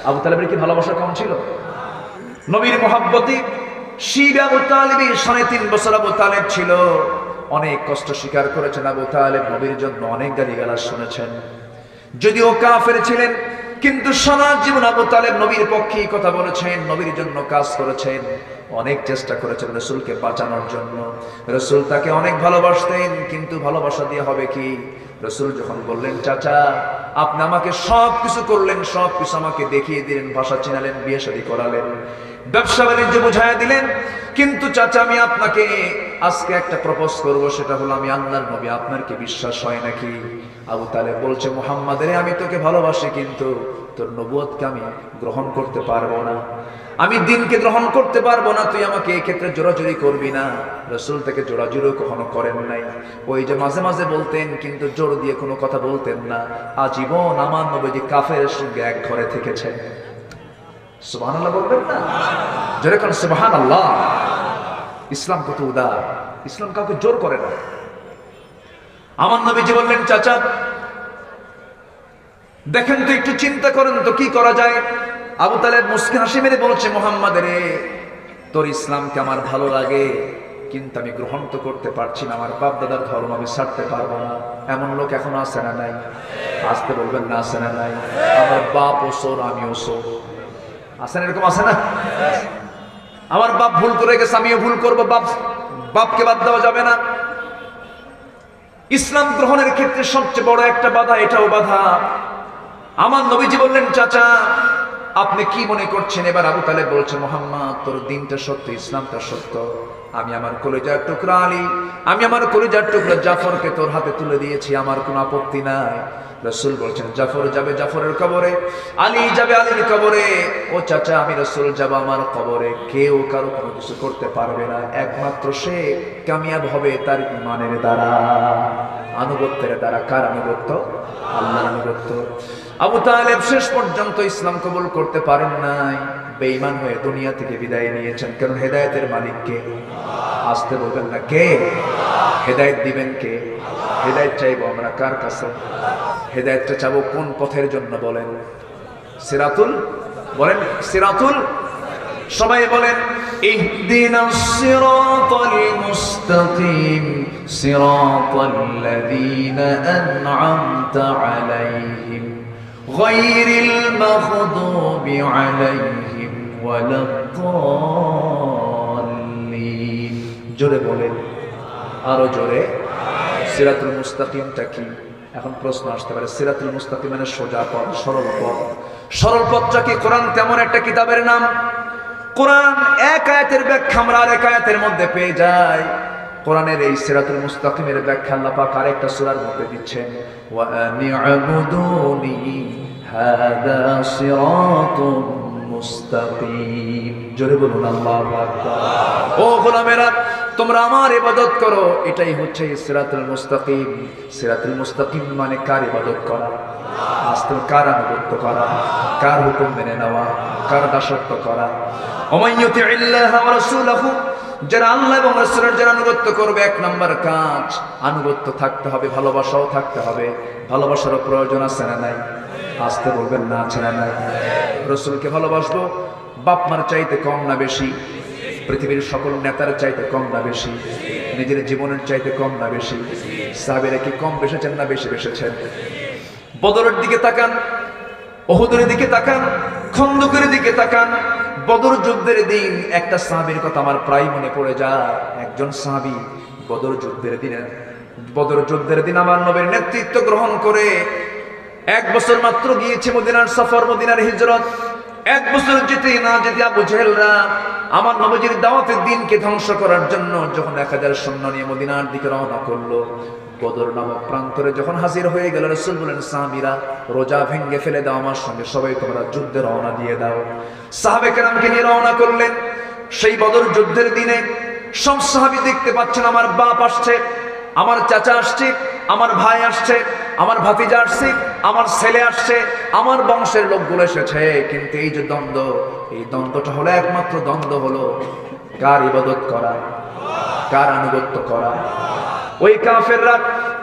আবু তালেবের কি ভালোবাসা কম ছিল? নবীর মহব্বতি শিব আবু তালেবী 3.5 বছর আবু তালেব ছিল, অনেক কষ্ট স্বীকার করেছেন আবু তালেব, নবীর জন্য অনেক গালিগালাজ শুনেছেন। যদিও কাফের ছিলেন কিন্তু সারা জীবন আবু তালেব নবীর পক্ষে কথা বলেছেন, নবীর জন্য কাজ করেছেন, অনেক চেষ্টা করেছেন রাসূলকে বাঁচানোর জন্য। রাসূল তাকে অনেক ভালোবাসতেন, কিন্তু ভালোবাসা দিয়ে হবে কি? রাসূল যখন বললেন, চাচা আপনি আমাকে সব কিছু করলেন, সব কিছু আমাকে দেখিয়ে দিলেন, ভাষা চিনালেন, বিয়ে শাদী করালেন, ব্যবসা বাণিজ্য বুঝাইয়া দিলেন, কিন্তু চাচা আমি আপনাকে আজকে একটা প্রপোজ করব, সেটা হলো আমি আল্লাহর নবী, আপনার কি বিশ্বাস হয় নাকি? আবু তালেব বলছে, মুহাম্মাদের আমি তোকে ভালোবাসি, কিন্তু তোর নবুয়তকে আমি গ্রহণ করতে পারবো না, আমি দিনকে গ্রহণ করতে পারবো না, তুই আমাকে এই ক্ষেত্রে জোরাজুরি করবি না। রাসূল তাকে জোরাজুরি কখনো করেন নাই, ওই যে মাঝে মাঝে বলতেন কিন্তু জোর দিয়ে কোনো কথা বলতেন না। আজীবন আমার নবীজি কাফেরের সঙ্গে এক ঘরে থেকেছেন। সুবহানাল্লাহ বলবেন না? জোরে কোন সুবহানাল্লাহ। ইসলাম কত উদার, ইসলাম কাউকে জোর করে না। আমার নবীজি বললেন, চাচা দেখেন তো, একটু চিন্তা করেন তো কি করা যায়। আবু তালেব মুস্কি হাসি মেরে বলছে, মুহাম্মদ রে, তোর ইসলামকে আমার ভালো লাগে, কিন্তু আমি গ্রহণ তো করতে পারছি না, আমার বাপ দাদার ধর্ম আমি ছাড়তে পারবো না। এমন লোক এখনো আছে না নাই? আসতে বলবেন না, আছে না নাই? আমার বাপ ওসর, আমিও ওসর, আছেন, এরকম আছে না? আমার বাপ ভুল করে গেছে, আমিও ভুল করবো, বাপকে বাদ দেওয়া যাবে না। ইসলাম গ্রহণের ক্ষেত্রে সবচেয়ে বড় একটা বাধা, এটাও বাধা। আমার নবীজি বললেন, চাচা আপনি কি মনে করছেন? এবার আবু তালেব বলছে, মুহাম্মদ তোর দিনটা সত্য, ইসলামটা সত্য, আমি আমার কলিজার টুকরা আলী, আমি আমার কলিজার টুকরা জাফরকে তোর হাতে তুলে দিয়েছি, আমার কোনো আপত্তি নাই। রাসূল বলছেন, জাফর যাবে জাফরের কবরে, আলী যাবে আলীর কবরে। ও চাচা আমি রাসূল যাব আমার কবরে, কেউ কারো কোনো কিছু করতে পারবে না, একমাত্র সে কামিয়াব হবে তার ঈমানের দ্বারা, আনুগত্যের দ্বারা। কার আনুগত্য? আল্লাহর আনুগত্য। আবু তালেব শেষ পর্যন্ত ইসলাম কবুল করতে পারেন নাই, বেঈমান হয়ে দুনিয়া থেকে বিদায় নিয়েছেন। কারণ হেদায়েতের মালিক কে? আসতে বলবেন না, কে? হেদায়েত দিবেন কে? হেদায়েত চাইবো আমরা কার কাছে? হেদায়েতটা চাবো কোন পথের জন্য বলেন? সিরাতুল, বলেন সিরাতুল, সবাই বলেন ইহদিনাস সিরাতাল মুস্তাকিম সিরাতাল্লাযীনা আন'আমতা আলাইহিম গায়রিল মাগদুবি আলাইহিম ওয়ালাদ-দাল্লিন। জোরে বলেন, আরো জোরে। সিরাতুল মুস্তাকিমটা কি? এখন প্রশ্ন আসতে পারে, সিরাতুল মুস্তাকিম মানে সোজা পথ, সরল পথ। সরল পথটা কি? কোরআন তেমন একটা কিতাবের নাম, কোরআন এক আয়াতের ব্যাখ্যা আমরা আরেক আয়াতের মধ্যে পেয়ে যাই। কোরআনের এই সিরাতুল মুস্তাকিমের ব্যাখ্যা আল্লাহ পাক আরেকটা সূরার মধ্যে দিচ্ছেন, ওয়া আনি'বুদুনি হাদা সিরাতুম মুস্তাকিম। জোরে বলুন আল্লাহু আকবার। ও গোলামেরা, তোমরা আমার ইবাদত করো, এটাই হচ্ছে সিরাতুল মুস্তাকিম। সিরাতুল মুস্তাকিম মানে কার ইবাদত করা? আস্তে কার আনুগত্য করা, কার হুকুম মেনে নেওয়া, কার দাসত্ব করা। ওমাইয়ুতিল্লাহ ওয়া রাসূলহু, যারা আল্লাহ এবং রাসূলের যারা আনুগত্য করবে, এক নাম্বার কাজ আনুগত্য থাকতে হবে, ভালোবাসাও থাকতে হবে। ভালোবাসারও প্রয়োজন আছে না নাই? আসতে বলবেন না, আছে না নাই? রাসূলকে ভালোবাসবো বাপ মার চাইতে কম না বেশি, পৃথিবীর সকল নেতার চাইতে কম না বেশি, নিজের জীবনের চাইতে কম না বেশি। সাহাবীরা কি কম বেসেছেন না বেশি বেসেছেন? বদরের দিকে তাকান, উহুদের দিকে তাকান, খন্দকের দিকে তাকান। বদর যুদ্ধের দিন একটা সাহাবীর কথা আমার প্রায় মনে পড়ে যায়। একজন সাহাবী বদর যুদ্ধের দিন আমার নবীর নেতৃত্ব গ্রহণ করে 1 বছর মাত্র গিয়েছে মদিনার সফর, মদিনার হিজরত। 1 বছর যেতে না যেতে আবু জেহেলরা আমার নবীর দাওয়াতের দিনকে ধ্বংস করার জন্য যখন 1000 সৈন্য নিয়ে মদিনার দিকে রওনা করলো, বদর নামক প্রান্তরে যখন হাজির হয়ে গেল, রাসূল বলেন, সাহাবীরা রোজা ভেঙে ফেলে দাও, আমার সঙ্গে সবাই তোমরা যুদ্ধে রওনা দিয়ে দাও। সাহাবে কেরামকে নিয়ে রওনা করলেন। সেই বদর যুদ্ধের দিনে সব সাহাবী দেখতে পাচ্ছেন, আমার বাপ আসছে, আমার চাচা আসছে, আমার ভাই আসছে, আমার ভাতিজা আসছে, আমার ছেলে আসছে, আমার বংশের লোকগুলো এসেছে। কিন্তু এই যে দ্বন্দ্ব, এই দ্বন্দ্বটা হলো একমাত্র দ্বন্দ্ব হলো কার ইবাদত করা, কার আনুগত্য করা। ওই কাফেররা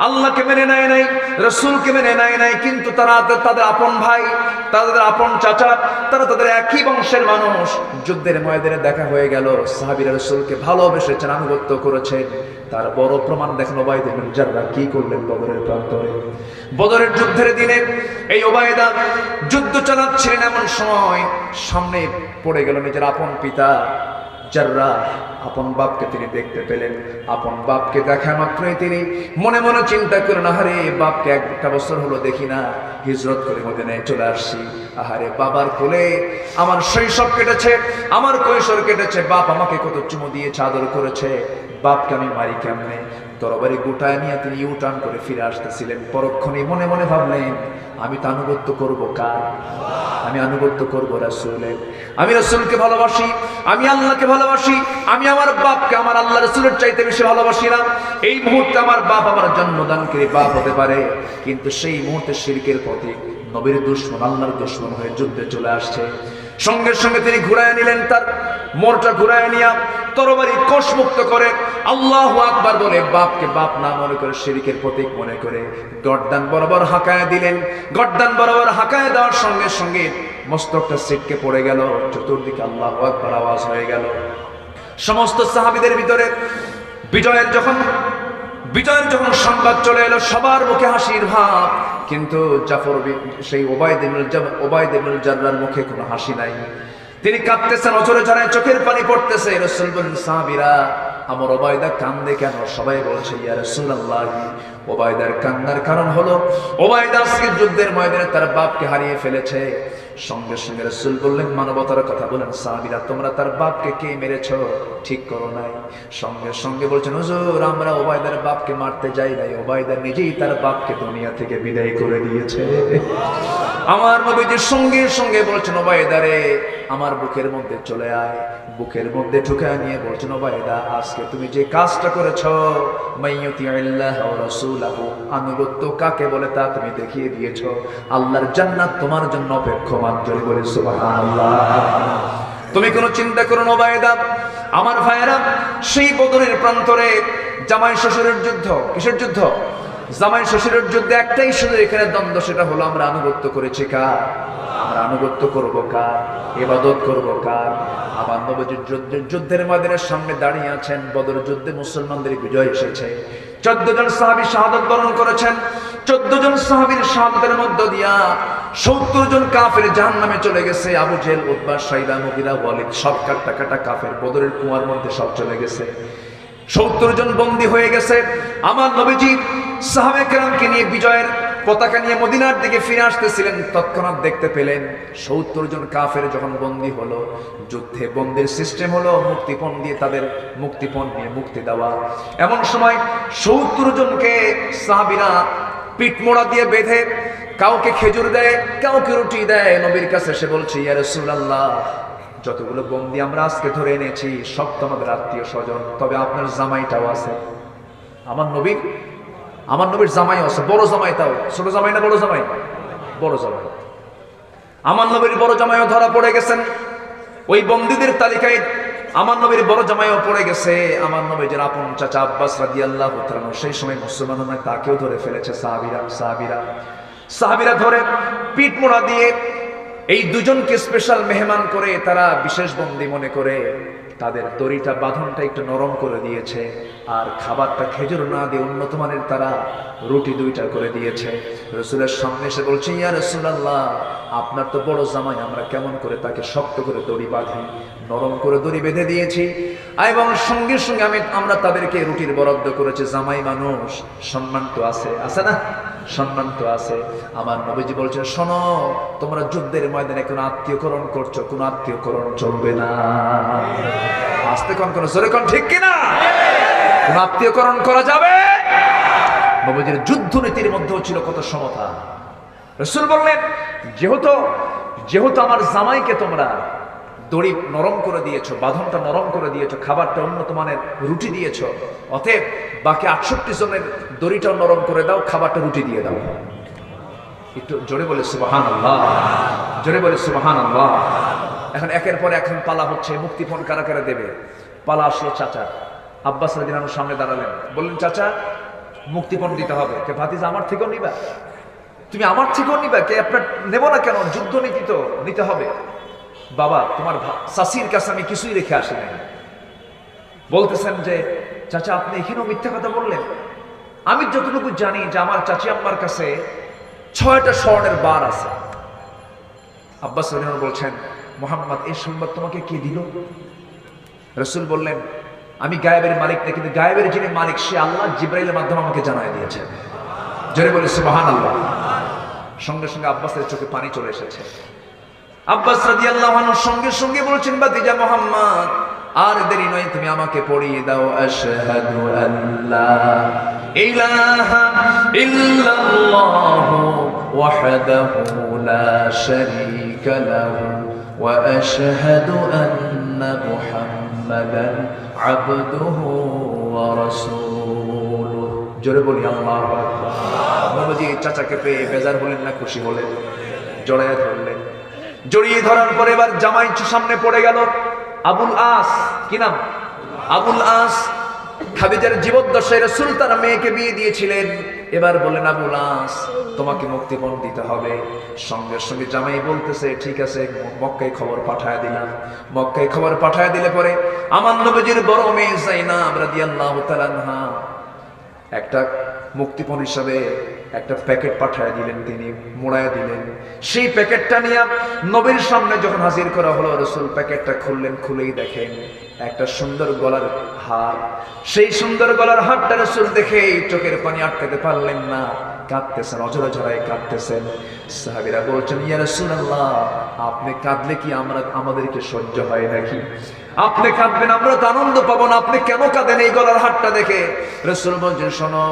আল্লাহকে মেনে নেয় নাই, রাসূলকে মেনে নেয় নাই, কিন্তু তারা তাদের আপন ভাই, তাদের আপন চাচা, তারা তাদের একই বংশের মানুষ। যুদ্ধের ময়দানে দেখা হয়ে গেল, সাহাবীরা রাসূলকে ভালোবেসেছেন, আনুগত্য করেছেন। তার বড় প্রমাণ দেখেন উবাইদা ইবনে জাররাহ কি করলেন বদরের প্রান্তরে। বদরের যুদ্ধের দিনে এই উবাইদা যুদ্ধ চালাচ্ছিলেন, এমন সময় সামনে পড়ে গেল নিজের আপন পিতা জাররাহ। আপন বাপকে তিনি দেখতে পেলেন। আপন বাপকে দেখা মাত্রই তিনি মনে মনে চিন্তা করেন, আহারে বাপকে 1 বছর হলো দেখি না, হিজরত করে মদিনায় চলে আসছি। আহারে বাবার কোলে আমার শৈশব কেটেছে, আমার কৈশোর কেটেছে, বাপ আমাকে কত চুমু দিয়েছে, আদর করেছে, বাপকে আমি মারি কেমনে? তরবারি গোটায় নিয়ে তিনি ইউটার্ন করে ফিরে আসতেছিলেন। পরক্ষণে মনে মনে ভাবলেন, আমি তো আনুগত্য করবো কার? আমি আনুগত্য করবো রাসূলের। আমি রাসূলকে ভালোবাসি, আমি আল্লাহকে ভালোবাসি, আমি আমার বাপকে আমার আল্লাহ রাসূলের চাইতে বেশি ভালোবাসি না। এই মুহূর্তে আমার বাপ আমার জন্মদানকারী বাপ হতে পারে, কিন্তু সেই মুহূর্তে শিরকের পথে নবীর দুশমন, আল্লাহর দুশমন হয়ে যুদ্ধে চলে আসছে। সঙ্গে সঙ্গে তিনি ঘুরায় নিলেন, তার মোরটা ঘুরায় নিয়া তরবারি কোষমুক্ত করে আল্লাহু আকবার বলে বাপকে বাপ না মনে করে, শিরকের প্রতীক মনে করে গর্দান বরাবর হাঁকায় দিলেন। গর্দান বরাবর হাঁকায় দেওয়ার সঙ্গে সঙ্গে মস্তকটা ছিটকে পড়ে গেল। চতুর্দিকে আল্লাহু আকবার আওয়াজ হয়ে গেল। সমস্ত সাহাবীদের ভিতরে বিজয়ের যখন সংবাদ চলে এলো, সবার মুখে হাসির ভাব, কিন্তু সেই উবাইদা ইবনে জাররাহর মুখে কোনো হাসি নাই। তিনি কাঁদতেছেন, অঝরে ঝরে চোখের পানি পড়তেছে। রাসূল বলেন, সাহাবীরা আমার উবাইদা কান্দে কেন? সবাই বলছে, ইয়া রাসূলুল্লাহ, উবাইদার কান্নার কারণ হলো উবাইদা আজকে যুদ্ধের ময়দানে তার বাপকে হারিয়ে ফেলেছে। সঙ্গে সঙ্গে রাসূল বললেন, মানবতার কথা বলেন, সাহাবীরা তোমরা তার বাপকে কে মেরেছো? ঠিক করো নাই। সঙ্গে সঙ্গে বলছেন, হুজুর আমরা উবাইদার বাপকে মারতে যাই নাই, উবাইদা নিজেই তার বাপকে দুনিয়া থেকে বিদায় করে দিয়েছে। আমার নবীজি সঙ্গে সঙ্গে বলছেন, উবাইদা রে আমার বুকের মধ্যে চলে আয়। বুকের মধ্যে ঢুকায় নিয়ে বলছেন, উবাইদা আজকে তুমি যে কাজটা করেছো, মাইয়ুতিল্লাহ ওয়া রাসূলহু, আনুগত্য কাকে বলে তা তুমি দেখিয়ে দিয়েছো। আল্লাহর জান্নাত তোমার জন্য অপেক্ষমান। জোরে বলে সুবহানাল্লাহ। তুমি কোনো চিন্তা করো না উবাইদা। আমার ভাইয়েরা, সেই বদরের প্রান্তরে জামাই শ্বশুরের যুদ্ধ। কিসের যুদ্ধ? জামাই শ্বশুরের যুদ্ধে একটাই শুধু এখানে দ্বন্দ্ব, সেটা হলো আমরা আনুগত্য করেছি কার? আমরা আনুগত্য করবো কার? ইবাদত করবো কার? আমার নবীজি যুদ্ধের ময়দানের সামনে দাঁড়িয়ে আছেন। বদর যুদ্ধে মুসলমানদের বিজয় এসেছে। 14 জন সাহাবী শাহাদাত বরণ করেছেন। 14 জন সাহাবীর শাহাদাতের মধ্য দিয়া 70 জন কাফের জাহান্নামে চলে গেছে। আবু জেহেল, উতবা, সাইবা, মুগিরা, ওয়ালিদ সব কাটা কাফের বদরের কুয়ার মধ্যে সব চলে গেছে। 70 জন বন্দী হয়ে গেছে। আমার নবীজি সাহাবে কেরামকে নিয়ে বিজয়ের পতাকা নিয়ে মদিনার দিকে ফিরে আসতেছিলেন, তৎক্ষণাৎ দেখতে পেলেন 70 জন কাফের যখন বন্দী হলো, যুদ্ধে বন্দির সিস্টেম হলো মুক্তিপণ দিয়ে তাদের মুক্তিপণ নিয়ে মুক্তি দেওয়া। এমন সময় 70 জনকে সাহাবীরা পিঠমোড়া দিয়ে বেঁধে কাউকে খেজুর দেয়, কাউকে রুটি দেয়। নবীর কাছে এসে বলছে, ইয়া রাসূলুল্লাহ, যতগুলো বন্দী আমরা আজকে ধরে এনেছি সব তো আমাদের আত্মীয় স্বজন, তবে আপনার জামাইটাও আছে। আমার নবীর জামাই আছে, বড় জামাই। তাও ছোট জামাই না বড় জামাই? বড় জামাই। আমার নবীর বড় জামাইও ধরা পড়ে গেছেন। ওই বন্দীদের তালিকায় আমার নবীর বড় জামাইও পড়ে গেছে। আমার নবীর আপন চাচা আব্বাস রাদিয়াল্লাহু তাআলা সেই সময় মুসলমান নয়, তাকেও ধরে ফেলেছে সাহাবীরা ধরে পিঠ মোড়া দিয়ে এই দুজনকে স্পেশাল মেহমান করে তারা বিশেষ বন্দী মনে করে তাদের দড়িটা বাঁধনটা একটু নরম করে দিয়েছে, আর খাবারটা খেজুর না দিয়ে উন্নত মানের তারা রুটি 2টা করে দিয়েছে। রাসূলের সামনে এসে বলছে, ইয়া রাসূলুল্লাহ, আপনার তো বড় জামাই, আমরা কেমন করে তাকে শক্ত করে দড়ি বাঁধি, নরম করে দড়ি বেঁধে দিয়েছি, এবং সঙ্গে সঙ্গে আমরা তাদেরকে রুটির বরাদ্দ করেছি। জামাই মানুষ, সম্মান তো আছে না? সম্মান তো আছে। আমার নবীজি বলছেন, শোনো, তোমরা যুদ্ধের ময়দানে কোনো আত্মীয়করণ করছো, কোনো আত্মীয়করণ চলবে না। আস্তে কোন জোরে কোন, ঠিক কিনা? কোন আত্মীয়করণ করা যাবে? নবীজির যুদ্ধ নীতির মধ্যেও ছিল কত সমতা। রাসূল বললেন, যেহেতু আমার জামাইকে তোমরা দড়ি নরম করে দিয়েছো, বাঁধনটা নরম করে দিয়েছো, খাবারটা উন্নত মানের রুটি দিয়েছো, অতএব বাকি 68 জনের দড়িটাও নরম করে দাও, খাবারটা রুটি দিয়ে দাও। একটু জোরে বলে সুবহানাল্লাহ, জোরে বলে সুবহানাল্লাহ। এখন একের পর এক পালা হচ্ছে, মুক্তিপণ কারা কারা দেবে। পালা আসলো চাচা আব্বাস রাদিয়াল্লাহু আনহু সামনে দাঁড়ালেন, বললেন, চাচা মুক্তিপণ দিতে হবে। কে ভাতিজা, আমার থেকেও নিবা? তুমি আমার থেকেও নিবা? কে আপনার নেব না কেন? যুদ্ধ নীতি তো নিতে হবে। বাবা, তোমার চাচির কাছে আমি কিছুই রেখে আসি নাই। বলতেছেন যে, চাচা আপনি এখানেও মিথ্যা কথা বললেন। আমি যতটুকু জানি যে আমার চাচি আম্মার কাছে 6টা স্বর্ণের বার আছে। আব্বাস রাদিয়াল্লাহু আনহু বলছেন, মুহাম্মদ, এই সংবাদ তোমাকে কে দিল? রাসূল বললেন, আমি গায়েবের মালিক না, কিন্তু গায়েবের যিনি মালিক সে আল্লাহ জিবরাইলের মাধ্যমে আমাকে জানায় দিয়েছেন। জোরে বলে সুবহানাল্লাহ। সঙ্গে সঙ্গে আব্বাসের চোখে পানি চলে এসেছে। আব্বাস রাদিয়াল্লাহু আনহু সঙ্গে সঙ্গে বলছেন, ভাতিজা মুহাম্মদ, আর দেরি নয়, তুমি আমাকে পড়িয়ে দাও, আশহাদু আল্লা ইলাহা ইল্লাল্লাহু ওয়াহদাহু লা শারীকা লাহু ওয়া আশহাদু আন্না মুহাম্মাদান আবদুহু ওয়া রাসূলুহু। জোরে বলি আল্লাহু আকবার। নবীজি চাচাকে পেয়ে বেজার হলেন না খুশি হলেন? জড়ায় ধরলেন। জড়িয়ে ধরার পরে এবার জামাই সামনে পড়ে গেল, আবুল আস। কি নাম? আবুল আস। খাদিজার জীবদ্দশায় রাসূল তার মেয়েকে বিয়ে দিয়েছিলেন। এবার বলেন, আবুল আস, তোমাকে মুক্তিপণ দিতে হবে। সঙ্গে সঙ্গে জামাই বলতেছে, ঠিক আছে, মক্কায় খবর পাঠায় দিলাম। মক্কায় খবর পাঠায় দিলে পরে আমার নবীজির বড় মেয়ে যায়নাব রাদিয়াল্লাহু তাআলা আনহা একটা মুক্তিপণ হিসাবে একটা প্যাকেট পাঠায় দিলেন, তিনি মোড়ায় দিলেন। সেই প্যাকেটটা নিয়ে নবীর সামনে যখন হাজির করা হলো, রাসূল প্যাকেটটা খুললেন, খুলেই দেখেন একটা সুন্দর গলার হার। সেই সুন্দর গলার হারটা রাসূল দেখে চোখের পানি আটকাতে পারলেন না, কাঁদতেছেন, অঝরে ঝরায় কাঁদতেছেন। সাহাবীরা বলছেন, ইয়া রাসূলুল্লাহ, আপনি কাঁদলে কি আমাদেরকে সহ্য হয় নাকি? আপনি কাঁদবেন, আমরা তো আনন্দ পাবো না, আপনি কেন কাঁদেন এই গলার হারটা দেখে? রাসূল বলছেন, শোনো,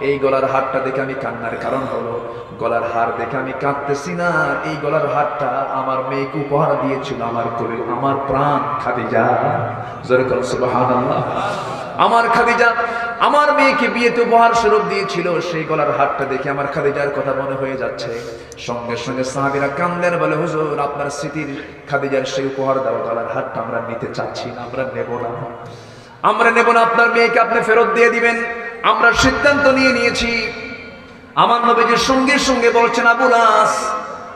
এই গলার হারটা দেখে আমি কান্নার কারণ হলো, গলার হার দেখে আমি কাঁদতেছি না। এই গলার হারটা আমার মেয়েকে উপহার দিয়েছিল আমার কোলে আমার প্রাণ খাদিজা। জোরে বলুন সুবহানাল্লাহ। আমার খাদিজা আমার মেয়েকে বিয়েতে উপহার স্বরূপ দিয়েছিল। সেই গলার হারটা দেখে আমার খাদিজার কথা মনে হয়ে যাচ্ছে। সঙ্গে সঙ্গে সাহাবীরা কান্দেন, বলে, হুজুর, আপনার স্মৃতির খাদিজার সেই উপহার দেওয়া গলার হারটা আমরা নিতে চাচ্ছি না, আমরা নেব না, আপনার মেয়েকে আপনি ফেরত দিয়ে দিবেন। আমরা সিদ্ধান্ত নিয়েছি। আমার নবীজির সঙ্গে সঙ্গে বলছেন, আবুল আস,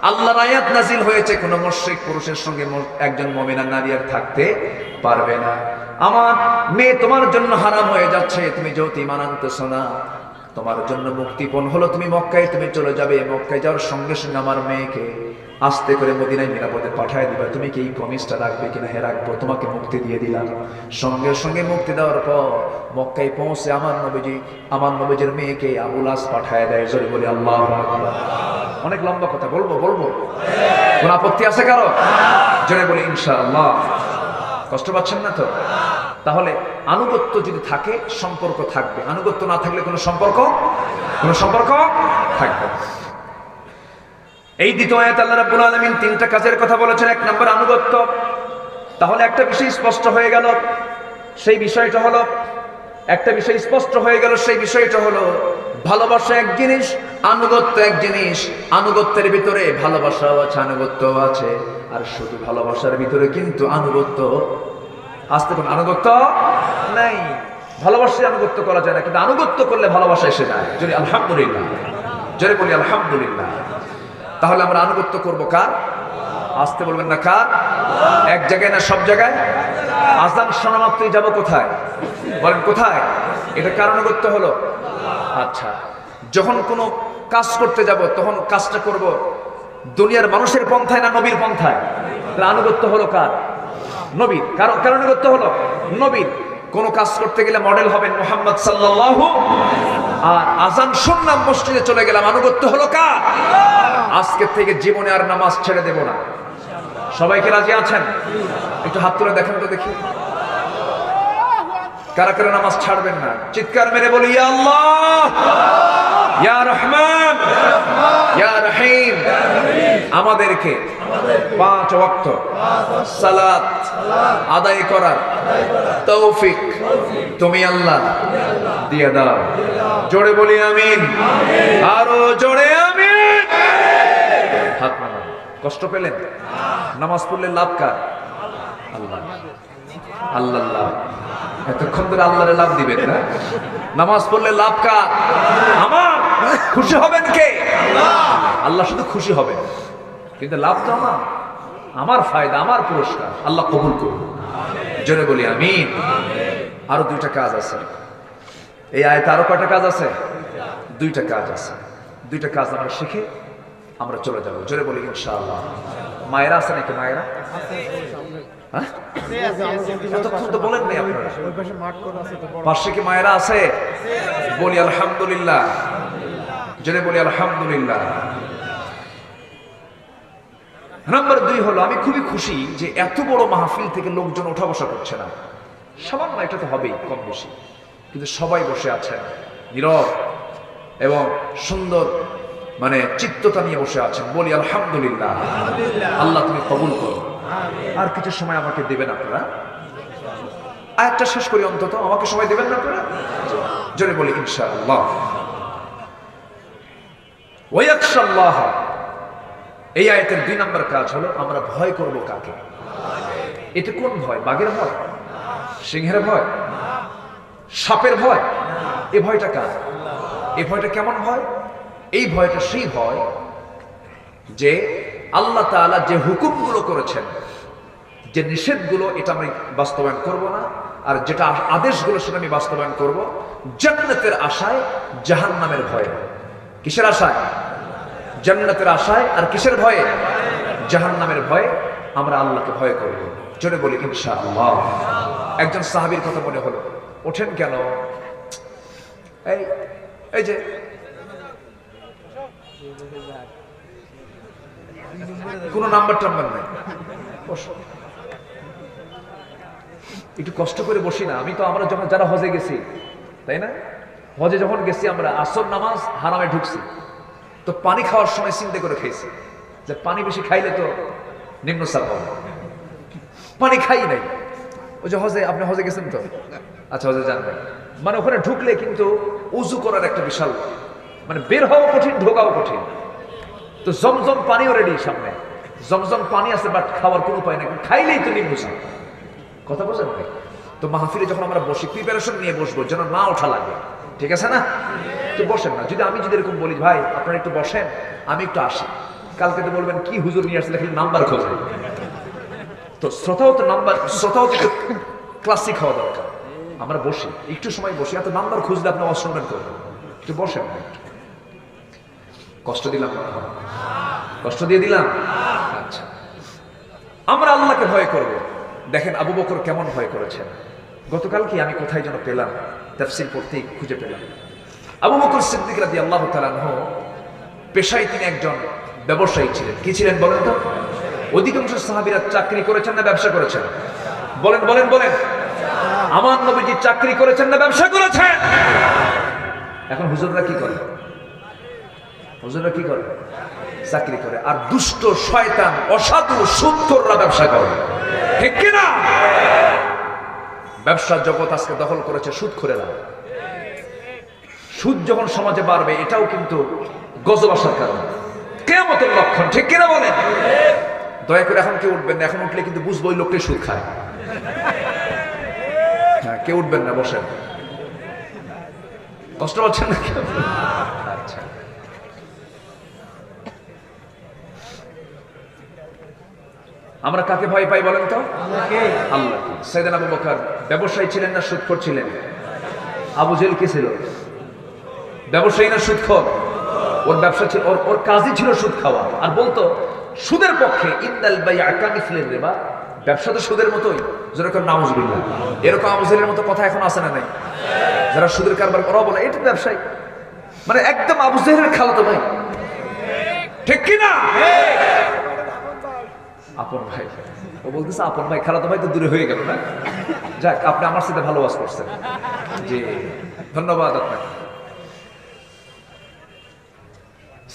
আল্লাহর আয়াত নাজিল হয়েছে, কোন মুশরিক পুরুষের সঙ্গে একজন মুমিনা নারী আর থাকতে পারবে না। আমার মেয়ে তোমার জন্য হারাম হয়ে যাচ্ছে, তুমি যেহেতু ঈমান আনতেছো না, তোমার জন্য মুক্তিপণ হলো তুমি মক্কায় তুমি চলে যাবে, মক্কায় যাওয়ার সঙ্গে সঙ্গে আমার মেয়েকে আস্তে করে মদিনায় নিরাপদে পাঠায় দিবা। তুমি কি এই প্রমিসটা রাখবে কিনা? হ্যাঁ রাখবো, তোমাকে মুক্তি দিয়ে দিলাম। সঙ্গে সঙ্গে মুক্তি দেওয়ার পর মক্কায় পৌঁছে আমার নবীজির মেয়েকে আবুল আস পাঠায় দেয়। জোরে বলি আল্লাহু আকবার। অনেক লম্বা কথা, বলবো কোন আপত্তি আছে কারো? জোরে বলি ইনশাআল্লাহ। কষ্ট পাচ্ছেন না তো? তাহলে আনুগত্য যদি থাকে সম্পর্ক থাকবে, আনুগত্য না থাকলে কোনো সম্পর্ক থাকবে। এই দ্বিতীয় আয়াতে আল্লাহ রাব্বুল আলামিন তিনটা কাজের কথা বলেছেন। এক নম্বর আনুগত্য। তাহলে একটা বিষয় স্পষ্ট হয়ে গেল, সেই বিষয়টা হলো ভালোবাসা এক জিনিস, আনুগত্য এক জিনিস। আনুগত্যের ভিতরে ভালোবাসাও আছে, আনুগত্যও আছে। আর শুধু ভালোবাসার ভিতরে কিন্তু আনুগত্য আসতে কোনো আনুগত্য নাই। ভালোবাসায় আনুগত্য করা যায় না, কিন্তু আনুগত্য করলে ভালোবাসা এসে যায়। যদি আলহামদুলিল্লাহ, জোরে বলি আলহামদুলিল্লাহ। তাহলে আমরা আনুগত্য করবো কার? আসতে বলবেন না কার? এক জায়গায় না সব জায়গায়? আজান শোনা মাত্রই যাবো কোথায়? বলেন কোথায়? এটা কার আনুগত্য হলো? আচ্ছা, যখন কোনো কাজ করতে যাব তখন কাজটা করব দুনিয়ার মানুষের পন্থায় না নবীর পন্থায়? তাহলে আনুগত্য হলো কার? নবীর। কারণ আনুগত্য হলো নবীর। কোন কাজ করতে গেলে মডেল হবেন মুহাম্মদ সাল্লাল্লাহু, আর আজান শুনলাম মসজিদে চলে গেলাম, আনুগত্য হলো কার? আজকে থেকে জীবনে আর নামাজ ছেড়ে দেব না। সবাইকে রাজি আছেন? একটু হাত তুলে দেখেন তো দেখি, কারা কারা নামাজ ছাড়বেন না? চিৎকার মেরে বলি ইয়া আল্লাহ, ইয়া রহমান, ইয়া রহিম। আমাদেরকে 5 ওয়াক্ত সালাত আদায় করার তৌফিক তুমি আল্লাহ দিয়ে দাও। জোরে বলি আমিন, আরো জোরে আমিন। হাত নামান। কষ্ট পেলেন? নামাজ পড়লে লাভ কার? আল্লাহ। আল্লাহ এতক্ষণ ধরে আল্লাহরে লাভ দিবেন না? নামাজ পড়লে লাভ কার? আমার। খুশি হবেন কে? আল্লাহ শুধু খুশি হবেন, কিন্তু লাভ তো আমার ফায়দা, আমার পুরস্কার। আল্লাহ কবুল করুন। জোরে বলি আমিন। আরো 2টা কাজ আছে এই আয়াতে। আরো কয়টা কাজ আছে? 2টা কাজ আছে। 2টা কাজ আমরা শিখে আমরা চলে যাবো। জোরে বলি ইনশাআল্লাহ। মায়েরা আছে নাকি? মায়েরা এতক্ষণ তো বলেন নাই আপনারা। পাশে কি মায়েরা আছে? বলি আলহামদুলিল্লাহ। জোরে বলি আলহামদুলিল্লাহ। নাম্বার 2 হলো, আমি খুবই খুশি যে এত বড় মাহফিল থেকে লোকজন ওঠা বসা করছে না। সামান্য এটা তো হবেই কম বেশি, কিন্তু সবাই বসে আছেন নীরব এবং সুন্দর, মানে চিত্ততা নিয়ে বসে আছেন। বলি আলহামদুলিল্লাহ। আল্লাহ তুমি কবুল করো। আর কিছু সময় আমাকে দেবেন আপনারা? আয়াতটা শেষ করি অন্তত, আমাকে সময় দেবেন না আপনারা? জোরে বলি ইনশাআল্লাহ। ওয়ায়াখশাল্লাহ। এই আয়াতের 2 নম্বর কাজ হলো আমরা ভয় করব কাকে? এটা কোন ভয়? বাঘের ভয়? সিংহের ভয়? সাপের ভয়? এই ভয়টা কার? এই ভয়টা কেমন ভয়? এই ভয়টা সেই ভয় যে আল্লাহ তাআলা যে হুকুমগুলো করেছেন, যে নিষেধগুলো, এটা আমি বাস্তবায়ন করব না, আর যেটা আদেশগুলো সেটা আমি বাস্তবায়ন করব। জান্নাতের আশায়, জাহান্নামের ভয়ে। কিসের আশায়? জান্নাতের আশায়। আর কিসের ভয়ে? জাহান্নামের ভয়ে আমরা আল্লাহকে ভয় করব। জোরে বলি ইনশাআল্লাহ। একজন সাহাবীর কথা মনে হলো। ওঠেন কেন? এই যে কোন নাম্বার টাম্বার নাই, একটু কষ্ট করে বসি না? আমরা যখন যারা হজে গেছি, তাই না? হজে যখন গেছি আমরা আসর নামাজ হারামে ঢুকছি, তো পানি খাওয়ার সময় চিন্তা করে খাইছি যে পানি বেশি খাইলে তো নিম্নচাপ হবে। পানি খাই নাই। ওই যে হজে, আপনি হজে গেছেন তো? আচ্ছা, হজে জানবেন। মানে ওখানে ঢুকলে কিন্তু উজু করার একটা বিশাল, মানে বের হওয়া কঠিন, ঢোকাও কঠিন। তো জমজম পানিও রেডি সামনে, জমজম পানি আছে, বাট খাওয়ার কোনো উপায় নাই, খাইলেই তো নিম্নচাপ। কথা বোঝেন ভাই? তো মাহফিলে যখন আমরা বসি, প্রিপারেশন নিয়ে বসবো যেন না ওঠা লাগে, ঠিক আছে না? তো বসেন না। যদি এরকম বলি ভাই আপনারা একটু বসেন, আমি একটু আসি, কালকে তো বলবেন কি হুজুর নিয়ে আসলে খালি নাম্বার খোঁজে। তো শ্রোতাও তো একটু ক্লাসিক হওয়া দরকার। আমরা বসি, একটু সময় বসি, এত নাম্বার খুঁজলে আপনি অসম্মান করবেন। একটু বসেন না, একটু কষ্ট দিলাম না? কষ্ট দিয়ে দিলাম? আচ্ছা, আমরা আল্লাহকে ভয় করব। দেখেন আবু বকর কেমন ভয় করেছেন। গতকাল কি আমি কোথায় যেন পেলাম, তাফসীর পড়তেই খুঁজে পেলাম, আবু বকর সিদ্দিক রাদিয়াল্লাহু তাআলা আনহু পেশায় তিনি একজন ব্যবসায়ী ছিলেন। কি ছিলেন বলেন তো? অধিকাংশ সাহাবীরা চাকরি করেছেন না ব্যবসা করেছেন? বলেন বলেন বলেন। আমার নবীজি চাকরি করেছেন না ব্যবসা করেছেন? এখন হুজুররা কি করে? হুজুররা কি করে? চাকরি করে। আর দুষ্ট শয়তান অসাধু সুদখোররা ব্যবসা করে, ঠিক কি না? ব্যবসার জগৎ আজকে দখল করেছে সুদখোরেরা। সুদ যখন সমাজে বাড়বে এটাও কিন্তু গজব আসার কারণ, কিয়ামতের লক্ষণ, ঠিক কিনা বলেন? দয়া করে এখন কেউ উঠবেন না, এখন উঠলে কিন্তু বুঝবো ওই লোকটাই সুদ খায়। হ্যাঁ, কেউ উঠবেন না, বসেন। কষ্ট পাচ্ছেন না? আচ্ছা, আমরা কাকে ভয় পাই বলেন তো? আল্লাহকে। সাইয়েদনা আবু বকর ব্যবসায়ী ছিলেন না সুদখোর ছিলেন? আবু জেহেল কি ছিল? ব্যবসায়ী না সুদখোর? ওর ব্যবসা ছিল, ওর কাজই ছিল সুদ খাওয়া। আর বলতো সুদের পক্ষে, ইন্নাল বাই'a কামিসলির রিবা, ব্যবসা তো সুদের মতোই। যেরকম নাউজুবিল্লাহ, এরকম আবু জেহেলের মতো কথা এখন আছে না নাই? যারা সুদের কারবার করা বলে এটা ব্যবসায়ী, মানে একদম আবু জেহেলের খালাতো ভাই, ঠিক কি না? আপন ভাই, ও বলতেছে আপন ভাই, খালাতো ভাই তো দূরে হয়ে গেল না? যাক, আপনি আমার সাথে ভালো ওয়াজ করছেন, জি ধন্যবাদ আপনাকে।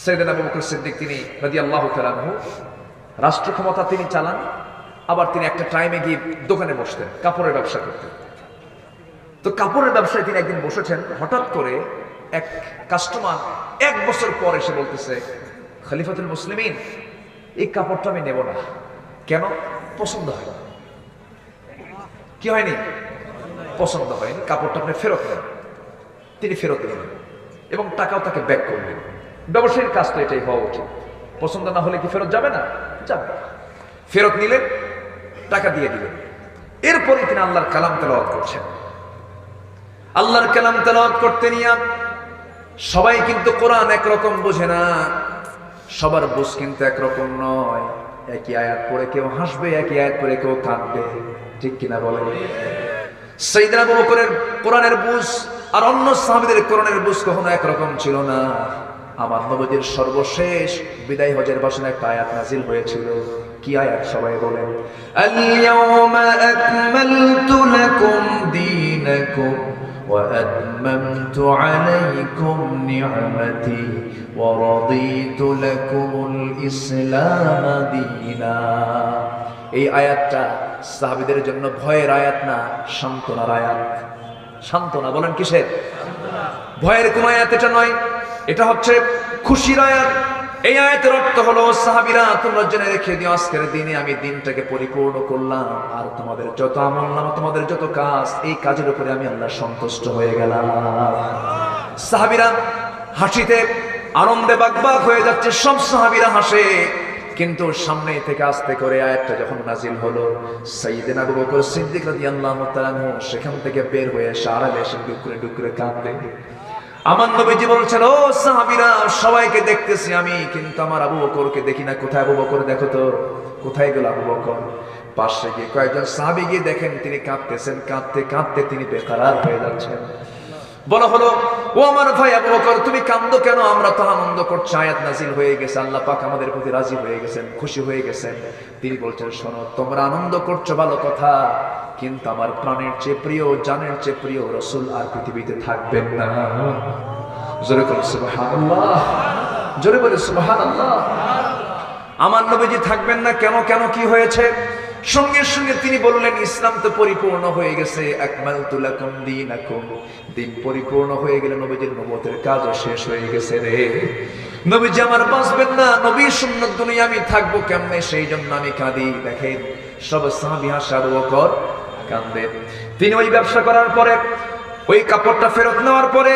সাইয়েদনা আবু বকর সিদ্দিক তিনি রাদিয়াল্লাহু তাআলা আনহু রাষ্ট্র ক্ষমতা তিনি চালান, আবার তিনি একটা টাইমে গিয়ে দোকানে বসতেন, কাপড়ের ব্যবসা করতেন। তো কাপড়ের ব্যবসায় তিনি একদিন বসেছেন, হঠাৎ করে এক কাস্টমার 1 বছর পর এসে বলতেছে, খলিফাতুল মুসলিমিন, এই কাপড়টা আমি নেব না। কেন? পছন্দ হয়। কি হয়নি? পছন্দ হয়নি, কাপড়টা আপনি ফেরত নেন। তিনি ফেরত নিলেন এবং টাকাও তাকে ব্যাক করলেন। ব্যবসায়ীর কাজ তো এটাই হওয়া উচিত। পছন্দ না হলে কি ফেরত যাবে না? যাবে। ফেরত নিলেন, টাকা দিয়ে দিলেন। এরপরে তিনি আল্লাহর কালাম তেলাওয়াত করছেন। আল্লাহর কালাম তেলাওয়াত করতে নিয়ে সবাই কিন্তু কোরআন একরকম বোঝে না, সবার বুঝ কিন্তু একরকম নয়। একই আয়াত পড়ে কেউ হাসবে, একই আয়াত পড়ে কেউ কাঁদবে, ঠিক কিনা বলেন? সাইয়েদনা আবু বকরের কোরআনের বুঝ আর অন্য সাহাবীদের কোরআনের বুঝ কখনো একরকম ছিল না। আমার নবীর সর্বশেষ বিদায় হজের ভাষণে একটা আয়াত নাজিল হয়েছিল। কি আয়াত সবাই বলেন? আল ইয়াউমা আকমালতু লাকুম দীনাকুম ওয়া আতমামতু আলাইকুম নি'মাতি ওয়া রাদিতু লাকুমুল ইসলাম দীনা। এই আয়াতটা সাহাবীদের জন্য ভয়ের আয়াত না, সান্ত্বনার আয়াত। সান্ত্বনা বলেন কিসের? ভয়ের কোন আয়াত এটা নয়, এটা হচ্ছে খুশির আয়াত। এই আয়াতের অর্থ হলো, সাহাবীরা তোমরা জেনে রেখে দিও, আজকের দিনে আমি দিনটাকে পরিপূর্ণ করলাম, আর তোমাদের যত আমলনামা, তোমাদের যত কাজ, এই কাজের উপরে আমি আল্লাহ সন্তুষ্ট হয়ে গেলাম। সাহাবীরা হাসিতে আনন্দে বাগবাগ হয়ে যাচ্ছে, সব সাহাবীরা হাসে। কিন্তু সামনে থেকে আস্তে করে আয়াতটা যখন নাজিল হলো, সাইয়েদনা আবু বকর সিদ্দিক রাদিয়াল্লাহু তাআলা আনহু সেখান থেকে বের হয়ে আড়ালে এসে ডুকরে ডুকরে কাঁদে। আমার নবীজি বলছেন, ও সাহাবীরা, সবাইকে দেখতেছি আমি, কিন্তু আমার আবু বকরকে দেখি না। কোথায় আবু বকর? দেখো তো, কোথায় গেল আবু বকর? পাশে গিয়ে কয়েকজন সাহাবী গিয়ে দেখেন তিনি কাঁদতেছেন। কাঁদতে কাঁদতে তিনি বেকারার হয়ে যাচ্ছেন। বলা হলো, ও আমার ভাই আবু বকর, তুমি কাঁদো কেন? আমরা তো আনন্দ করছি, আয়াত নাজিল হয়ে গেছে, আল্লাহ পাক আমাদের প্রতি রাজি হয়ে গেছেন, খুশি হয়ে গেছেন। তিনি বলছেন, শোনো, তোমরা আনন্দ করছো ভালো কথা, কিন্তু আমার প্রাণের চেয়ে প্রিয়, জানের চেয়ে প্রিয় রাসূল আর পৃথিবীতে থাকবেন না। জোরে বলে সুবহানাল্লাহ, জোরে বলে সুবহানাল্লাহ। আমার নবীজি থাকবেন না কেন? কেন কি হয়েছে? সঙ্গে সঙ্গে তিনি বললেন, ইসলাম তো পরিপূর্ণ হয়ে গেছে, আকমালতু লাকুম দীনাকুম। দিন পরিপূর্ণ হয়ে গেলে নবীজির নবুয়তের কাজও শেষ হয়ে গেছে রে। নবীজি আমার বাঁচবেন না, নবীর সুন্নাত দুনিয়া আমি থাকবো কেমনে? সেই জন্য আমি কাঁদি। দেখেন সব সাহাবী হাসে, আবু বকর কাঁদেন। তিনি ওই ব্যবসা করার পরে, ওই কাপড়টা ফেরত নেওয়ার পরে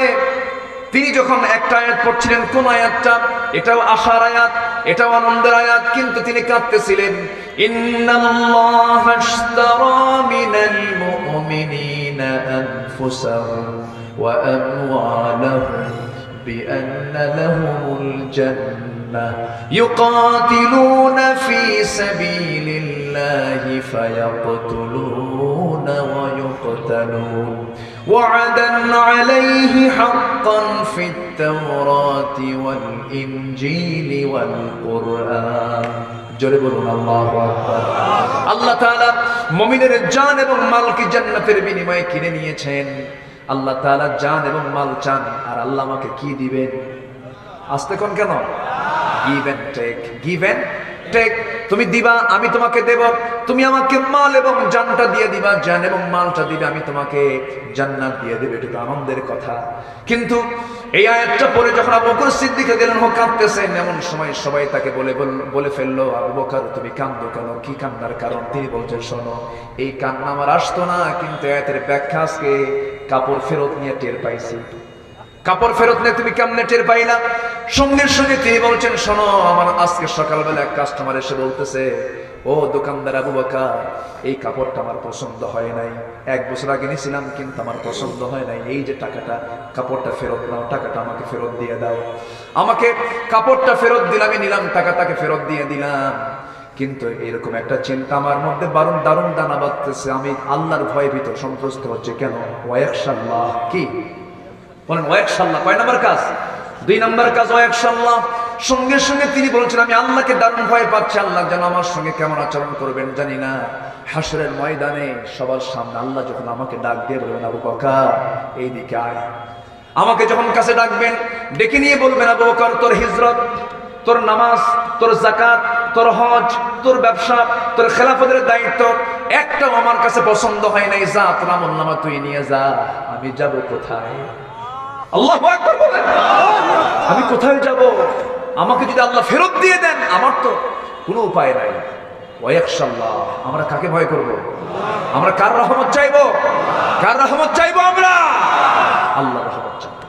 তিনি যখন একটা আয়াত পড়ছিলেন, কোন আয়াতটা? এটাও আশার আয়াত, এটাও আনন্দের আয়াত, কিন্তু তিনি কাঁদতেছিলেন। ইন্নাল্লাহা আশতারা মিনাল মুমিনিনা আনফুসাহুম ওয়া আমওয়ালাহুম بأن لهم الجنة يقاتلون في سبيل الله فيقتلون ويقتلون وعدا عليه حقا في التوراة والإنجيل والقرآن জোরে বলুন আল্লাহু আকবার। আল্লাহ তাআলা মুমিনের জান এবং মালকে জান্নাতের বিনিময়ে কিনে নিয়েছেন। আল্লাহ তাআলা জান এবং মাল চান, আর আল্লাহ আমাকে কি দিবেন? আস্তে কোন কেন? Give and take, give and take. তুমি দিবা, আমি তোমাকে দেব। তুমি আমাকে মাল এবং জানটা দিয়ে দিবা, জান এবং মালটা দিবে, আমি তোমাকে জান্নাত দিয়ে দেব। এটা তো আনন্দের কথা। কিন্তু এই আয়াতটা পড়ে যখন আবু বকর সিদ্দিক রাদিয়াল্লাহু আনহু কাঁদতেছেন, এমন সময় সবাই তাকে বলে ফেললো, আবু বকর তুমি কাঁদো কেন? কি কান্নার কারণ? তিনি বলছেন, শোনো, এই কান্না আমার আসতো না, কিন্তু আয়াতের ব্যাখ্যা আজকে কাপড় ফেরত নিয়ে টের পাইছি। কাপড় ফেরত নিয়ে তুমি কেমনে টের পাইলা? সঙ্গে সঙ্গে তিনি বলছেন, শোনো, আমার আজকে সকালবেলা এক কাস্টমার এসে বলতেছে, ও দোকানদার আবু বকর, এই কাপড়টা আমার পছন্দ হয় নাই, 1 বছর আগে নিয়েছিলাম কিন্তু আমার পছন্দ হয় নাই, এই যে টাকাটা, কাপড়টা ফেরত নাও, টাকাটা আমাকে ফেরত দিয়ে দাও। আমাকে কাপড়টা ফেরত দিলাম, আমি নিলাম, টাকাটাকে ফেরত দিয়ে দিলাম। কিন্তু এরকম একটা চিন্তা আমার মধ্যে দারুণ দানা বাঁধতেছে, আমি আল্লাহর ভয়ে ভিতর সন্ত্রস্ত হচ্ছে। কেন? ওয়াকশাল্লাহ। কি বলেন? ওয়াকশাল্লাহ কয় নাম্বার কাজ? 2 নাম্বার কাজ ওয়াকশাল্লাহ। সঙ্গে সঙ্গে তিনি বলছেন, আমি আল্লাহকে দারুণ ভয় পাচ্ছি, আল্লাহ যেন আমার সঙ্গে কেমন আচরণ করবেন জানি না। হাসরের ময়দানে সবার সামনে আল্লাহ যখন আমাকে ডাক দিয়ে বলবেন, আবু বকর এইদিকে আয়, আমাকে যখন কাছে ডাকবেন, ডেকে নিয়ে বলবেন, আবু বকর তোর হিজরত, তোর নামাজ, তোর যাকাত, তোর হজ, তোর ব্যবসা, তোর খেলাফতের দায়িত্ব একটাও আমার কাছে পছন্দ হয় নাই, যা তোর আমলনামা তুই নিয়ে যা। আমি যাব কোথায়? আল্লাহু আকবার বলেন। আমি কোথায় যাব? আমাকে যদি আল্লাহ ফেরত দিয়ে দেন, আমার তো কোনো উপায় নাই। ওয়াকশাল্লাহ। আমরা কাকে ভয় করব? আমরা কার রহমত চাইবো? কার রহমত চাইবো? আমরা আল্লাহর রহমত চাইবো।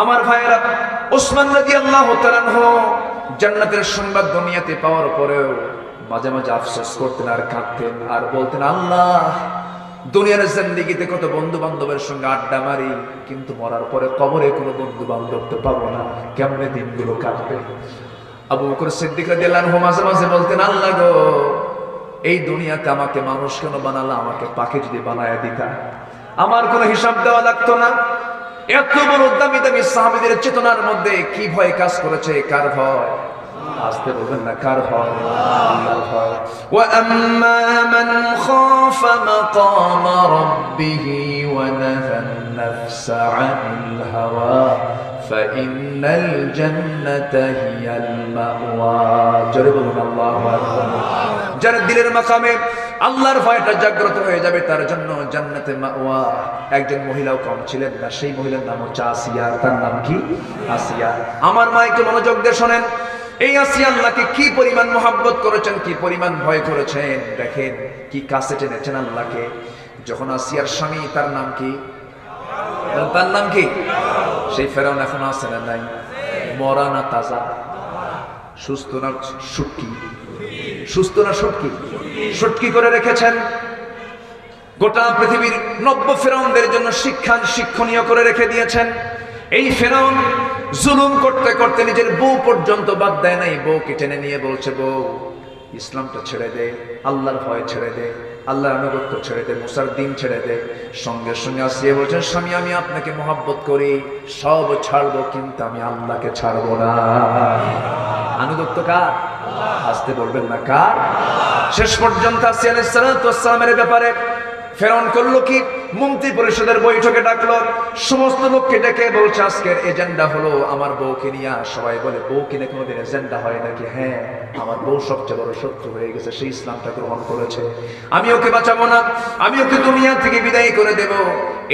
আমার ভাইয়েরা, ওসমান রাদিয়াল্লাহু তাআলা আনহু জান্নাতের সংবাদ দুনিয়াতে পাওয়ার পরেও মাঝে মাঝে আফসোস করতেন আর কাঁদতেন আর বলতেন, আল্লাহ, দুনিয়ার জিন্দেগিতে কত বন্ধু বান্ধবের সঙ্গে আড্ডা মারি, কিন্তু মরার পরে কবরে কোনো বন্ধু বান্ধব তো পাবো না, কেমনে দিনগুলো কাটবে? আবু বকর সিদ্দিক রাদিয়াল্লাহু আনহু মাঝে মাঝে বলতেন, আল্লাহ গো, এই দুনিয়াতে আমাকে মানুষ কেন বানালা? আমাকে পাখি যদি বানায়া দিতা, আমার কোনো হিসাব দেওয়া লাগতো না। এত বড় দামি দামি সাহাবীদের চেতনার মধ্যে কি ভয় কাজ করেছে? কার ভয়? আসতে বলবেন না, কার ভয়? আল্লাহর ভয়। ওয়া আম্মা মান খাফা মাকামা রাব্বিহি ওয়া নাহান নাফসা আনিল হাওয়া ফাইন্নাল জান্নাতা হিয়াল মাওয়া। জোরে বলুন আল্লাহু আকবার। যার দিলের মাকামে আল্লাহর ভয়টা জাগ্রত হয়ে যাবে, তার জন্য জান্নাতে মাওয়া। একজন মহিলাও কম ছিলেন না, সেই মহিলার নাম হচ্ছে আসিয়া। তার নাম কি? আসিয়া। আমার মা একটু মনোযোগ দিয়ে শোনেন, এই আসিয়া আল্লাহকে কি পরিমাণ মহব্বত করেছেন, কি পরিমাণ ভয় করেছেন, দেখেন কি কাছে টেনেছেন আল্লাহকে। যখন আসিয়ার স্বামী, তার নাম কি? তার নাম কি? সেই ফেরাউন এখন আছে না নাই? মরা না তাজা? সুস্থ না শুটকি? সুস্থ না শুটকি? শুটকি করে রেখেছেন। গোটা পৃথিবীর নব্য ফেরাউনদের জন্য শিক্ষণীয় করে রেখে দিয়েছেন। এই ফেরাউন জুলুম করতে করতে নিজের বউ পর্যন্ত বাদ দেয় নাই। বউকে টেনে নিয়ে বলছে, বউ, ইসলামটা ছেড়ে দে, আল্লাহর ভয় ছেড়ে দে, আল্লাহর আনুগত্য ছেড়ে দে, মুসার দিন ছেড়ে দে। সঙ্গে সঙ্গে আসিয়া বলছেন, স্বামী, আমি আপনাকে মহব্বত করি, সব ছাড়বো, কিন্তু আমি আল্লাহকে ছাড়বো না। আনুগত্য কার? আসতে বলবেন না, কার? শেষ পর্যন্ত আসিয়া আলাইহিস সালাতু ওয়াস সালামের ব্যাপারে ফেরাউন করলো কি? মন্ত্রী পরিষদের বৈঠকে ডাকলো, সমস্ত লোককে ডেকে বলছে, আজকের এজেন্ডা হলো আমার বউকে নিয়ে। সবাই বলে, বউ কিনে কোনোদিন এজেন্ডা হয় নাকি? হ্যাঁ, আমার বউ সবচেয়ে বড় শত্রু হয়ে গেছে, সেই ইসলামটা গ্রহণ করেছে, আমি ওকে বাঁচাবো না, আমি ওকে দুনিয়া থেকে বিদায় করে দেব।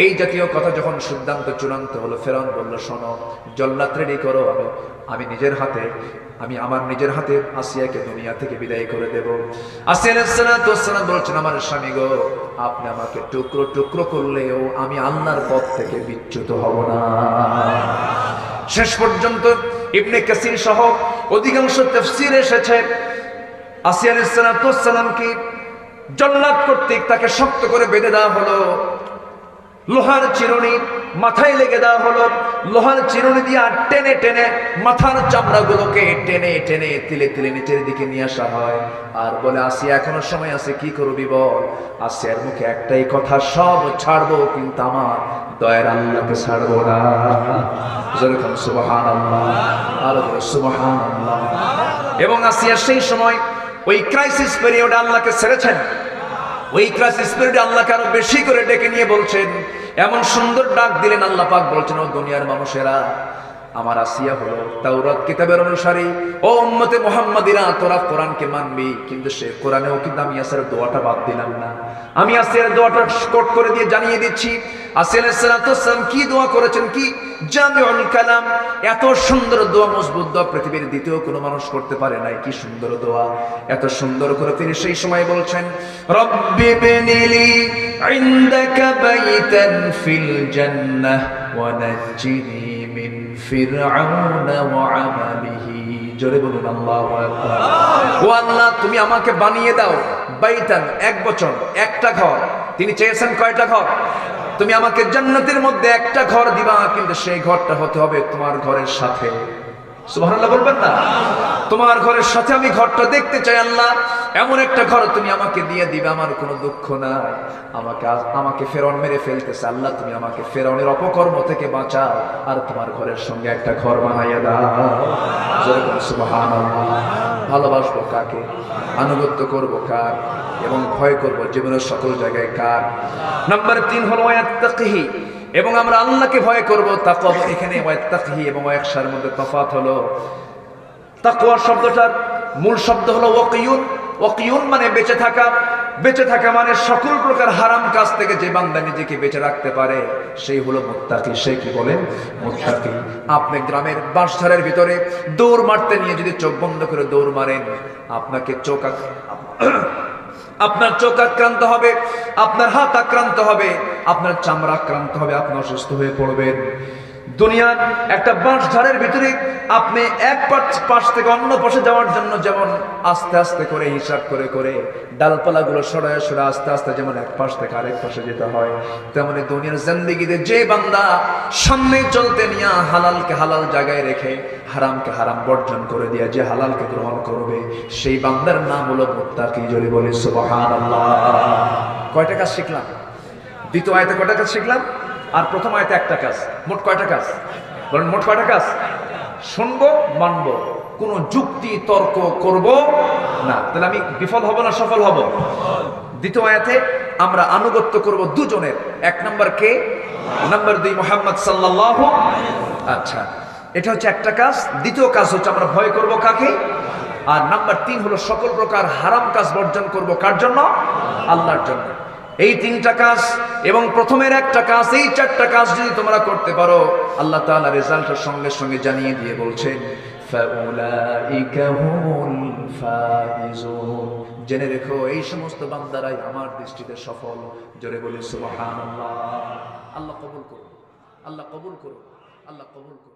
এই জাতীয় কথা যখন সিদ্ধান্ত চূড়ান্ত হলো, ফেরাউন বলল, শোনো, জল্লাদ রেডি করো, আমি আমার নিজের হাতে আসিয়াকে দুনিয়া থেকে বিদায় করে দেব। আসিয়া আলাইহিস সালাতু ওয়াস সালাম বলছেন, আমার স্বামী গো, আপনি আমাকে টুকরো টুকরো করলেও আমি আল্লাহর পথ থেকে বিচ্যুত হব না। শেষ পর্যন্ত ইবনে কাসির সহ অধিকাংশ তাফসীরে এসেছে, আসিয়া আলাইহিস সালাতু ওয়াস সালামকে জল্লাদ কর্তৃক তাকে শক্ত করে বেঁধে দেওয়া হলো, লোহার চিরুনি মাথায় লেগে দেওয়া হলো, লোহার চিরুনি দিয়ে টেনে টেনে মাথার চামড়াগুলোকে টেনে টেনে তিলে তিলে নিচের দিকে নিয়ে আসা হয়। আর বলে, আসিয়া এখনো সময় আছে, কি করবি বল। আসিয়ার মুখে একটাই কথা, সব ছাড়বো কিন্তু আমার দয়ার আল্লাহকে ছাড়বো না। যেরকম সুবহানাল্লাহ, আর সুবহানাল্লাহ। এবং আসিয়া সেই সময় ওই ক্রাইসিস পিরিয়ডে আল্লাহকে ছেড়েছেন। ওই ক্রাইসিস পিরিয়ডে আল্লাহকে আরো বেশি করে ডেকে নিয়ে বলছেন, এমন সুন্দর ডাক দিলেন আল্লাহ পাক বলছেন, ও দুনিয়ার মানুষেরা, আমার আসিয়া হলো তাওরাত কিতাবের অনুসারী। ও উম্মতে মুহাম্মাদিরা, তোরা কোরআনকে মানবি, কিন্তু সে কোরআনেও কিন্তু আমি আসিয়ার দোয়াটা বাদ দিলাম না। আমি আসিয়ার দোয়াটা কোট করে দিয়ে জানিয়ে দিচ্ছি। আসিয়া আলাইহিস সালাতু ওয়াস সালাম কি দোয়া করেছেন, কি জামিউল কালাম, এত সুন্দর দোয়া, মজবুত দোয়া পৃথিবীর দ্বিতীয় কোনো মানুষ করতে পারে নাই। কি সুন্দর দোয়া, এত সুন্দর করে তিনি সেই সময় বলছেন, রব্বি বিনিলি ইনদাকা বাইতান ফিল জান্নাহ ওয়া নাজ্জিনি মিন ফিরআউনা ওয়া আমালিহি। জোরে বলুন আল্লাহু আকবার। ও আল্লাহ, তুমি আমাকে বানিয়ে দাও বাইতান, এক বচন, একটা ঘর। তিনি চেয়েছেন কয়টা ঘর? তুমি আমাকে জান্নাতের মধ্যে একটা ঘর দিবা, কিন্তু সেই ঘরটা হতে হবে তোমার ঘরের সাথে। সুবহানাল্লাহ বলবেন না? তোমার ঘরের সাথে আমি ঘরটা দেখতে চাই আল্লাহ। এমন একটা ঘর তুমি আমাকে দিয়ে দিবে, আমার কোনো দুঃখ নাই। আমাকে ফেরাউন মেরে ফেলতেছে, আল্লাহ তুমি আমাকে ফেরাউনের অপকর্ম থেকে বাঁচাও, আর তোমার ঘরের সঙ্গে একটা ঘর বানাইয়া দাও। যেরকম সুবহানাল্লাহ। ভালোবাসবো কাকে, আনুগত্য করব কার, এবং ভয় করব জীবনের সকল জায়গায় কার? নাম্বার 3 হলো ওয়াত্তাকিহি, এবং আমরা আল্লাহকে ভয় করব। তাকওয়া, এখানে ওয়াত্তাকিহি এবং ওয়াকশার মধ্যে তফাৎ হলো। তাকওয়া শব্দটার মূল শব্দ হলো ওয়াকিয়ুন। ওয়াকিয়ুন মানে বেঁচে থাকা। বেঁচে থাকা মানে সকল প্রকার হারাম কাজ থেকে যে বান্দা নিজেকে বেঁচে রাখতে পারে, সেই হলো মুত্তাকি। সে কি বলেন? মুত্তাকি। আপনি গ্রামের বাঁশঝাড়ের ভিতরে দৌড় মারতে নিয়ে যদি চোখ বন্ধ করে দৌড় মারেন, আপনার চোখ আক্রান্ত হবে, আপনার হাত আক্রান্ত হবে, আপনার চামড়া আক্রান্ত হবে, আপনি অসুস্থ হয়ে পড়বেন। দুনিয়ার একটা বাঁশঝাড়ের ভিতরে আপনি এক পাশ থেকে অন্য পাশে যাওয়ার জন্য যেমন আস্তে আস্তে করে হিসাব করে করে ডালপালাগুলো সরায় সরায় আস্তে আস্তে যেমন এক পাশ থেকে আরেক পাশে যেতে হয়, তেমনি দুনিয়ার জিন্দেগিতে যে বান্দা সামনে চলতে নিয়ে হালালকে হালাল জায়গায় রেখে হারামকে হারাম বর্জন করে দিয়ে যে হালালকে গ্রহণ করবে, সেই বান্দার নাম হলো মুত্তাকি। জোরে বলি সুবহানাল্লাহ। কয়টা কাজ শিখলাম? দ্বিতীয় আয়াতে কয়টা কাজ শিখলাম? আর প্রথম আয়াতে একটা কাজ। মোট কয়টা কাজ বলেন? মোট কয়টা কাজ? শুনবো, মানবো, কোনো যুক্তি তর্ক করব না। তাহলে আমি বিফল হব না সফল হব? দ্বিতীয় আয়াতে আমরা আনুগত্য করব দুজনের। এক নাম্বার কে? নাম্বার 2 মুহাম্মদ সাল্লাল্লাহু। আচ্ছা, এটা হচ্ছে একটা কাজ। দ্বিতীয় কাজ হচ্ছে আমরা ভয় করব কাকে? আর নাম্বার 3 হলো সকল প্রকার হারাম কাজ বর্জন করব। কার জন্য? আল্লাহর জন্য। এই 3টা কাজ এবং প্রথমের একটা কাজ, এই 4টা কাজ যদি তোমরা করতে পারো, আল্লাহ তাআলা রেজাল্টের সঙ্গে সঙ্গে জানিয়ে দিয়ে বলছেন, ফাউলাইকা হুমুল ফাইজুন। জেনে রেখো, এই সমস্ত বান্দারাই আমার দৃষ্টিতে সফল। জোরে বলি সুবহানাল্লাহ। আল্লাহ কবুল করুন, আল্লাহ কবুল করুন, আল্লাহ কবুল করুন।